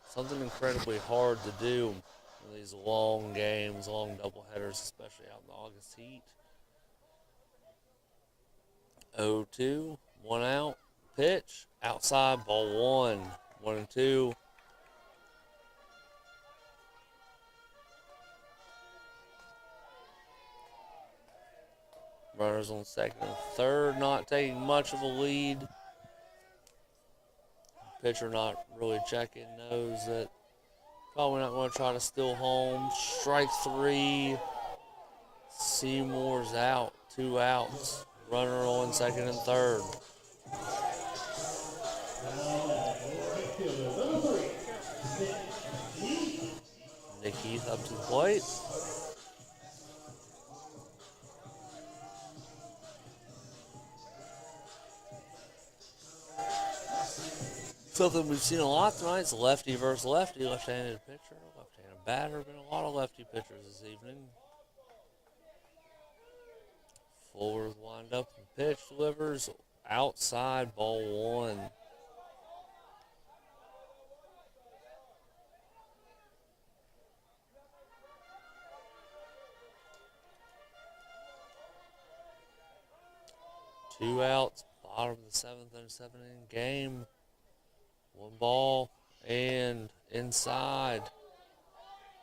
Something incredibly hard to do in these long games, long doubleheaders, especially out in the August heat. 0-2, 1 out, pitch, outside, ball 1, 1-2. Runners on second and third, not taking much of a lead. Pitcher not really checking, knows that probably not going to try to steal home. Strike 3. Seymour's out, 2 outs. Runner on second and third. Nick Heath up to the plate. Something we've seen a lot tonight is lefty versus lefty, left-handed pitcher, left-handed batter. Been a lot of lefty pitchers this evening. Fuller's lined up and pitch, delivers outside, ball 1. Two outs, bottom of the 7th and 7-inning game. 1 ball and inside.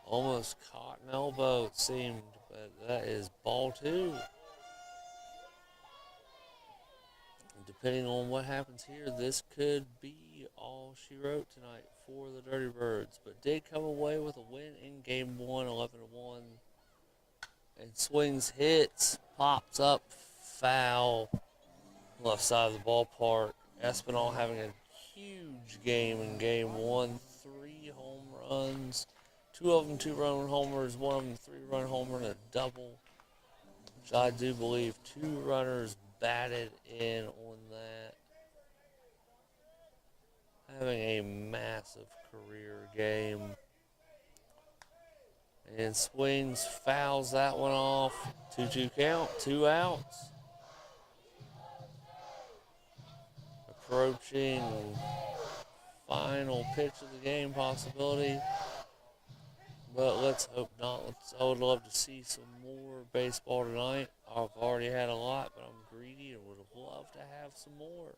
Almost caught an elbow, it seemed, but that is ball 2. Depending on what happens here, this could be all she wrote tonight for the Dirty Birds, but did come away with a win in game 1, 11-1. And swings, hits, pops up, foul, left side of the ballpark. Espinal having a huge game in game 1. 3 home runs, 2 of them 2-run homers, 1 of them 3-run homer and a double, which I do believe 2 runners batted in on that. Having a massive career game. And swings, fouls that one off. 2-2 count, 2 outs. Approaching final pitch of the game possibility. but let's hope not. I would love to see some more baseball tonight. I've already had a lot, but I'm greedy and would love to have some more.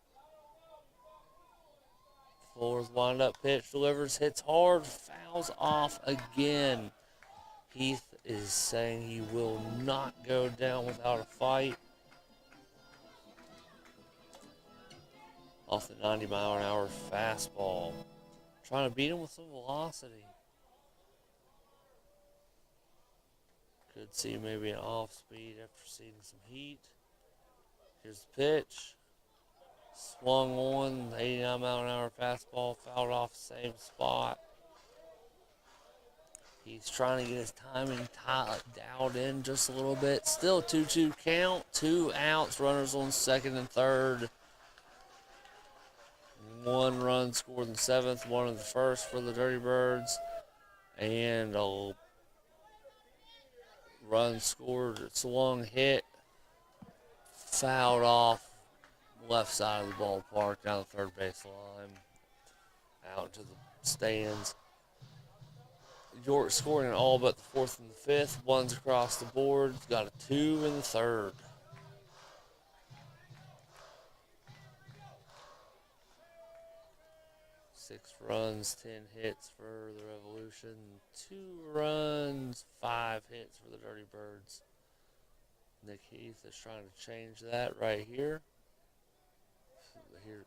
Fuller's wind-up pitch, delivers, hits hard, fouls off again. Heath is saying he will not go down without a fight. Off the 90-mile-an-hour fastball. Trying to beat him with some velocity. Could see maybe an off-speed after seeing some heat. Here's the pitch. Swung on, 89-mile-an-hour fastball, fouled off the same spot. He's trying to get his timing dialed in just a little bit. Still 2-2 count, 2 outs, runners on second and third. 1 run scored in the 7th, 1 in the 1st for the Dirty Birds. And a run scored, swung, hit, fouled off left side of the ballpark down the third base line, out to the stands. York scoring in all but the 4th and the 5th. 1's across the board. Got a 2 in the 3rd. Six runs, 10 hits for the Revolution. 2 runs, 5 hits for the Dirty Birds. Nick Heath is trying to change that right here. Here,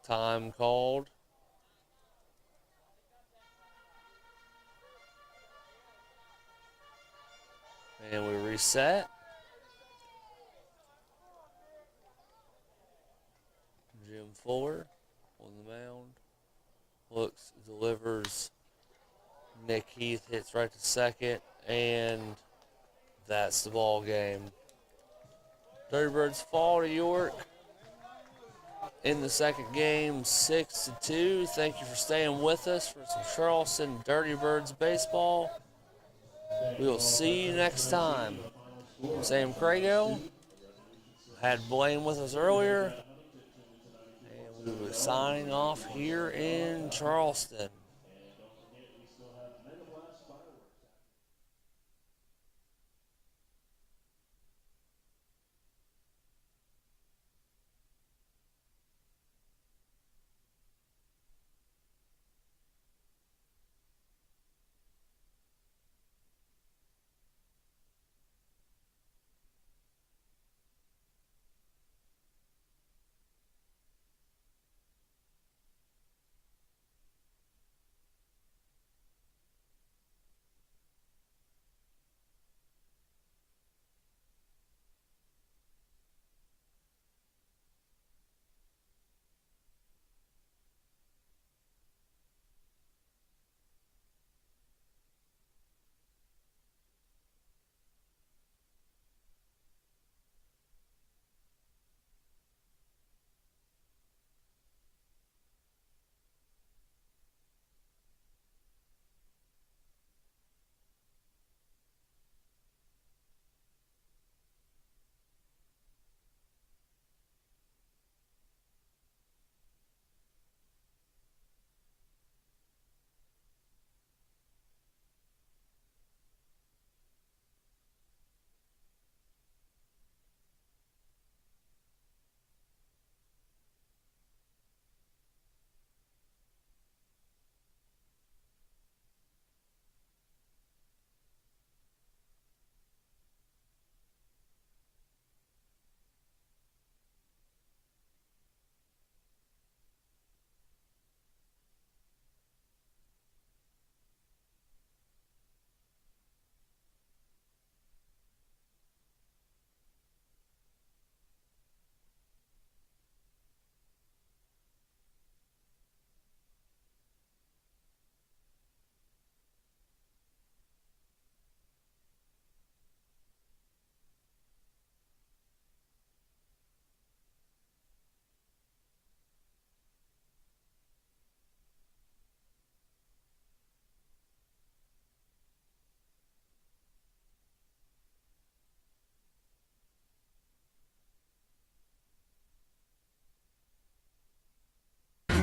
time called. And we reset. Jim Fuller on the mound. Looks, delivers. Nick Heath hits right to second, and that's the ball game. Dirty Birds fall to York in the second game, 6-2. Thank you for staying with us for some Charleston Dirty Birds baseball. We will see you next time. Sam Crago had Blaine with us earlier, and we will be signing off here in Charleston.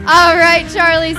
All right, Charlie